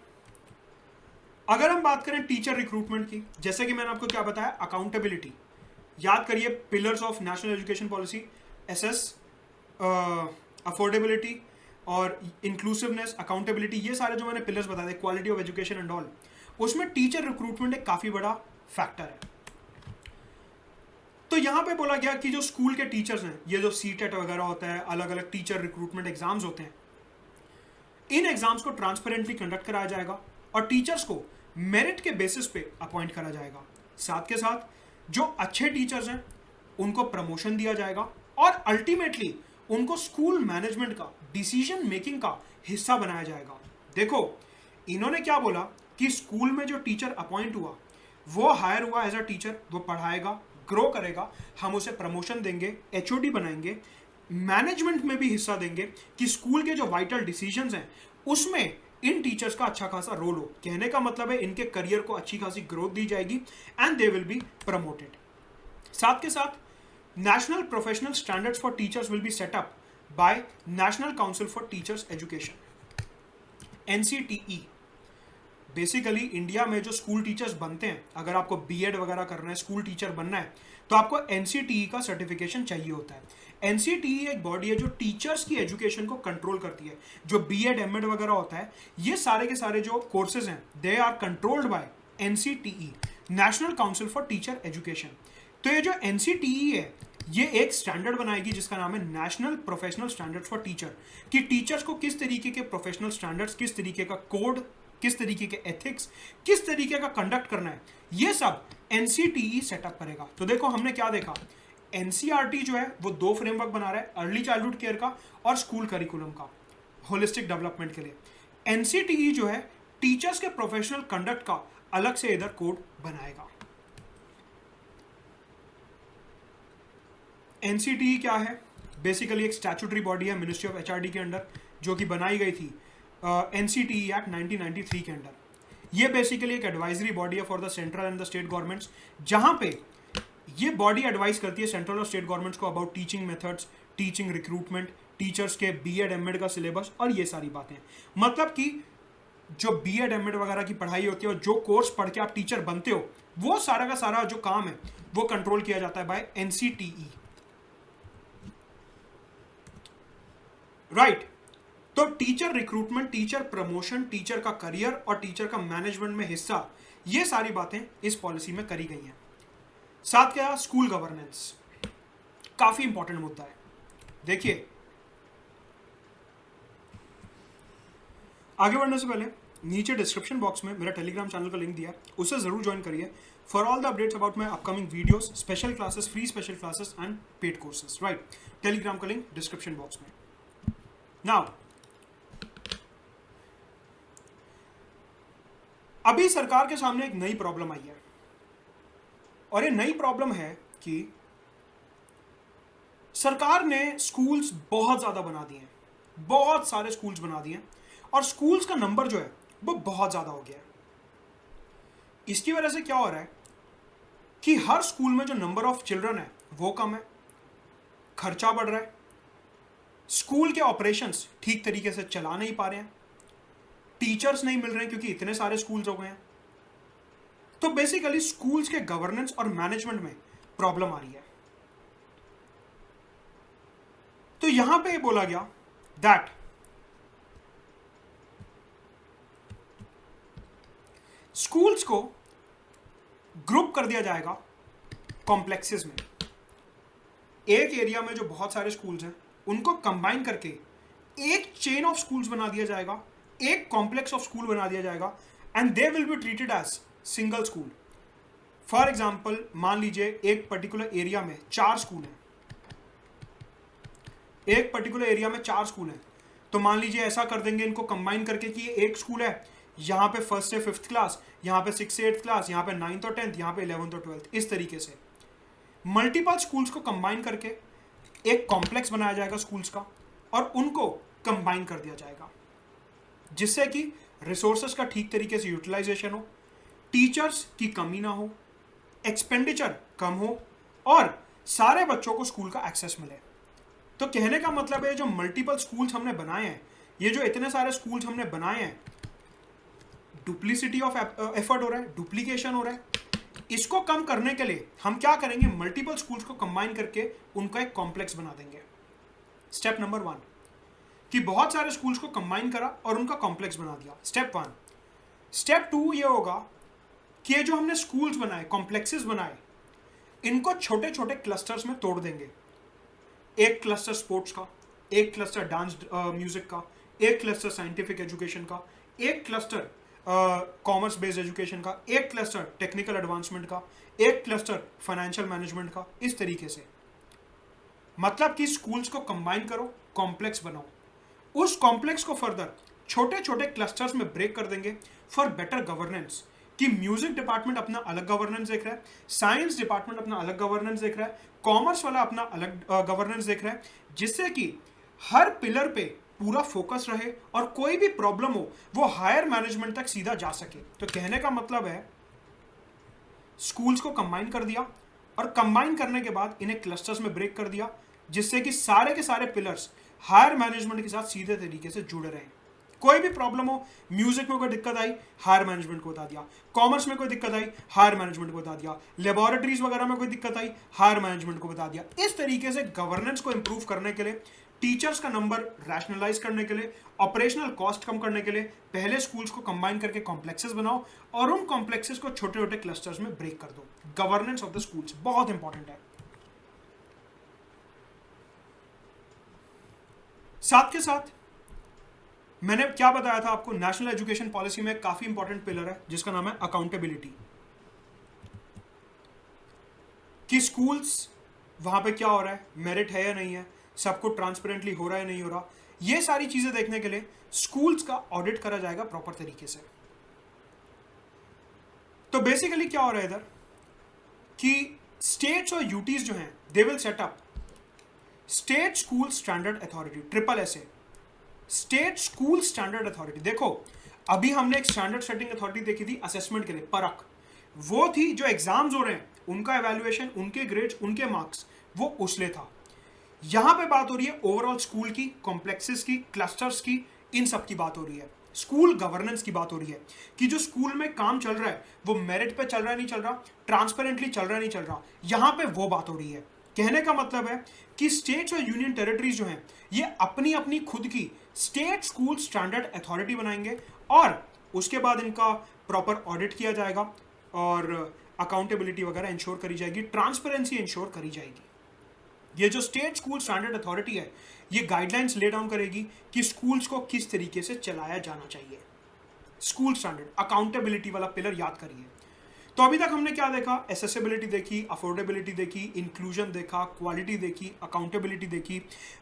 अगर हम बात करें टीचर रिक्रूटमेंट की, जैसे कि मैंने आपको क्या बताया, अकाउंटेबिलिटी, याद करिए pillars of national education policy, SS, affordability और इंक्लूसिवनेस, अकाउंटेबिलिटी, ये सारे जो मैंने पिलर्स बताए थे, quality of education and all, उसमें टीचर रिक्रूटमेंट एक काफी बड़ा फैक्टर है। तो यहां पे बोला गया कि जो स्कूल के टीचर्स हैं, ये जो सीटेट वगैरह होता है, अलग अलग टीचर रिक्रूटमेंट एग्जाम्स होते हैं, इन एग्जाम्स को ट्रांसपेरेंटली कंडक्ट कराया जाएगा और टीचर्स को मेरिट के बेसिस पे अपॉइंट करा जाएगा। साथ के साथ जो अच्छे टीचर्स हैं उनको प्रमोशन दिया जाएगा और अल्टीमेटली उनको स्कूल मैनेजमेंट का, डिसीजन मेकिंग का हिस्सा बनाया जाएगा। देखो, इन्होंने क्या बोला कि स्कूल में जो टीचर अपॉइंट हुआ, वो हायर हुआ एज अ टीचर, वो पढ़ाएगा, ग्रो करेगा, हम उसे प्रमोशन देंगे, एचओडी बनाएंगे, मैनेजमेंट में भी हिस्सा देंगे कि स्कूल के जो वाइटल डिसीजंस हैं उसमें इन टीचर्स का अच्छा खासा रोल हो। कहने का मतलब है इनके करियर को अच्छी खासी ग्रोथ दी जाएगी and they will be promoted. साथ के साथ national professional standards for teachers will be set up by national council for teachers education, NCTE. Basically India में जो स्कूल टीचर्स बनते हैं, अगर आपको बीएड वगैरह करना है, स्कूल टीचर बनना है, तो आपको एनसीटीई का सर्टिफिकेशन चाहिए होता है। एनसीटीई एक बॉडी है जो टीचर्स की एजुकेशन को कंट्रोल करती है। जो बीएड एमएड वगैरह होता है, ये सारे के सारे जो कोर्सेज हैं, they are controlled by NCTE, national council for teacher education. तो ये जो एनसीटीई है, ये एक स्टैंडर्ड बनाएगी जिसका नाम है national professional standards for teacher, कि टीचर्स को किस तरीके के प्रोफेशनल स्टैंडर्ड्स, किस तरीके का कोड, किस तरीके के एथिक्स, किस तरीके का कंडक्ट करना है, ये सब एनसीटीई सेटअप करेगा। तो देखो हमने क्या देखा, एनसीईआरटी जो है वो 2 फ्रेमवर्क बना रहा है, अर्ली चाइल्डहुड केयर का और स्कूल करिकुलम का, होलिस्टिक डेवलपमेंट के लिए। एनसीटीई जो है टीचर्स के प्रोफेशनल कंडक्ट का अलग से इधर कोड बनाएगा। एनसीटीई क्या है? बेसिकली एक स्टैट्यूटरी बॉडी है मिनिस्ट्री ऑफ एचआरडी के अंडर, जो कि बनाई गई थी एनसीटीई एक्ट 1993 के अंडर। ये बेसिकली एक एडवाइजरी बॉडी है for the central and the state governments, जहां पे ये बॉडी एडवाइस करती है सेंट्रल और स्टेट गवर्नमेंट्स को about teaching methods, teaching recruitment, teachers के बीएड एमएड का सिलेबस और ये सारी बातें। मतलब कि जो बीएड एमएड वगैरह की पढ़ाई होती है और जो कोर्स पढ़ के आप टीचर बनते हो, वो सारा का सारा जो काम है वो कंट्रोल किया जाता है बाय एनसीटीई, राइट। तो teacher recruitment, teacher promotion, teacher का करियर और टीचर का मैनेजमेंट में हिस्सा, ये सारी बातें इस पॉलिसी में करी गई हैं। साथ क्या, स्कूल गवर्नेंस, काफी इंपॉर्टेंट मुद्दा है। देखिए, आगे बढ़ने से पहले नीचे डिस्क्रिप्शन बॉक्स में मेरा टेलीग्राम चैनल का लिंक दिया है, उसे जरूर ज्वाइन करिए for all the updates about my upcoming videos, special classes, free special classes and paid courses, right. Telegram का लिंक डिस्क्रिप्शन बॉक्स में। नाउ अभी सरकार के सामने एक नई प्रॉब्लम आई है और ये नई प्रॉब्लम है कि सरकार ने स्कूल्स बहुत ज्यादा बना दिए हैं, बहुत सारे स्कूल्स बना दिए हैं और स्कूल्स का नंबर जो है वो बहुत ज्यादा हो गया है। इसकी वजह से क्या हो रहा है कि हर स्कूल में जो नंबर ऑफ चिल्ड्रन है वो कम है, खर्चा बढ़ रहा है, स्कूल के ऑपरेशंस ठीक तरीके से चला नहीं पा रहे हैं, टीचर्स नहीं मिल रहे हैं क्योंकि इतने सारे स्कूल्स हो गए हैं। तो बेसिकली स्कूल्स के गवर्नेंस और मैनेजमेंट में प्रॉब्लम आ रही है। तो यहां पे बोला गया दैट स्कूल्स को ग्रुप कर दिया जाएगा कॉम्प्लेक्सेस में। एक एरिया में जो बहुत सारे स्कूल्स हैं उनको कंबाइन करके एक चेन ऑफ स्कूल्स बना दिया जाएगा, एक कॉम्प्लेक्स ऑफ स्कूल बना दिया जाएगा and they will be treated as single school. For example, मान लीजिए एक पर्टिकुलर एरिया में 4 स्कूल हैं, एक पर्टिकुलर एरिया में 4 स्कूल हैं, तो मान लीजिए ऐसा कर देंगे इनको कंबाइन करके कि ये एक स्कूल है, यहाँ पे 1st से 5th क्लास, यहाँ पे 6th से 8th क्लास, यहाँ पे 9th और 10th, यहाँ पे 11th और 12th, इस तरीके से मल्टीपल स्कूल्स को कंबाइन करके एक कॉम्प्लेक्स बनाया जाएगा स्कूल्स का और उनको कंबाइन कर दिया जाएगा, जिससे कि रिसोर्सेस का ठीक तरीके से यूटिलाइजेशन हो, टीचर्स की कमी ना हो, एक्सपेंडिचर कम हो और सारे बच्चों को स्कूल का एक्सेस मिले। तो कहने का मतलब है जो मल्टीपल स्कूल्स हमने बनाए हैं, ये जो इतने सारे स्कूल्स हमने बनाए हैं, डुप्लीसिटी ऑफ एफर्ट हो रहा है, डुप्लीकेशन हो रहा है। इसको कम करने के लिए हम क्या करेंगे, मल्टीपल स्कूल्स को कंबाइन करके उनका एक कॉम्प्लेक्स बना देंगे। स्टेप नंबर 1 कि बहुत सारे स्कूल्स को कंबाइन करा और उनका कॉम्प्लेक्स बना दिया, स्टेप 1। स्टेप 2 ये होगा कि ये जो हमने स्कूल्स बनाए, कॉम्प्लेक्सेस बनाए, इनको छोटे छोटे क्लस्टर्स में तोड़ देंगे। एक क्लस्टर स्पोर्ट्स का, एक क्लस्टर डांस म्यूजिक का, एक क्लस्टर साइंटिफिक एजुकेशन का, एक क्लस्टर कॉमर्स बेस्ड एजुकेशन का, एक क्लस्टर टेक्निकल एडवांसमेंट का, एक क्लस्टर फाइनेंशियल मैनेजमेंट का। इस तरीके से मतलब कि स्कूल्स को कंबाइन करो, कॉम्प्लेक्स बनाओ, उस कॉम्प्लेक्स को फर्दर छोटे छोटे क्लस्टर्स में ब्रेक कर देंगे फॉर बेटर गवर्नेंस। कि म्यूजिक डिपार्टमेंट अपना अलग गवर्नेंस देख रहा है, साइंस डिपार्टमेंट अपना अलग गवर्नेंस देख रहा है, कॉमर्स वाला अपना अलग गवर्नेंस देख रहा है, जिससे कि हर पिलर पे पूरा फोकस रहे और कोई भी प्रॉब्लम हो वो हायर मैनेजमेंट तक सीधा जा सके। तो कहने का मतलब है स्कूल्स को कंबाइन कर दिया और कंबाइन करने के बाद इन्हें क्लस्टर्स में ब्रेक कर दिया, जिससे कि सारे के सारे पिलर्स हायर मैनेजमेंट के साथ सीधे तरीके से जुड़े रहें। कोई भी प्रॉब्लम हो, म्यूजिक में कोई दिक्कत आई, हायर मैनेजमेंट को बता दिया, कॉमर्स में कोई दिक्कत आई, हायर मैनेजमेंट को बता दिया, लेबोरेटरीज वगैरह में कोई दिक्कत आई, हायर मैनेजमेंट को बता दिया। इस तरीके से गवर्नेंस को इंप्रूव करने के लिए, टीचर्स का नंबर रैशनलाइज करने के लिए, ऑपरेशनल कॉस्ट कम करने के लिए पहले स्कूल्स को कंबाइन करके कॉम्प्लेक्सेस बनाओ और उन कॉम्प्लेक्सेस को छोटे छोटे क्लस्टर्स में ब्रेक कर दो। गवर्नेंस ऑफ द स्कूल्स बहुत इंपॉर्टेंट है। साथ के साथ मैंने क्या बताया था आपको, नेशनल एजुकेशन पॉलिसी में काफी इंपॉर्टेंट पिलर है जिसका नाम है अकाउंटेबिलिटी। कि स्कूल्स वहां पे क्या हो रहा है, मेरिट है या नहीं है, सबको ट्रांसपेरेंटली हो रहा है नहीं हो रहा, ये सारी चीजें देखने के लिए स्कूल्स का ऑडिट करा जाएगा प्रॉपर तरीके से। तो बेसिकली क्या हो रहा है इधर कि स्टेट्स और यूटीज जो हैं they will set up state school standard authority, triple SA, state school standard authority. देखो अभी हमने एक स्टैंडर्ड सेटिंग अथॉरिटी देखी थी असेसमेंट के लिए, परख, वो थी जो एग्जाम्स हो रहे हैं उनका एवेल्युएशन, उनके ग्रेड्स, उनके मार्क्स, वो उसले था। यहां पे बात हो रही है ओवरऑल स्कूल की, कॉम्प्लेक्सेस की, क्लस्टर्स की, इन सब की बात हो रही है। स्कूल गवर्नेंस की बात हो रही है कि जो स्कूल में काम चल रहा है वो मेरिट पे चल रहा है नहीं चल रहा, ट्रांसपेरेंटली चल रहा है नहीं चल रहा, यहां पे वो बात हो रही है। कहने का मतलब है कि स्टेट्स और यूनियन टेरिटरीज जो हैं ये अपनी अपनी खुद की स्टेट स्कूल स्टैंडर्ड अथॉरिटी बनाएंगे और उसके बाद इनका प्रॉपर ऑडिट किया जाएगा और अकाउंटेबिलिटी वगैरह इंश्योर करी जाएगी, ट्रांसपेरेंसी इंश्योर करी जाएगी। ये जो स्टेट स्कूल स्टैंडर्ड अथॉरिटी है ये गाइडलाइंस ले डाउन करेगी कि स्कूल्स को किस तरीके से चलाया जाना चाहिए। स्कूल स्टैंडर्ड अकाउंटेबिलिटी वाला पिलर याद करिए। तो अभी तक हमने क्या देखा, एसेसिबिलिटी देखी, अफोर्डेबिलिटी देखी, इंक्लूजन देखा, क्वालिटी देखी, अकाउंटेबिलिटी देखी,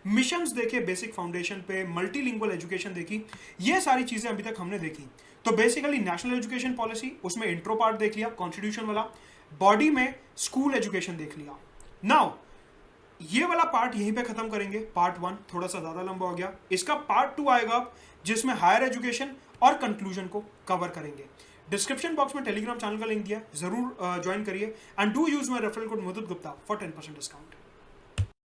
मिशंस देखे बेसिक फाउंडेशन पे, मल्टीलिंगुअल एजुकेशन देखी, ये सारी चीजें अभी तक हमने देखी। तो बेसिकली नेशनल एजुकेशन पॉलिसी, उसमें इंट्रो पार्ट देख लिया कॉन्स्टिट्यूशन वाला, बॉडी में स्कूल एजुकेशन देख लिया। नाउ ये वाला पार्ट यहीं पे खत्म करेंगे, पार्ट 1 थोड़ा सा ज्यादा लंबा हो गया, इसका पार्ट 2 आएगा जिसमें हायर एजुकेशन और कंक्लूजन को कवर करेंगे। डिस्क्रिप्शन बॉक्स में टेलीग्राम चैनल का लिंक दिया है, जरूर ज्वाइन करिए and do use my referral code Mudit Gupta for 10% discount.